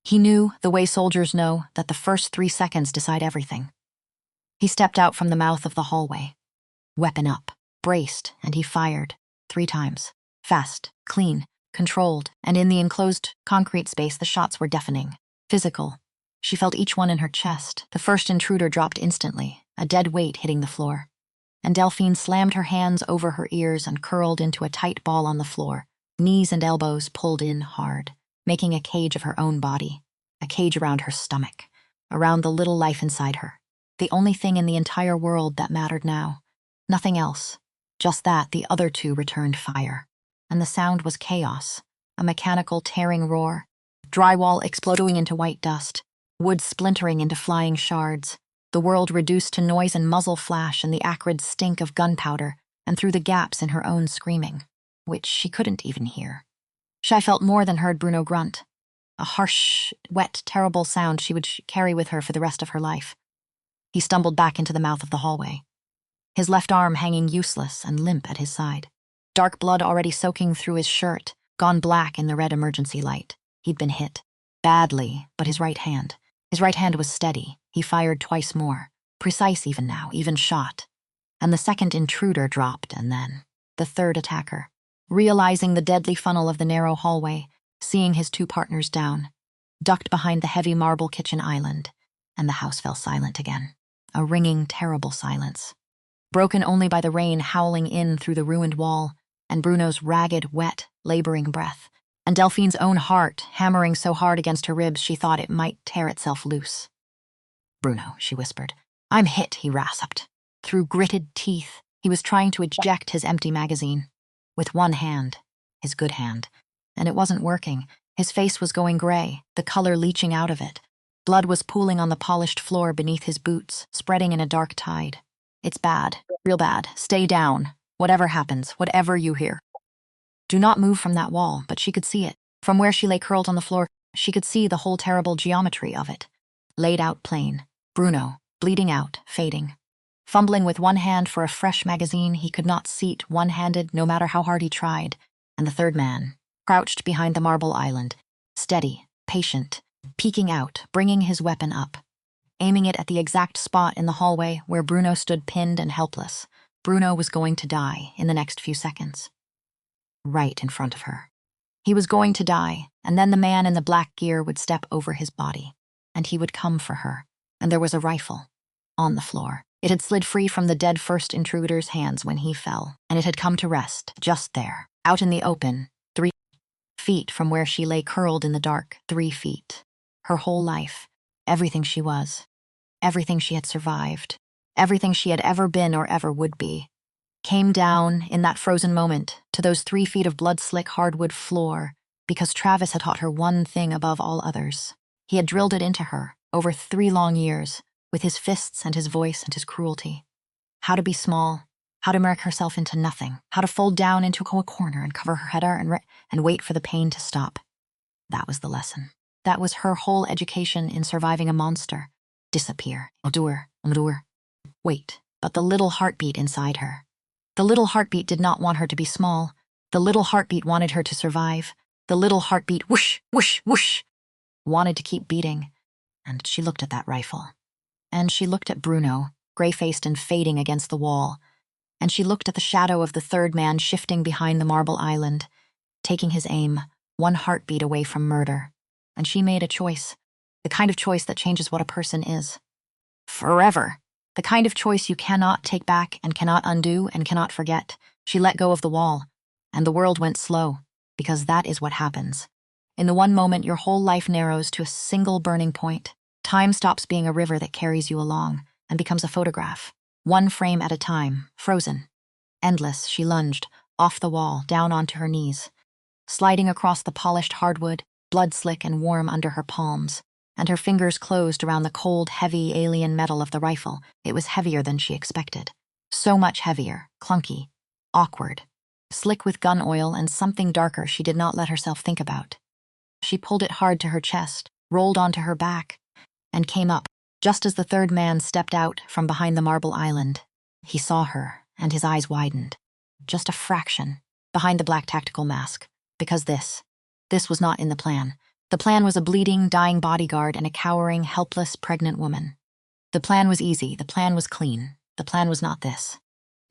He knew, the way soldiers know, that the first 3 seconds decide everything. He stepped out from the mouth of the hallway. Weapon up, braced, and he fired 3 times. Fast, clean, controlled, and in the enclosed concrete space the shots were deafening. Physical. She felt each one in her chest. The first intruder dropped instantly, a dead weight hitting the floor. And Delphine slammed her hands over her ears and curled into a tight ball on the floor, knees and elbows pulled in hard, making a cage of her own body, a cage around her stomach, around the little life inside her. The only thing in the entire world that mattered now. Nothing else. Just that the other 2 returned fire. And the sound was chaos, a mechanical tearing roar, drywall exploding into white dust, wood splintering into flying shards, the world reduced to noise and muzzle flash and the acrid stink of gunpowder, and through the gaps in her own screaming, which she couldn't even hear. She felt more than heard Bruno grunt, a harsh, wet, terrible sound she would carry with her for the rest of her life. He stumbled back into the mouth of the hallway, his left arm hanging useless and limp at his side. Dark blood already soaking through his shirt, gone black in the red emergency light. He'd been hit. Badly, but his right hand was steady. He fired twice more, precise even now, even shot. And the second intruder dropped, and then the third attacker, realizing the deadly funnel of the narrow hallway, seeing his two partners down, ducked behind the heavy marble kitchen island, and the house fell silent again. A ringing, terrible silence, broken only by the rain howling in through the ruined wall, and Bruno's ragged, wet, laboring breath, and Delphine's own heart hammering so hard against her ribs she thought it might tear itself loose. "Bruno," she whispered. "I'm hit," he rasped. Through gritted teeth, he was trying to eject his empty magazine. With one hand, his good hand, and it wasn't working. His face was going gray, the color leaching out of it. Blood was pooling on the polished floor beneath his boots, spreading in a dark tide. "It's bad, real bad. Stay down. Whatever happens, whatever you hear. Do not move from that wall," but she could see it. From where she lay curled on the floor, she could see the whole terrible geometry of it. Laid out plain. Bruno, bleeding out, fading. Fumbling with one hand for a fresh magazine he could not seat one-handed no matter how hard he tried. And the third man, crouched behind the marble island, steady, patient, peeking out, bringing his weapon up, aiming it at the exact spot in the hallway where Bruno stood pinned and helpless. Bruno was going to die in the next few seconds. Right in front of her. He was going to die, and then the man in the black gear would step over his body, and he would come for her, and there was a rifle on the floor. It had slid free from the dead first intruder's hands when he fell, and it had come to rest, just there, out in the open, 3 feet from where she lay curled in the dark, 3 feet. Her whole life, everything she was, everything she had survived, everything she had ever been or ever would be, came down in that frozen moment to those 3 feet of blood-slick hardwood floor because Travis had taught her one thing above all others. He had drilled it into her over 3 long years with his fists and his voice and his cruelty. How to be small, how to make herself into nothing, how to fold down into a corner and cover her head and wait for the pain to stop. That was the lesson. That was her whole education in surviving a monster. Disappear. Endure. Wait, but the little heartbeat inside her. The little heartbeat did not want her to be small. The little heartbeat wanted her to survive. The little heartbeat, whoosh, whoosh, whoosh, wanted to keep beating. And she looked at that rifle. And she looked at Bruno, gray-faced and fading against the wall. And she looked at the shadow of the third man shifting behind the marble island, taking his aim, one heartbeat away from murder. And she made a choice, the kind of choice that changes what a person is. Forever. The kind of choice you cannot take back and cannot undo and cannot forget. She let go of the wall, and the world went slow, because that is what happens. In the one moment, your whole life narrows to a single burning point. Time stops being a river that carries you along and becomes a photograph, one frame at a time, frozen. Endless, she lunged, off the wall, down onto her knees, sliding across the polished hardwood, blood-slick and warm under her palms, and her fingers closed around the cold, heavy alien metal of the rifle. It was heavier than she expected. So much heavier, clunky, awkward, slick with gun oil and something darker she did not let herself think about. She pulled it hard to her chest, rolled onto her back, and came up, just as the third man stepped out from behind the marble island. He saw her, and his eyes widened. Just a fraction, behind the black tactical mask, because this was not in the plan. The plan was a bleeding, dying bodyguard and a cowering, helpless, pregnant woman. The plan was easy, the plan was clean. The plan was not this.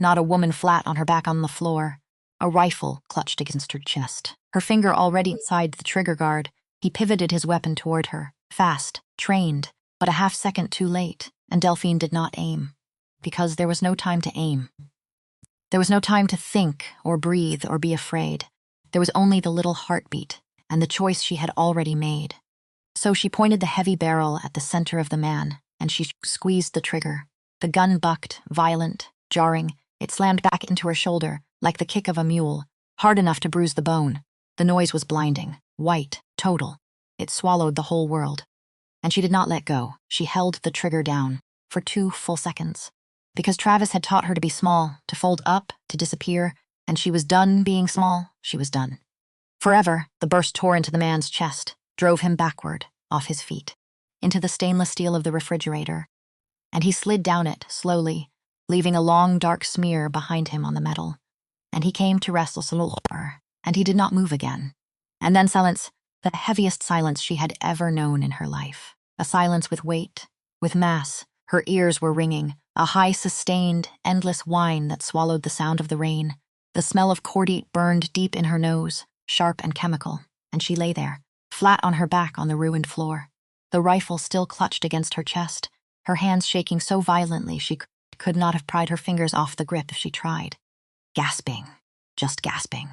Not a woman flat on her back on the floor. A rifle clutched against her chest. Her finger already inside the trigger guard, he pivoted his weapon toward her, fast, trained, but a half-second too late, and Delphine did not aim. Because there was no time to aim. There was no time to think, or breathe, or be afraid. There was only the little heartbeat, and the choice she had already made. So she pointed the heavy barrel at the center of the man, and she squeezed the trigger. The gun bucked, violent, jarring. It slammed back into her shoulder, like the kick of a mule, hard enough to bruise the bone. The noise was blinding, white, total. It swallowed the whole world. And she did not let go. She held the trigger down. for 2 full seconds. Because Travis had taught her to be small, to fold up, to disappear, and she was done being small, she was done. Forever, the burst tore into the man's chest, drove him backward, off his feet, into the stainless steel of the refrigerator, and he slid down it, slowly, leaving a long dark smear behind him on the metal. And he came to rest lower, and he did not move again. And then silence, the heaviest silence she had ever known in her life. A silence with weight, with mass. Her ears were ringing, a high sustained, endless whine that swallowed the sound of the rain. The smell of cordite burned deep in her nose, sharp and chemical, and she lay there, flat on her back on the ruined floor. The rifle still clutched against her chest, her hands shaking so violently she could not have pried her fingers off the grip if she tried. Gasping, just gasping.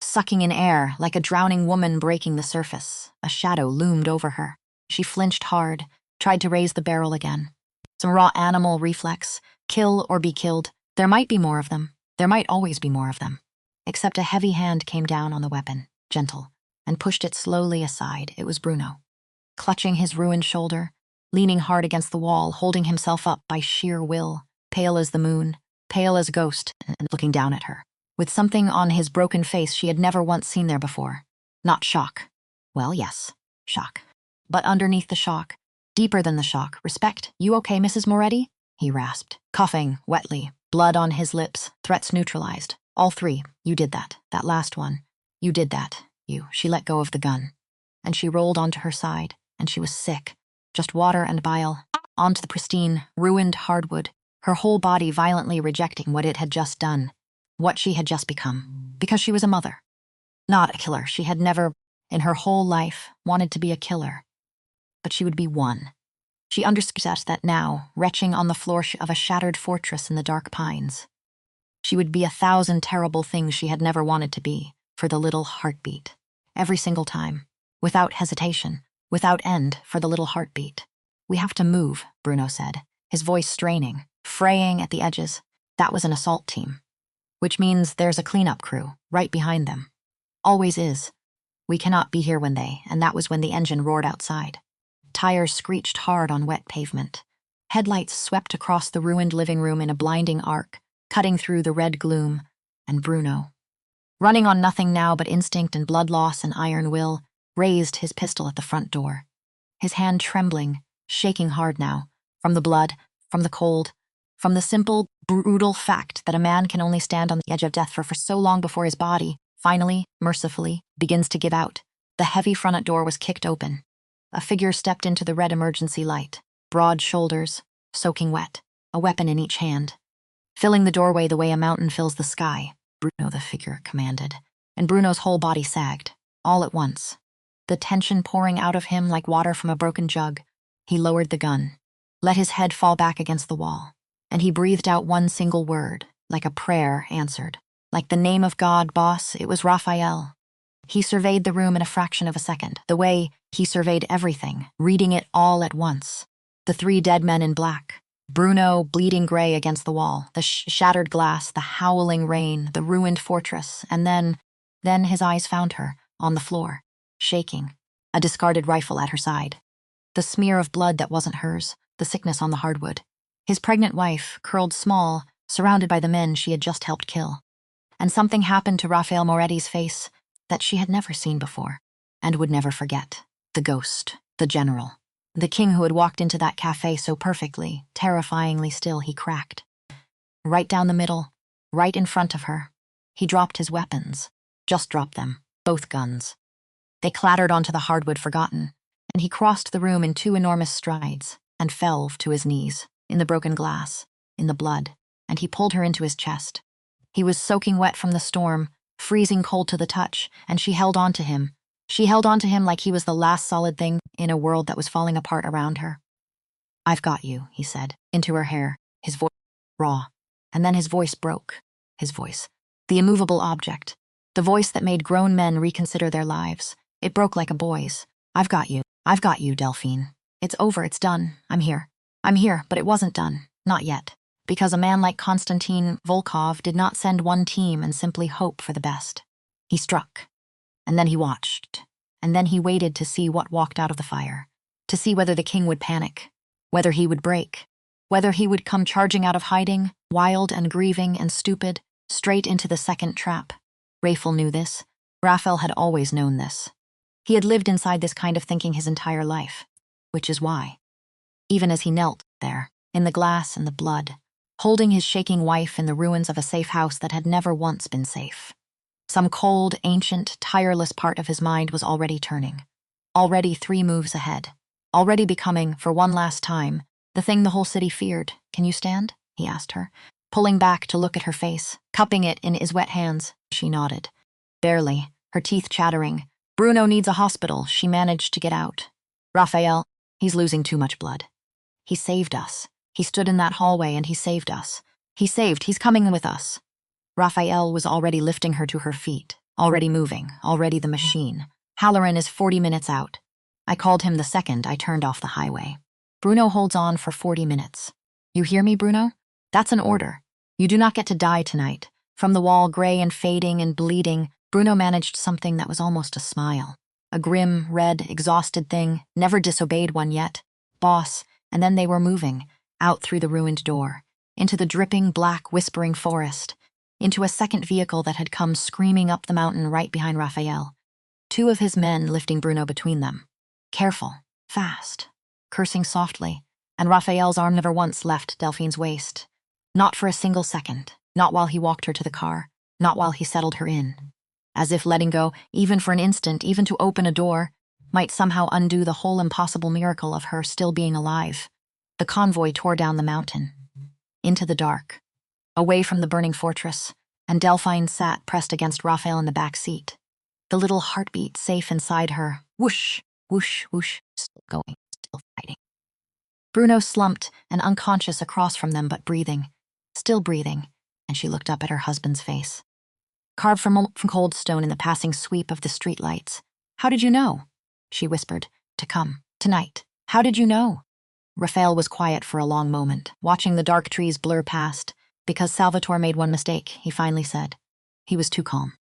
Sucking in air, like a drowning woman breaking the surface. A shadow loomed over her. She flinched hard, tried to raise the barrel again. Some raw animal reflex, kill or be killed. There might be more of them. There might always be more of them. Except a heavy hand came down on the weapon, gentle, and pushed it slowly aside. It was Bruno. Clutching his ruined shoulder, leaning hard against the wall, holding himself up by sheer will, pale as the moon, pale as a ghost, and looking down at her, with something on his broken face she had never once seen there before. Not shock. Well, yes, shock. But underneath the shock, deeper than the shock, respect. You okay, Mrs. Moretti? He rasped, coughing wetly, blood on his lips, threats neutralized. All 3, you did that. That last one. You did that. You. She let go of the gun. And she rolled onto her side, and she was sick. Just water and bile. Onto the pristine, ruined hardwood, her whole body violently rejecting what it had just done, what she had just become. Because she was a mother. Not a killer. She had never, in her whole life, wanted to be a killer. But she would be one. She understood that now, retching on the floor of a shattered fortress in the dark pines. She would be 1,000 terrible things she had never wanted to be, for the little heartbeat. Every single time. Without hesitation, without end, for the little heartbeat. We have to move, Bruno said, his voice straining, fraying at the edges. That was an assault team. Which means there's a cleanup crew, right behind them. Always is. We cannot be here when they, and that was when the engine roared outside. Tires screeched hard on wet pavement. Headlights swept across the ruined living room in a blinding arc, cutting through the red gloom, and Bruno, running on nothing now but instinct and blood loss and iron will, raised his pistol at the front door. His hand trembling, shaking hard now, from the blood, from the cold, from the simple, brutal fact that a man can only stand on the edge of death for so long before his body, finally, mercifully, begins to give out. The heavy front door was kicked open. A figure stepped into the red emergency light, broad shoulders, soaking wet, a weapon in each hand. Filling the doorway the way a mountain fills the sky, Bruno, the figure, commanded, and Bruno's whole body sagged, all at once. The tension pouring out of him like water from a broken jug. He lowered the gun, let his head fall back against the wall, and he breathed out one single word, like a prayer answered. Like the name of God, boss, it was Rafael. He surveyed the room in a fraction of a second, the way he surveyed everything, reading it all at once. The 3 dead men in black. Bruno, bleeding gray against the wall, the shattered glass, the howling rain, the ruined fortress, and then his eyes found her, on the floor, shaking, a discarded rifle at her side. The smear of blood that wasn't hers, the sickness on the hardwood. His pregnant wife, curled small, surrounded by the men she had just helped kill. And something happened to Rafael Moretti's face that she had never seen before, and would never forget. The ghost, the general. The king who had walked into that cafe so perfectly, terrifyingly still, he cracked. Right down the middle, right in front of her. He dropped his weapons. Just dropped them, both guns. They clattered onto the hardwood forgotten, and he crossed the room in 2 enormous strides, and fell to his knees, in the broken glass, in the blood, and he pulled her into his chest. He was soaking wet from the storm, freezing cold to the touch, and she held on to him. She held on to him like he was the last solid thing in a world that was falling apart around her. I've got you, he said, into her hair, his voice raw. And then his voice broke. His voice. The immovable object. The voice that made grown men reconsider their lives. It broke like a boy's. I've got you. I've got you, Delphine. It's over, it's done. I'm here. I'm here, but it wasn't done. Not yet. Because a man like Konstantin Volkov did not send one team and simply hope for the best. He struck. And then he watched. And then he waited to see what walked out of the fire. To see whether the king would panic. Whether he would break. Whether he would come charging out of hiding, wild and grieving and stupid, straight into the second trap. Rafael knew this. Rafael had always known this. He had lived inside this kind of thinking his entire life, which is why. Even as he knelt there, in the glass and the blood, holding his shaking wife in the ruins of a safe house that had never once been safe. Some cold, ancient, tireless part of his mind was already turning. Already 3 moves ahead. Already becoming, for one last time, the thing the whole city feared. Can you stand? He asked her, pulling back to look at her face, cupping it in his wet hands. She nodded. Barely, her teeth chattering. Bruno needs a hospital. She managed to get out. Rafael, he's losing too much blood. He saved us. He stood in that hallway and he saved us. He's coming with us. Rafael was already lifting her to her feet, already moving, already the machine. Halloran is 40 minutes out. I called him the second I turned off the highway. Bruno holds on for 40 minutes. You hear me, Bruno? That's an order. You do not get to die tonight. From the wall, gray and fading and bleeding, Bruno managed something that was almost a smile. A grim, red, exhausted thing, never disobeyed one yet. Boss, and then they were moving, out through the ruined door, into the dripping, black, whispering forest, into a second vehicle that had come screaming up the mountain right behind Rafael. 2 of his men lifting Bruno between them. Careful, fast, cursing softly, and Rafael's arm never once left Delphine's waist. Not for a single second, not while he walked her to the car, not while he settled her in. As if letting go, even for an instant, even to open a door, might somehow undo the whole impossible miracle of her still being alive. The convoy tore down the mountain, into the dark, away from the burning fortress, and Delphine sat pressed against Rafael in the back seat. The little heartbeat safe inside her, whoosh, whoosh, whoosh, still going, still fighting. Bruno slumped and unconscious across from them but breathing, still breathing, and she looked up at her husband's face. Carved from cold stone in the passing sweep of the streetlights. How did you know? She whispered, to come, tonight. How did you know? Rafael was quiet for a long moment, watching the dark trees blur past. Because Salvatore made one mistake, he finally said. He was too calm.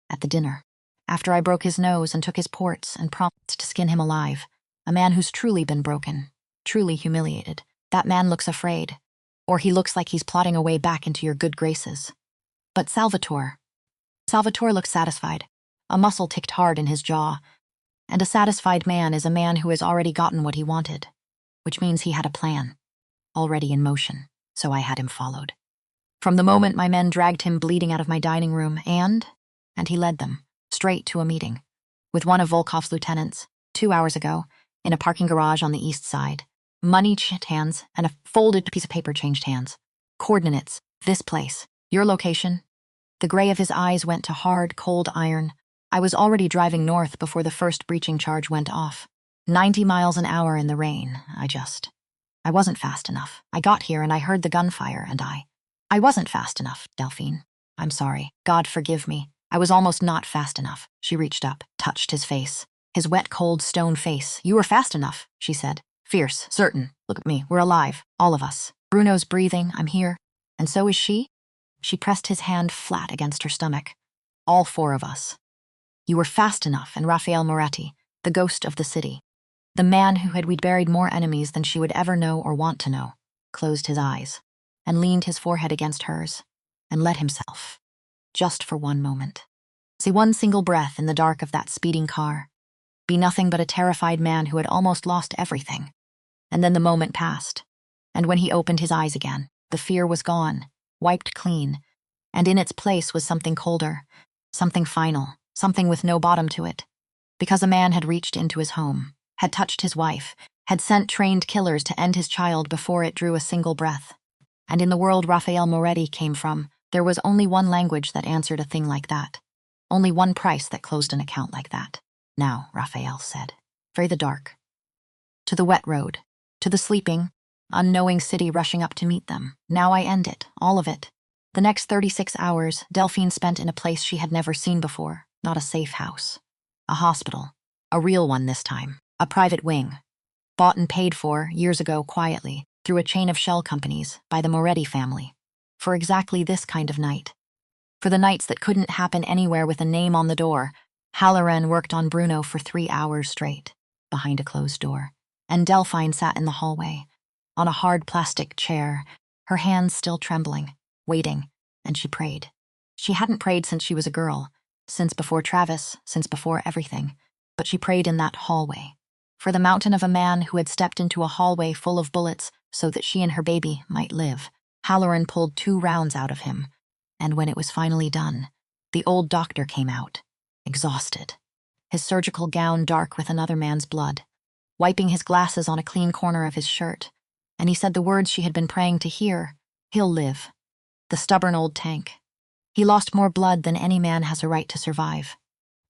At the dinner. After I broke his nose and took his ports and promised to skin him alive. A man who's truly been broken, truly humiliated. That man looks afraid. Or he looks like he's plotting a way back into your good graces. But Salvatore looked satisfied. A muscle ticked hard in his jaw. And a satisfied man is a man who has already gotten what he wanted. Which means he had a plan. Already in motion. So I had him followed. From the moment my men dragged him bleeding out of my dining room, and he led them, straight to a meeting, with one of Volkov's lieutenants, 2 hours ago, in a parking garage on the east side. Money changed hands, and a folded piece of paper changed hands. Coordinates, this place, your location. The gray of his eyes went to hard, cold iron. I was already driving north before the first breaching charge went off. 90 miles an hour in the rain, I wasn't fast enough. I got here and I heard the gunfire, and I wasn't fast enough, Delphine. I'm sorry. God forgive me. I was almost not fast enough. She reached up, touched his face. His wet, cold, stone face. You were fast enough, she said. Fierce, certain. Look at me. We're alive. All of us. Bruno's breathing. I'm here. And so is she? She pressed his hand flat against her stomach. All 4 of us. You were fast enough, and Rafael Moretti, the ghost of the city, the man who we'd buried more enemies than she would ever know or want to know, closed his eyes and leaned his forehead against hers, and let himself, just for one moment, see one single breath in the dark of that speeding car, be nothing but a terrified man who had almost lost everything. And then the moment passed, and when he opened his eyes again, the fear was gone, wiped clean, and in its place was something colder, something final, something with no bottom to it, because a man had reached into his home, had touched his wife, had sent trained killers to end his child before it drew a single breath. And in the world Rafael Moretti came from, there was only one language that answered a thing like that. Only one price that closed an account like that. Now, Rafael said. Through the dark. To the wet road. To the sleeping, unknowing city rushing up to meet them. Now I end it, all of it. The next 36 hours, Delphine spent in a place she had never seen before. Not a safe house. A hospital. A real one this time. A private wing. Bought and paid for, years ago quietly, through a chain of shell companies, by the Moretti family, for exactly this kind of night. For the nights that couldn't happen anywhere with a name on the door, Halloran worked on Bruno for 3 hours straight, behind a closed door, and Delphine sat in the hallway, on a hard plastic chair, her hands still trembling, waiting, and she prayed. She hadn't prayed since she was a girl, since before Travis, since before everything, but she prayed in that hallway, for the mountain of a man who had stepped into a hallway full of bullets so that she and her baby might live. Halloran pulled 2 rounds out of him, and when it was finally done, the old doctor came out, exhausted, his surgical gown dark with another man's blood, wiping his glasses on a clean corner of his shirt, and he said the words she had been praying to hear: "He'll live." The stubborn old tank. He lost more blood than any man has a right to survive.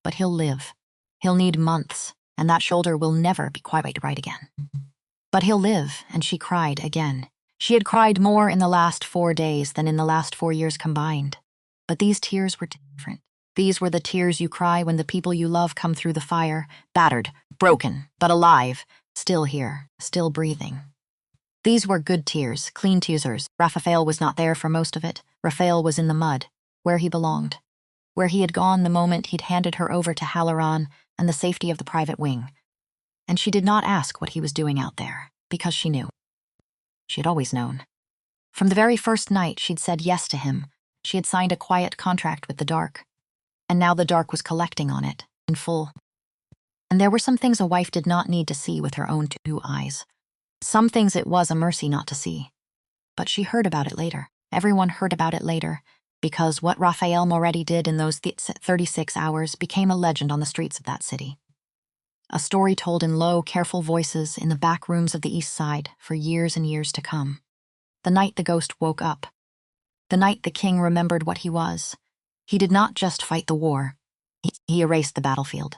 But he'll live. He'll need months, and that shoulder will never be quite right again. But he'll live, and she cried again. She had cried more in the last 4 days than in the last 4 years combined. But these tears were different. These were the tears you cry when the people you love come through the fire, battered, broken, but alive, still here, still breathing. These were good tears, clean tears. Rafael was not there for most of it. Rafael was in the mud, where he belonged, where he had gone the moment he'd handed her over to Halloran and the safety of the private wing. And she did not ask what he was doing out there, because she knew. She had always known. From the very first night she'd said yes to him, she had signed a quiet contract with the dark. And now the dark was collecting on it, in full. And there were some things a wife did not need to see with her own 2 eyes. Some things it was a mercy not to see. But she heard about it later. Everyone heard about it later, because what Rafael Moretti did in those 36 hours became a legend on the streets of that city. A story told in low, careful voices in the back rooms of the East Side for years and years to come. The night the ghost woke up. The night the king remembered what he was. He did not just fight the war. He erased the battlefield.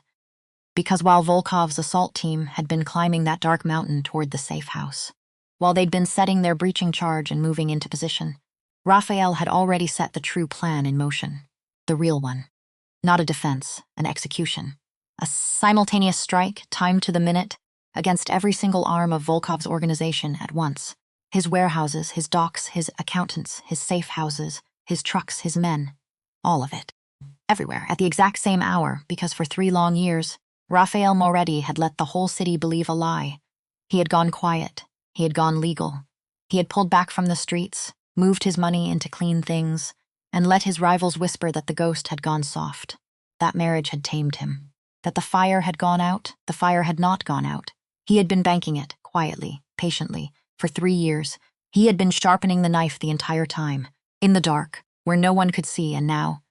Because while Volkov's assault team had been climbing that dark mountain toward the safe house, while they'd been setting their breaching charge and moving into position, Rafael had already set the true plan in motion. The real one. Not a defense, an execution. A simultaneous strike, timed to the minute, against every single arm of Volkov's organization at once. His warehouses, his docks, his accountants, his safe houses, his trucks, his men. All of it. Everywhere, at the exact same hour, because for 3 long years, Rafael Moretti had let the whole city believe a lie. He had gone quiet. He had gone legal. He had pulled back from the streets, moved his money into clean things, and let his rivals whisper that the ghost had gone soft. That marriage had tamed him. That the fire had gone out, the fire had not gone out. He had been banking it, quietly, patiently, for 3 years. He had been sharpening the knife the entire time, in the dark, where no one could see, and now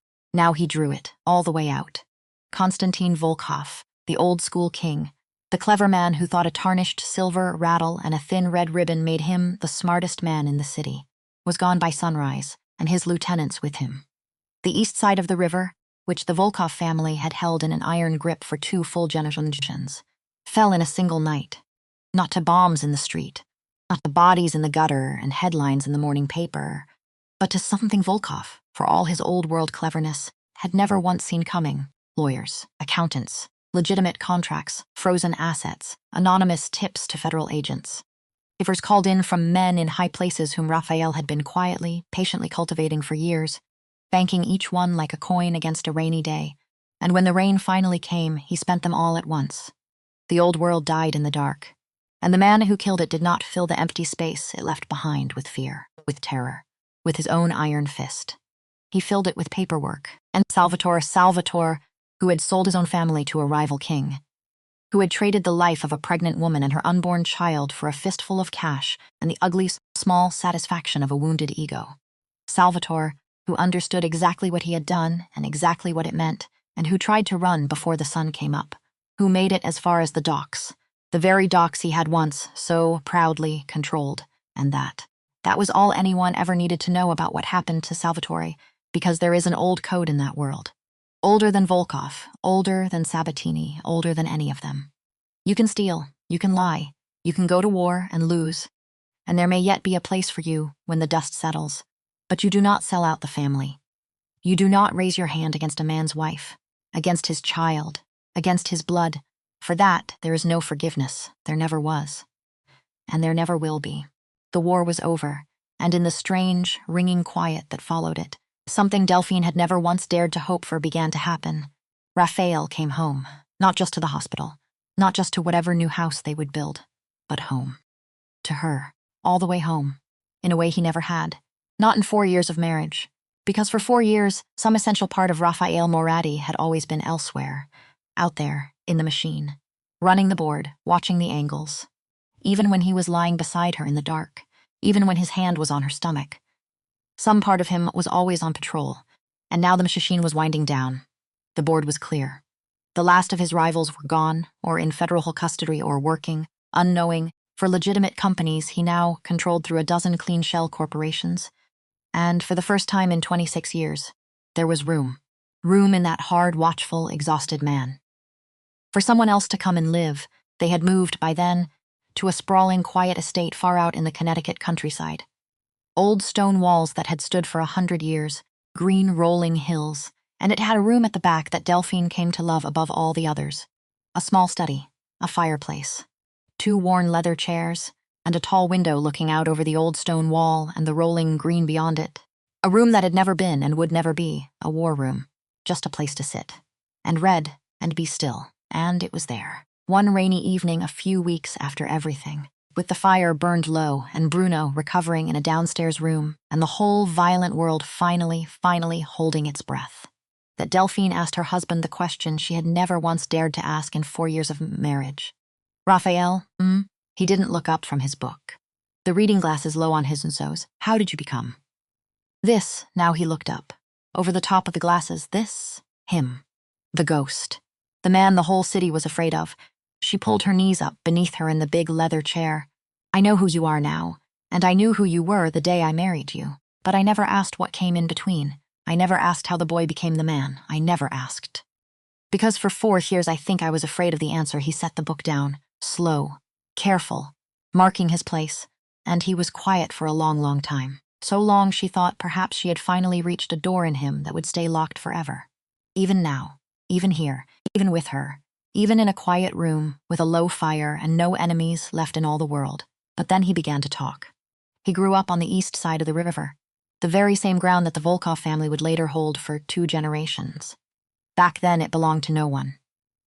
he drew it, all the way out. Konstantin Volkov, the old-school king, the clever man who thought a tarnished silver rattle and a thin red ribbon made him the smartest man in the city, was gone by sunrise, and his lieutenants with him. The east side of the river, which the Volkov family had held in an iron grip for 2 full generations, fell in a single night. Not to bombs in the street, not to bodies in the gutter and headlines in the morning paper, but to something Volkov, for all his old-world cleverness, had never once seen coming. Lawyers, accountants, legitimate contracts, frozen assets, anonymous tips to federal agents. Favors called in from men in high places whom Rafael had been quietly, patiently cultivating for years, banking each one like a coin against a rainy day, and when the rain finally came, he spent them all at once. The old world died in the dark, and the man who killed it did not fill the empty space it left behind with fear, with terror, with his own iron fist. He filled it with paperwork, and Salvatore, who had sold his own family to a rival king, who had traded the life of a pregnant woman and her unborn child for a fistful of cash and the ugly, small satisfaction of a wounded ego. Salvatore, who understood exactly what he had done and exactly what it meant, and who tried to run before the sun came up, who made it as far as the docks, the very docks he had once so proudly controlled, and that was all anyone ever needed to know about what happened to Salvatore, because there is an old code in that world. Older than Volkov, older than Sabatini, older than any of them. You can steal, you can lie, you can go to war and lose, and there may yet be a place for you when the dust settles, but you do not sell out the family. You do not raise your hand against a man's wife, against his child, against his blood. For that, there is no forgiveness, there never was. And there never will be. The war was over, and in the strange, ringing quiet that followed it, something Delphine had never once dared to hope for began to happen. Rafael came home, not just to the hospital, not just to whatever new house they would build, but home. To her. all the way home, in a way he never had. Not in 4 years of marriage, because for 4 years, some essential part of Rafael Moretti had always been elsewhere, out there, in the machine, running the board, watching the angles. Even when he was lying beside her in the dark, even when his hand was on her stomach. Some part of him was always on patrol, and now the machine was winding down. The board was clear. The last of his rivals were gone, or in federal custody or working, unknowing, for legitimate companies he now controlled through a dozen clean shell corporations. And for the first time in 26 years, there was room. Room in that hard, watchful, exhausted man. For someone else to come and live, they had moved, by then, to a sprawling, quiet estate far out in the Connecticut countryside. Old stone walls that had stood for 100 years, green rolling hills, and it had a room at the back that Delphine came to love above all the others. A small study, a fireplace, 2 worn leather chairs, and a tall window looking out over the old stone wall and the rolling green beyond it. A room that had never been and would never be a war room, just a place to sit, and read, and be still, and it was there. One rainy evening a few weeks after everything, with the fire burned low and Bruno recovering in a downstairs room and the whole violent world finally holding its breath, that Delphine asked her husband the question she had never once dared to ask in 4 years of marriage. Raphael, He didn't look up from his book. The reading glasses low on his nose. How did you become? This, now he looked up. Over the top of the glasses, this, him. The ghost. The man the whole city was afraid of. She pulled her knees up beneath her in the big leather chair. I know who you are now, and I knew who you were the day I married you, but I never asked what came in between. I never asked how the boy became the man. I never asked. Because for 4 years I think I was afraid of the answer, he set the book down, slow, careful, marking his place, and he was quiet for a long time. So long she thought perhaps she had finally reached a door in him that would stay locked forever. Even now, even here, even with her, even in a quiet room with a low fire and no enemies left in all the world. But then he began to talk. He grew up on the east side of the river, the very same ground that the Volkov family would later hold for 2 generations. Back then it belonged to no one.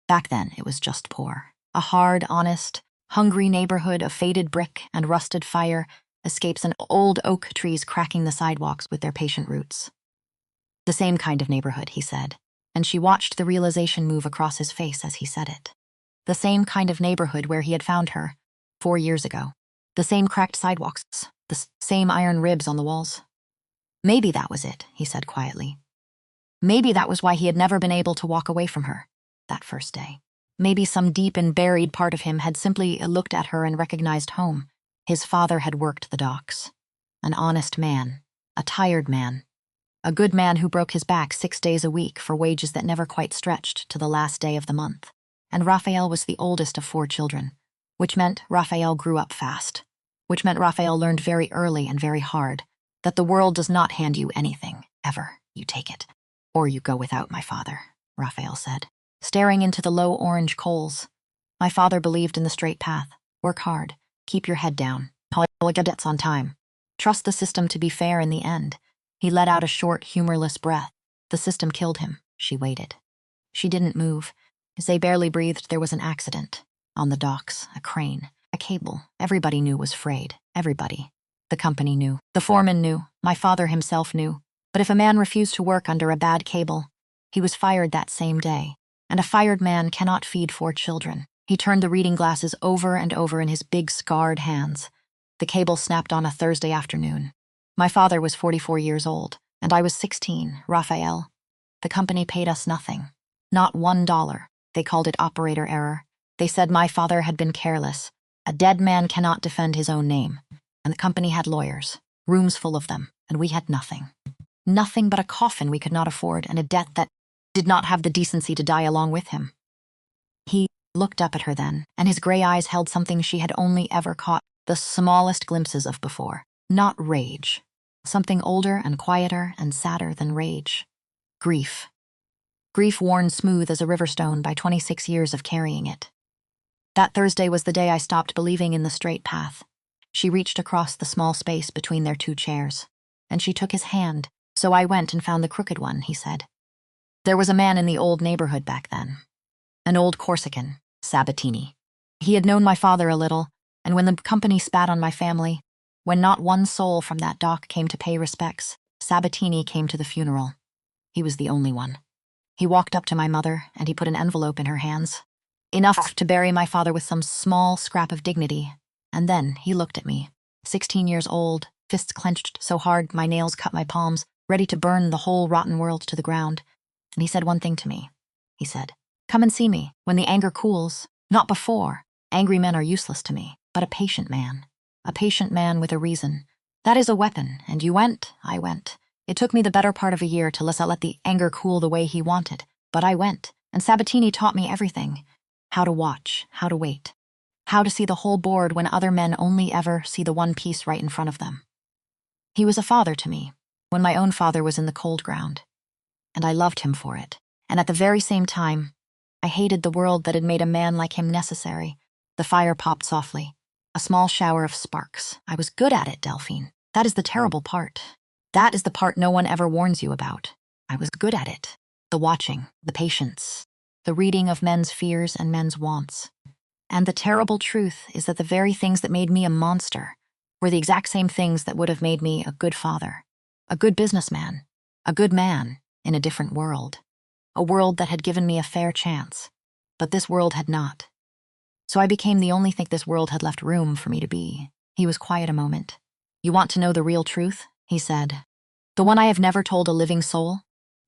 Back then it was just poor. A hard, honest, hungry neighborhood of faded brick and rusted fire escapes and old oak trees cracking the sidewalks with their patient roots. The same kind of neighborhood, he said, and she watched the realization move across his face as he said it. The same kind of neighborhood where he had found her 4 years ago. The same cracked sidewalks, the same iron ribs on the walls. Maybe that was it, he said quietly. Maybe that was why he had never been able to walk away from her that first day. Maybe some deep and buried part of him had simply looked at her and recognized home. His father had worked the docks. An honest man, a tired man, a good man who broke his back 6 days a week for wages that never quite stretched to the last day of the month. And Raphael was the oldest of 4 children, which meant Raphael grew up fast, which meant Raphael learned very early and very hard that the world does not hand you anything, ever. You take it. Or you go without, my father, Raphael said, staring into the low orange coals. My father believed in the straight path. Work hard. Keep your head down. Get debts on time. Trust the system to be fair in the end. He let out a short, humorless breath. The system killed him. She waited. She didn't move. As they barely breathed, there was an accident. On the docks, a crane, a cable. Everybody knew was frayed. Everybody. The company knew. The foreman knew. My father himself knew. But if a man refused to work under a bad cable, he was fired that same day. And a fired man cannot feed 4 children. He turned the reading glasses over and over in his big, scarred hands. The cable snapped on a Thursday afternoon. My father was 44 years old, and I was 16, Raphael. The company paid us nothing. Not $1. They called it operator error. They said my father had been careless. A dead man cannot defend his own name. And the company had lawyers, rooms full of them, and we had nothing. Nothing but a coffin we could not afford and a debt that did not have the decency to die along with him. He looked up at her then, and his gray eyes held something she had only ever caught the smallest glimpses of before. Not rage. Something older and quieter and sadder than rage. Grief. Grief worn smooth as a river stone by 26 years of carrying it. That Thursday was the day I stopped believing in the straight path. She reached across the small space between their 2 chairs, and she took his hand, so I went and found the crooked one, he said. There was a man in the old neighborhood back then. An old Corsican, Sabatini. He had known my father a little, and when the company spat on my family, When not one soul from that dock came to pay respects, Sabatini came to the funeral. He was the only one. He walked up to my mother, and he put an envelope in her hands. Enough to bury my father with some small scrap of dignity. And then he looked at me, 16 years old, fists clenched so hard my nails cut my palms, ready to burn the whole rotten world to the ground. And he said one thing to me. He said, "Come and see me when the anger cools, not before. Angry men are useless to me, but a patient man with a reason. That is a weapon, and you went, I went. It took me the better part of a year to let the anger cool the way he wanted, but I went, and Sabatini taught me everything. How to watch, how to wait, how to see the whole board when other men only ever see the one piece right in front of them. He was a father to me, when my own father was in the cold ground, and I loved him for it. And at the very same time, I hated the world that had made a man like him necessary." The fire popped softly, a small shower of sparks. I was good at it, Delphine. That is the terrible part. That is the part no one ever warns you about. I was good at it. The watching, the patience, the reading of men's fears and men's wants. And the terrible truth is that the very things that made me a monster were the exact same things that would have made me a good father, a good businessman, a good man in a different world. A world that had given me a fair chance, but this world had not. So I became the only thing this world had left room for me to be. He was quiet a moment. "You want to know the real truth?" he said. "The one I have never told a living soul?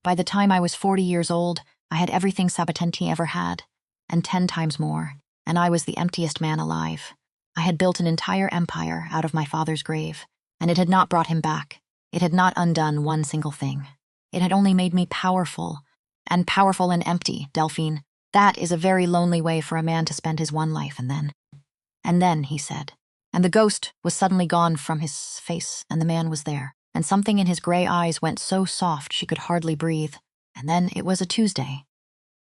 By the time I was 40 years old, I had everything Sabatini ever had, and 10 times more, and I was the emptiest man alive. I had built an entire empire out of my father's grave, and it had not brought him back. It had not undone one single thing. It had only made me powerful and empty, Delphine. That is a very lonely way for a man to spend his one life, and then, he said. And the ghost was suddenly gone from his face, and the man was there, and something in his gray eyes went so soft she could hardly breathe. And then it was a Tuesday,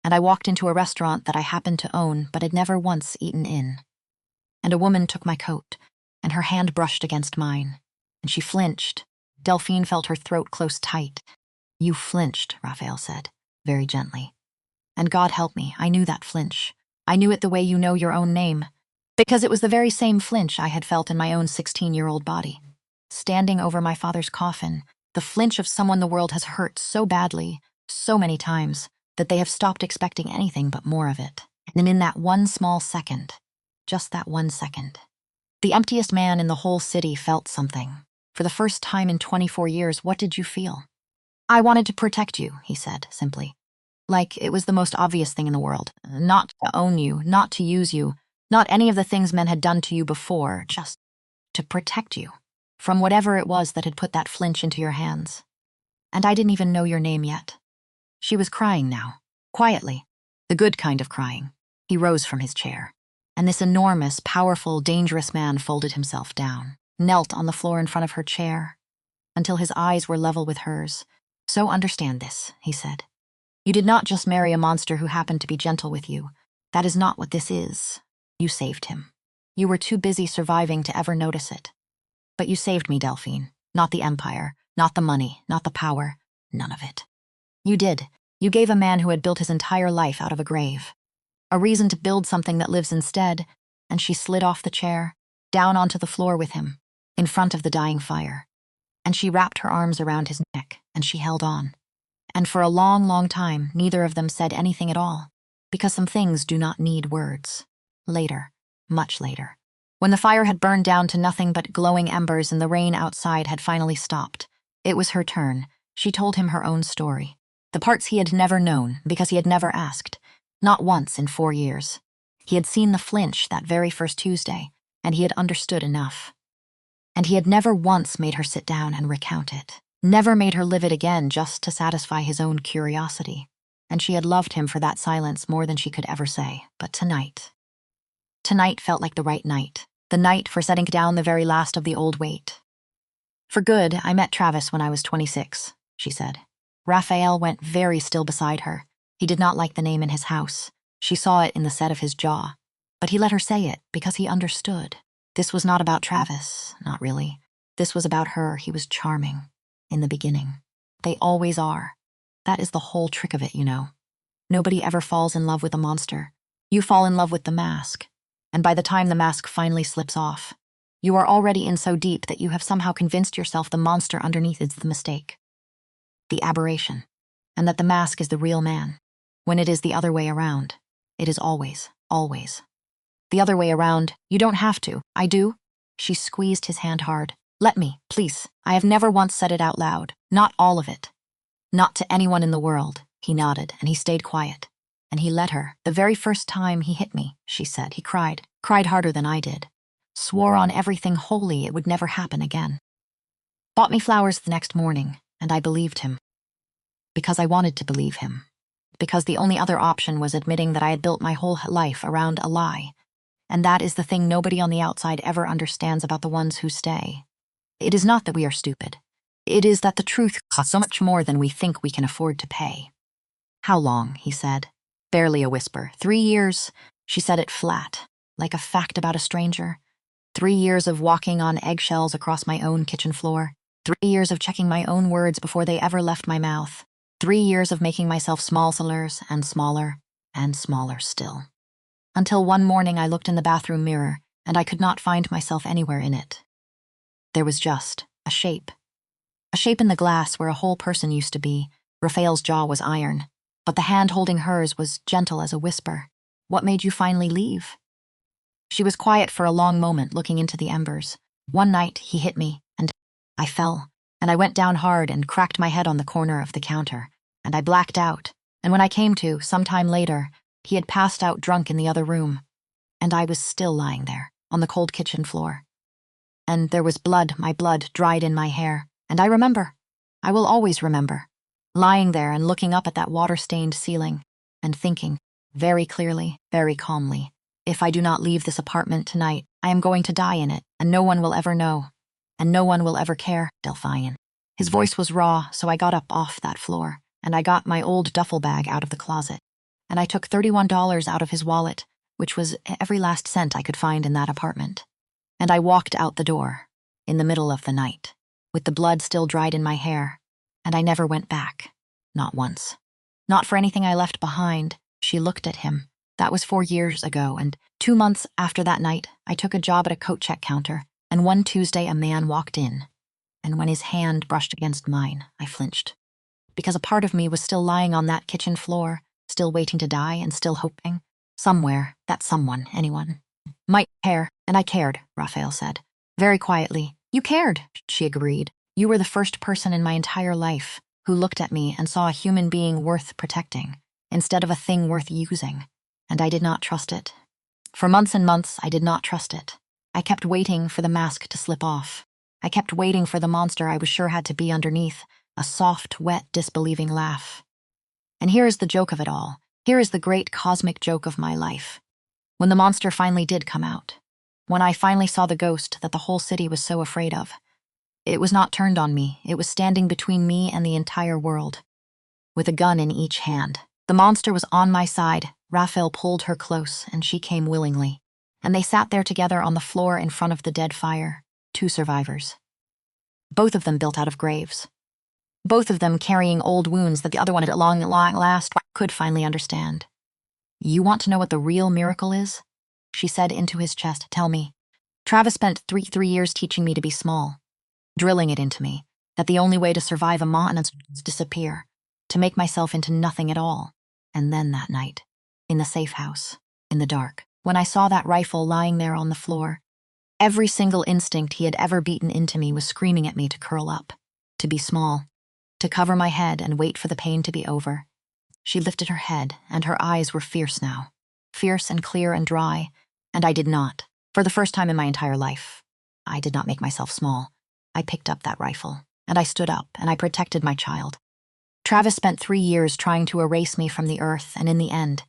and I walked into a restaurant that I happened to own but had never once eaten in. And a woman took my coat, and her hand brushed against mine, and she flinched. Delphine felt her throat close tight. "You flinched," Rafael said, very gently. And God help me, I knew that flinch. I knew it the way you know your own name, because it was the very same flinch I had felt in my own 16-year-old body. Standing over my father's coffin, the flinch of someone the world has hurt so badly, so many times, that they have stopped expecting anything but more of it. And in that one small second, just that 1 second, the emptiest man in the whole city felt something. For the first time in 24 years, what did you feel? "I wanted to protect you," he said, simply. Like it was the most obvious thing in the world. Not to own you, not to use you, not any of the things men had done to you before, just to protect you from whatever it was that had put that flinch into your hands. And I didn't even know your name yet." She was crying now, quietly, the good kind of crying. He rose from his chair, and this enormous, powerful, dangerous man folded himself down, knelt on the floor in front of her chair, until his eyes were level with hers. "So understand this," he said. "You did not just marry a monster who happened to be gentle with you. That is not what this is. You saved him. You were too busy surviving to ever notice it. But you saved me, Delphine. Not the empire, not the money, not the power, none of it. You did. You gave a man who had built his entire life out of a grave a reason to build something that lives instead." And she slid off the chair, down onto the floor with him, in front of the dying fire. And she wrapped her arms around his neck, and she held on. And for a long, long time, neither of them said anything at all, because some things do not need words. Later, much later, when the fire had burned down to nothing but glowing embers and the rain outside had finally stopped, it was her turn. She told him her own story, the parts he had never known because he had never asked, not once in 4 years. He had seen the flinch that very first Tuesday, and he had understood enough. And he had never once made her sit down and recount it, never made her live it again just to satisfy his own curiosity. And she had loved him for that silence more than she could ever say. But tonight felt like the right night, the night for setting down the very last of the old weight. "For good, I met Travis when I was 26, she said. Rafael went very still beside her. He did not like the name in his house. She saw it in the set of his jaw. But he let her say it because he understood. This was not about Travis, not really. This was about her. He was charming. In the beginning. They always are. That is the whole trick of it, you know. Nobody ever falls in love with a monster. You fall in love with the mask. And by the time the mask finally slips off, You are already in so deep that you have somehow convinced yourself the monster underneath is the mistake, the aberration, and that the mask is the real man, when it is the other way around. It is always, always. The other way around. You don't have to. I do. She squeezed his hand hard. Let me, please. I have never once said it out loud. Not all of it. Not to anyone in the world. He nodded, and he stayed quiet. And he let her. The very first time he hit me, she said. He cried harder than I did. Swore on everything holy it would never happen again. Bought me flowers the next morning, and I believed him. Because I wanted to believe him. Because the only other option was admitting that I had built my whole life around a lie. And that is the thing nobody on the outside ever understands about the ones who stay. It is not that we are stupid. It is that the truth costs so much more than we think we can afford to pay. How long, he said. Barely a whisper. 3 years. She said it flat, like a fact about a stranger. 3 years of walking on eggshells across my own kitchen floor. 3 years of checking my own words before they ever left my mouth. 3 years of making myself smaller and smaller still. Until one morning I looked in the bathroom mirror, and I could not find myself anywhere in it. There was just a shape. A shape in the glass where a whole person used to be. Rafael's jaw was iron, but the hand holding hers was gentle as a whisper. What made you finally leave? She was quiet for a long moment, looking into the embers. One night, he hit me, and I fell, and I went down hard and cracked my head on the corner of the counter, and I blacked out, and when I came to, some time later, he had passed out drunk in the other room, and I was still lying there, on the cold kitchen floor. And there was blood, my blood, dried in my hair, and I remember, I will always remember, lying there and looking up at that water-stained ceiling, and thinking, very clearly, very calmly, if I do not leave this apartment tonight, I am going to die in it, and no one will ever know, and no one will ever care, Delphine. His voice was raw, so I got up off that floor, and I got my old duffel bag out of the closet, and I took $31 out of his wallet, which was every last cent I could find in that apartment. And I walked out the door, in the middle of the night, with the blood still dried in my hair, and I never went back, not once. Not for anything I left behind. She looked at him. That was 4 years ago, and 2 months after that night, I took a job at a coat check counter, and one Tuesday a man walked in, and when his hand brushed against mine, I flinched. Because a part of me was still lying on that kitchen floor, still waiting to die and still hoping, somewhere, that someone, anyone, might care, and I cared, Rafael said. Very quietly. You cared, she agreed. You were the first person in my entire life who looked at me and saw a human being worth protecting, instead of a thing worth using. And I did not trust it. For months and months, I did not trust it. I kept waiting for the mask to slip off. I kept waiting for the monster I was sure had to be underneath, a soft, wet, disbelieving laugh. And here is the joke of it all. Here is the great cosmic joke of my life. When the monster finally did come out, when I finally saw the ghost that the whole city was so afraid of, it was not turned on me. It was standing between me and the entire world, with a gun in each hand. The monster was on my side. Rafael pulled her close, and she came willingly. And they sat there together on the floor in front of the dead fire, 2 survivors. Both of them built out of graves. Both of them carrying old wounds that the other one at long last could finally understand. You want to know what the real miracle is? She said into his chest. Tell me. Travis spent three years teaching me to be small, drilling it into me, that the only way to survive a monster is to disappear, to make myself into nothing at all. And then that night, in the safe house, in the dark, when I saw that rifle lying there on the floor, every single instinct he had ever beaten into me was screaming at me to curl up, to be small, to cover my head and wait for the pain to be over. She lifted her head, and her eyes were fierce now, fierce and clear and dry, and I did not. For the first time in my entire life, I did not make myself small. I picked up that rifle, and I stood up, and I protected my child. Travis spent 3 years trying to erase me from the earth, and in the end,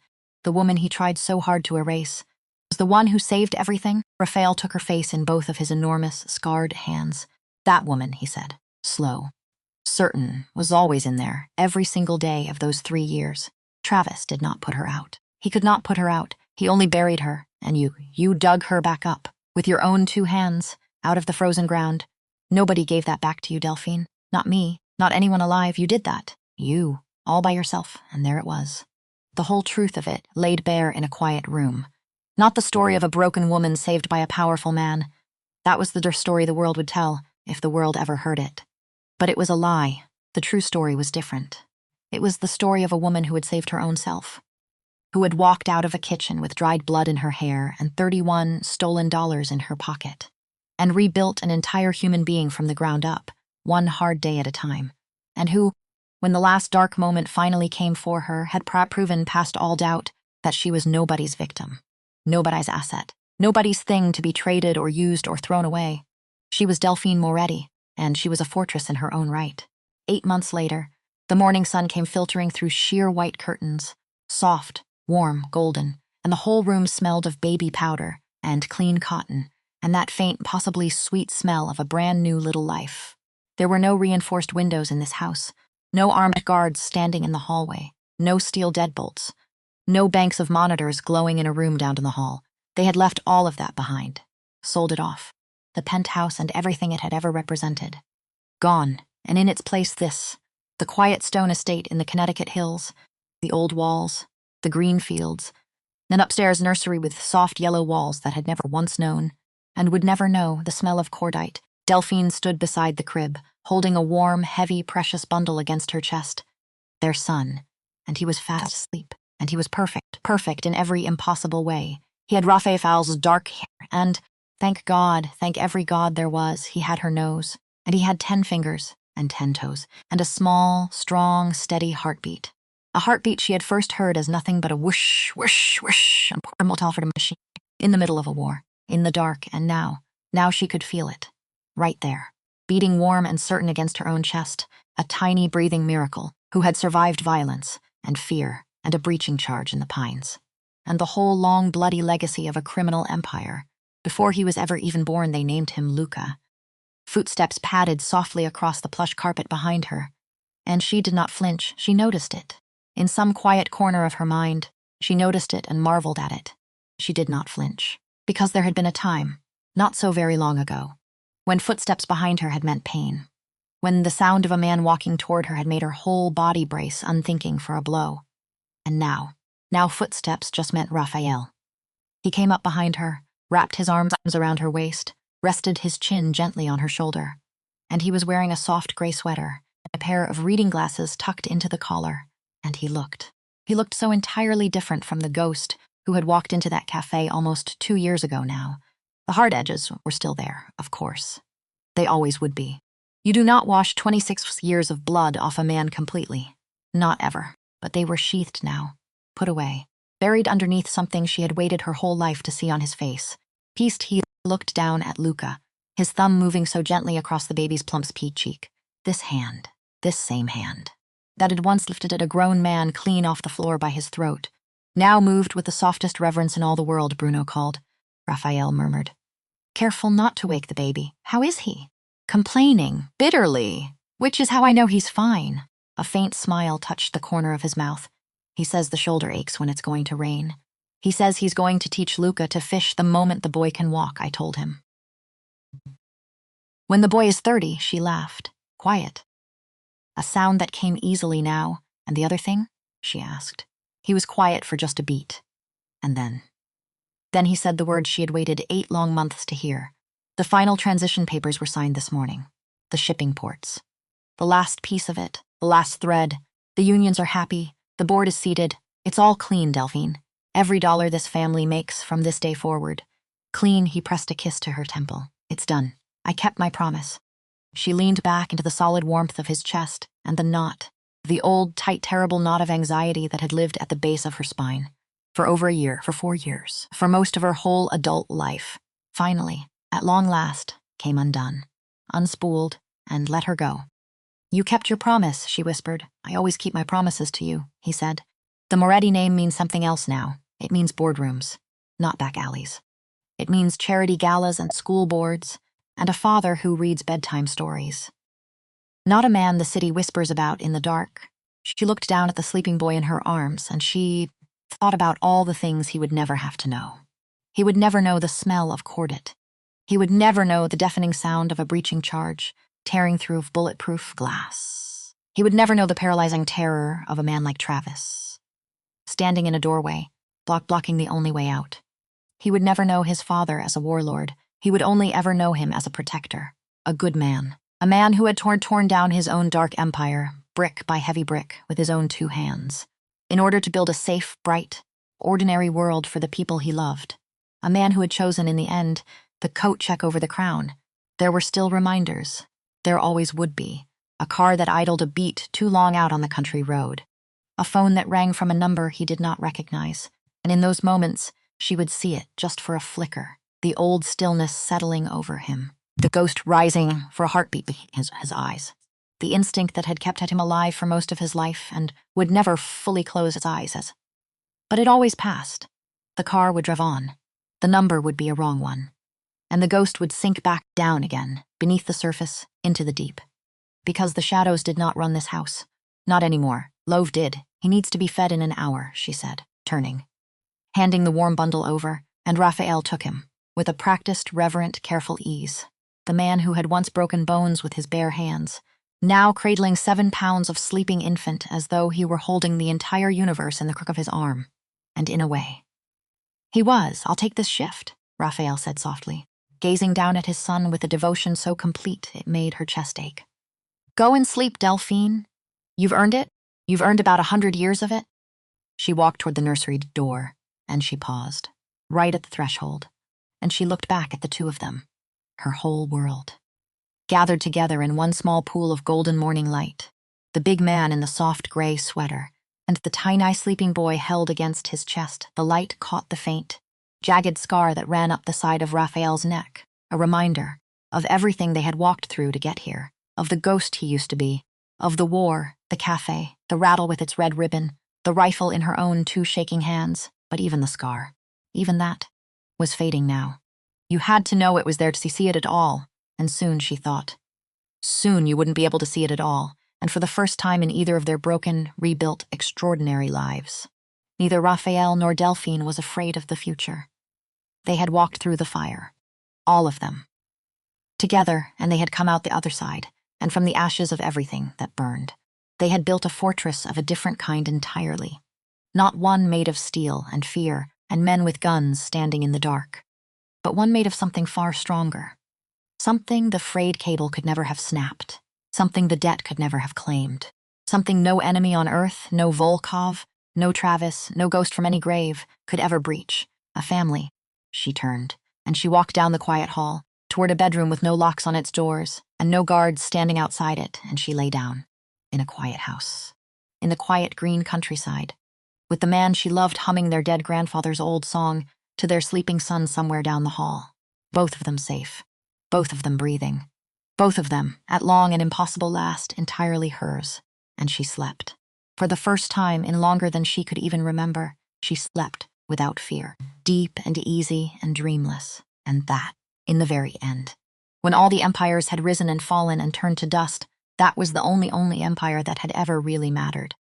the woman he tried so hard to erase was the one who saved everything. Rafael took her face in both of his enormous, scarred hands. That woman, he said, slow, certain, was always in there, every single day of those 3 years. Travis did not put her out. He could not put her out. He only buried her, and you dug her back up, with your own 2 hands, out of the frozen ground. Nobody gave that back to you, Delphine. Not me, not anyone alive. You did that. You, all by yourself, and there it was. The whole truth of it laid bare in a quiet room. Not the story of a broken woman saved by a powerful man. That was the story the world would tell, if the world ever heard it. But it was a lie. The true story was different. It was the story of a woman who had saved her own self, who had walked out of a kitchen with dried blood in her hair and 31 stolen dollars in her pocket, and rebuilt an entire human being from the ground up, one hard day at a time, and who, when the last dark moment finally came for her, had proven past all doubt that she was nobody's victim, nobody's asset, nobody's thing to be traded or used or thrown away. She was Delphine Moretti, and she was a fortress in her own right. 8 months later, the morning sun came filtering through sheer white curtains, soft, warm, golden, and the whole room smelled of baby powder and clean cotton, and that faint, possibly sweet smell of a brand new little life. There were no reinforced windows in this house, no armed guards standing in the hallway, no steel deadbolts, no banks of monitors glowing in a room down in the hall. They had left all of that behind, sold it off, the penthouse and everything it had ever represented. Gone, and in its place this, the quiet stone estate in the Connecticut hills, the old walls, the green fields, an upstairs nursery with soft yellow walls that had never once known, and would never know, the smell of cordite. Delphine stood beside the crib, holding a warm, heavy, precious bundle against her chest. Their son, and he was fast asleep, and he was perfect in every impossible way. He had Rafael's dark hair, and, thank God, thank every God there was, he had her nose, and he had 10 fingers and 10 toes, and a small, strong, steady heartbeat. A heartbeat she had first heard as nothing but a whoosh, whoosh, whoosh, and poor Telford machine, in the middle of a war, in the dark, and now she could feel it, right there, beating warm and certain against her own chest, a tiny breathing miracle who had survived violence and fear and a breaching charge in the pines, and the whole long bloody legacy of a criminal empire. Before he was ever even born, they named him Luca. Footsteps padded softly across the plush carpet behind her, and she did not flinch. She noticed it. In some quiet corner of her mind, she noticed it and marveled at it. She did not flinch, because there had been a time, not so very long ago, when footsteps behind her had meant pain, when the sound of a man walking toward her had made her whole body brace, unthinking for a blow. And now footsteps just meant Rafael. He came up behind her, wrapped his arms around her waist, rested his chin gently on her shoulder, and he was wearing a soft gray sweater, a pair of reading glasses tucked into the collar, and he looked so entirely different from the ghost who had walked into that cafe almost 2 years ago now. The hard edges were still there, of course. They always would be. You do not wash 26 years of blood off a man completely. Not ever. But they were sheathed now, put away, buried underneath something she had waited her whole life to see on his face. He looked down at Luca, his thumb moving so gently across the baby's plump cheek. This hand, this same hand, that had once lifted a grown man clean off the floor by his throat, now moved with the softest reverence in all the world, Bruno called. Rafael murmured. Careful not to wake the baby. How is he? Complaining, bitterly, which is how I know he's fine. A faint smile touched the corner of his mouth. He says the shoulder aches when it's going to rain. He says he's going to teach Luca to fish the moment the boy can walk, I told him. When the boy is 30, she laughed. Quiet. A sound that came easily now. And the other thing? She asked. He was quiet for just a beat. And then he said the words she had waited 8 long months to hear. The final transition papers were signed this morning. The shipping ports. The last piece of it. The last thread. The unions are happy. The board is seated. It's all clean, Delphine. Every dollar this family makes from this day forward. Clean, he pressed a kiss to her temple. It's done. I kept my promise. She leaned back into the solid warmth of his chest, and the knot, the old, tight, terrible knot of anxiety that had lived at the base of her spine. For over a year, for 4 years, for most of her whole adult life, finally, at long last, came undone, unspooled, and let her go. You kept your promise, she whispered. I always keep my promises to you, he said. The Moretti name means something else now. It means boardrooms, not back alleys. It means charity galas and school boards, and a father who reads bedtime stories. Not a man the city whispers about in the dark. She looked down at the sleeping boy in her arms, and she thought about all the things he would never have to know. He would never know the smell of cordite. He would never know the deafening sound of a breaching charge, tearing through bulletproof glass. He would never know the paralyzing terror of a man like Travis, standing in a doorway, blocking the only way out. He would never know his father as a warlord, He would only ever know him as a protector, a good man, a man who had torn down his own dark empire, brick by heavy brick, with his own 2 hands, in order to build a safe, bright, ordinary world for the people he loved. A man who had chosen, in the end, the coat check over the crown. There were still reminders. There always would be. A car that idled a beat too long out on the country road. A phone that rang from a number he did not recognize. And in those moments, she would see it just for a flicker, the old stillness settling over him, the ghost rising for a heartbeat in his eyes, the instinct that had kept him alive for most of his life and would never fully close his eyes. But it always passed. The car would drive on. The number would be a wrong one. And the ghost would sink back down again, beneath the surface, into the deep. Because the shadows did not run this house. Not anymore. Love did. He needs to be fed in an hour, she said, turning. Handing the warm bundle over, and Rafael took him, with a practiced, reverent, careful ease. The man who had once broken bones with his bare hands, now cradling 7 pounds of sleeping infant as though he were holding the entire universe in the crook of his arm. And in a way. He was. I'll take this shift, Rafael said softly, gazing down at his son with a devotion so complete it made her chest ache. Go and sleep, Delphine. You've earned it. You've earned about 100 years of it. She walked toward the nursery door, and she paused, right at the threshold, and she looked back at the 2 of them, her whole world, gathered together in one small pool of golden morning light, the big man in the soft gray sweater, and the tiny sleeping boy held against his chest. The light caught the faint, jagged scar that ran up the side of Rafael's neck, a reminder of everything they had walked through to get here, of the ghost he used to be, of the war, the cafe, the rattle with its red ribbon, the rifle in her own 2 shaking hands, but even the scar, even that, was fading now. You had to know it was there to see it at all, and soon, she thought. Soon you wouldn't be able to see it at all, and for the first time in either of their broken, rebuilt, extraordinary lives. Neither Rafael nor Delphine was afraid of the future. They had walked through the fire. All of them. Together, and they had come out the other side, and from the ashes of everything that burned. They had built a fortress of a different kind entirely. Not one made of steel and fear and men with guns standing in the dark, but one made of something far stronger. Something the frayed cable could never have snapped. Something the debt could never have claimed. Something no enemy on Earth, no Volkov, no Travis, no ghost from any grave could ever breach. A family. She turned, and she walked down the quiet hall, toward a bedroom with no locks on its doors, and no guards standing outside it, and she lay down. In a quiet house. In the quiet green countryside. With the man she loved humming their dead grandfather's old song to their sleeping son somewhere down the hall. Both of them safe. Both of them breathing. Both of them, at long and impossible last, entirely hers. And she slept. For the first time in longer than she could even remember, she slept without fear, deep and easy and dreamless. And that, in the very end. When all the empires had risen and fallen and turned to dust, that was the only empire that had ever really mattered.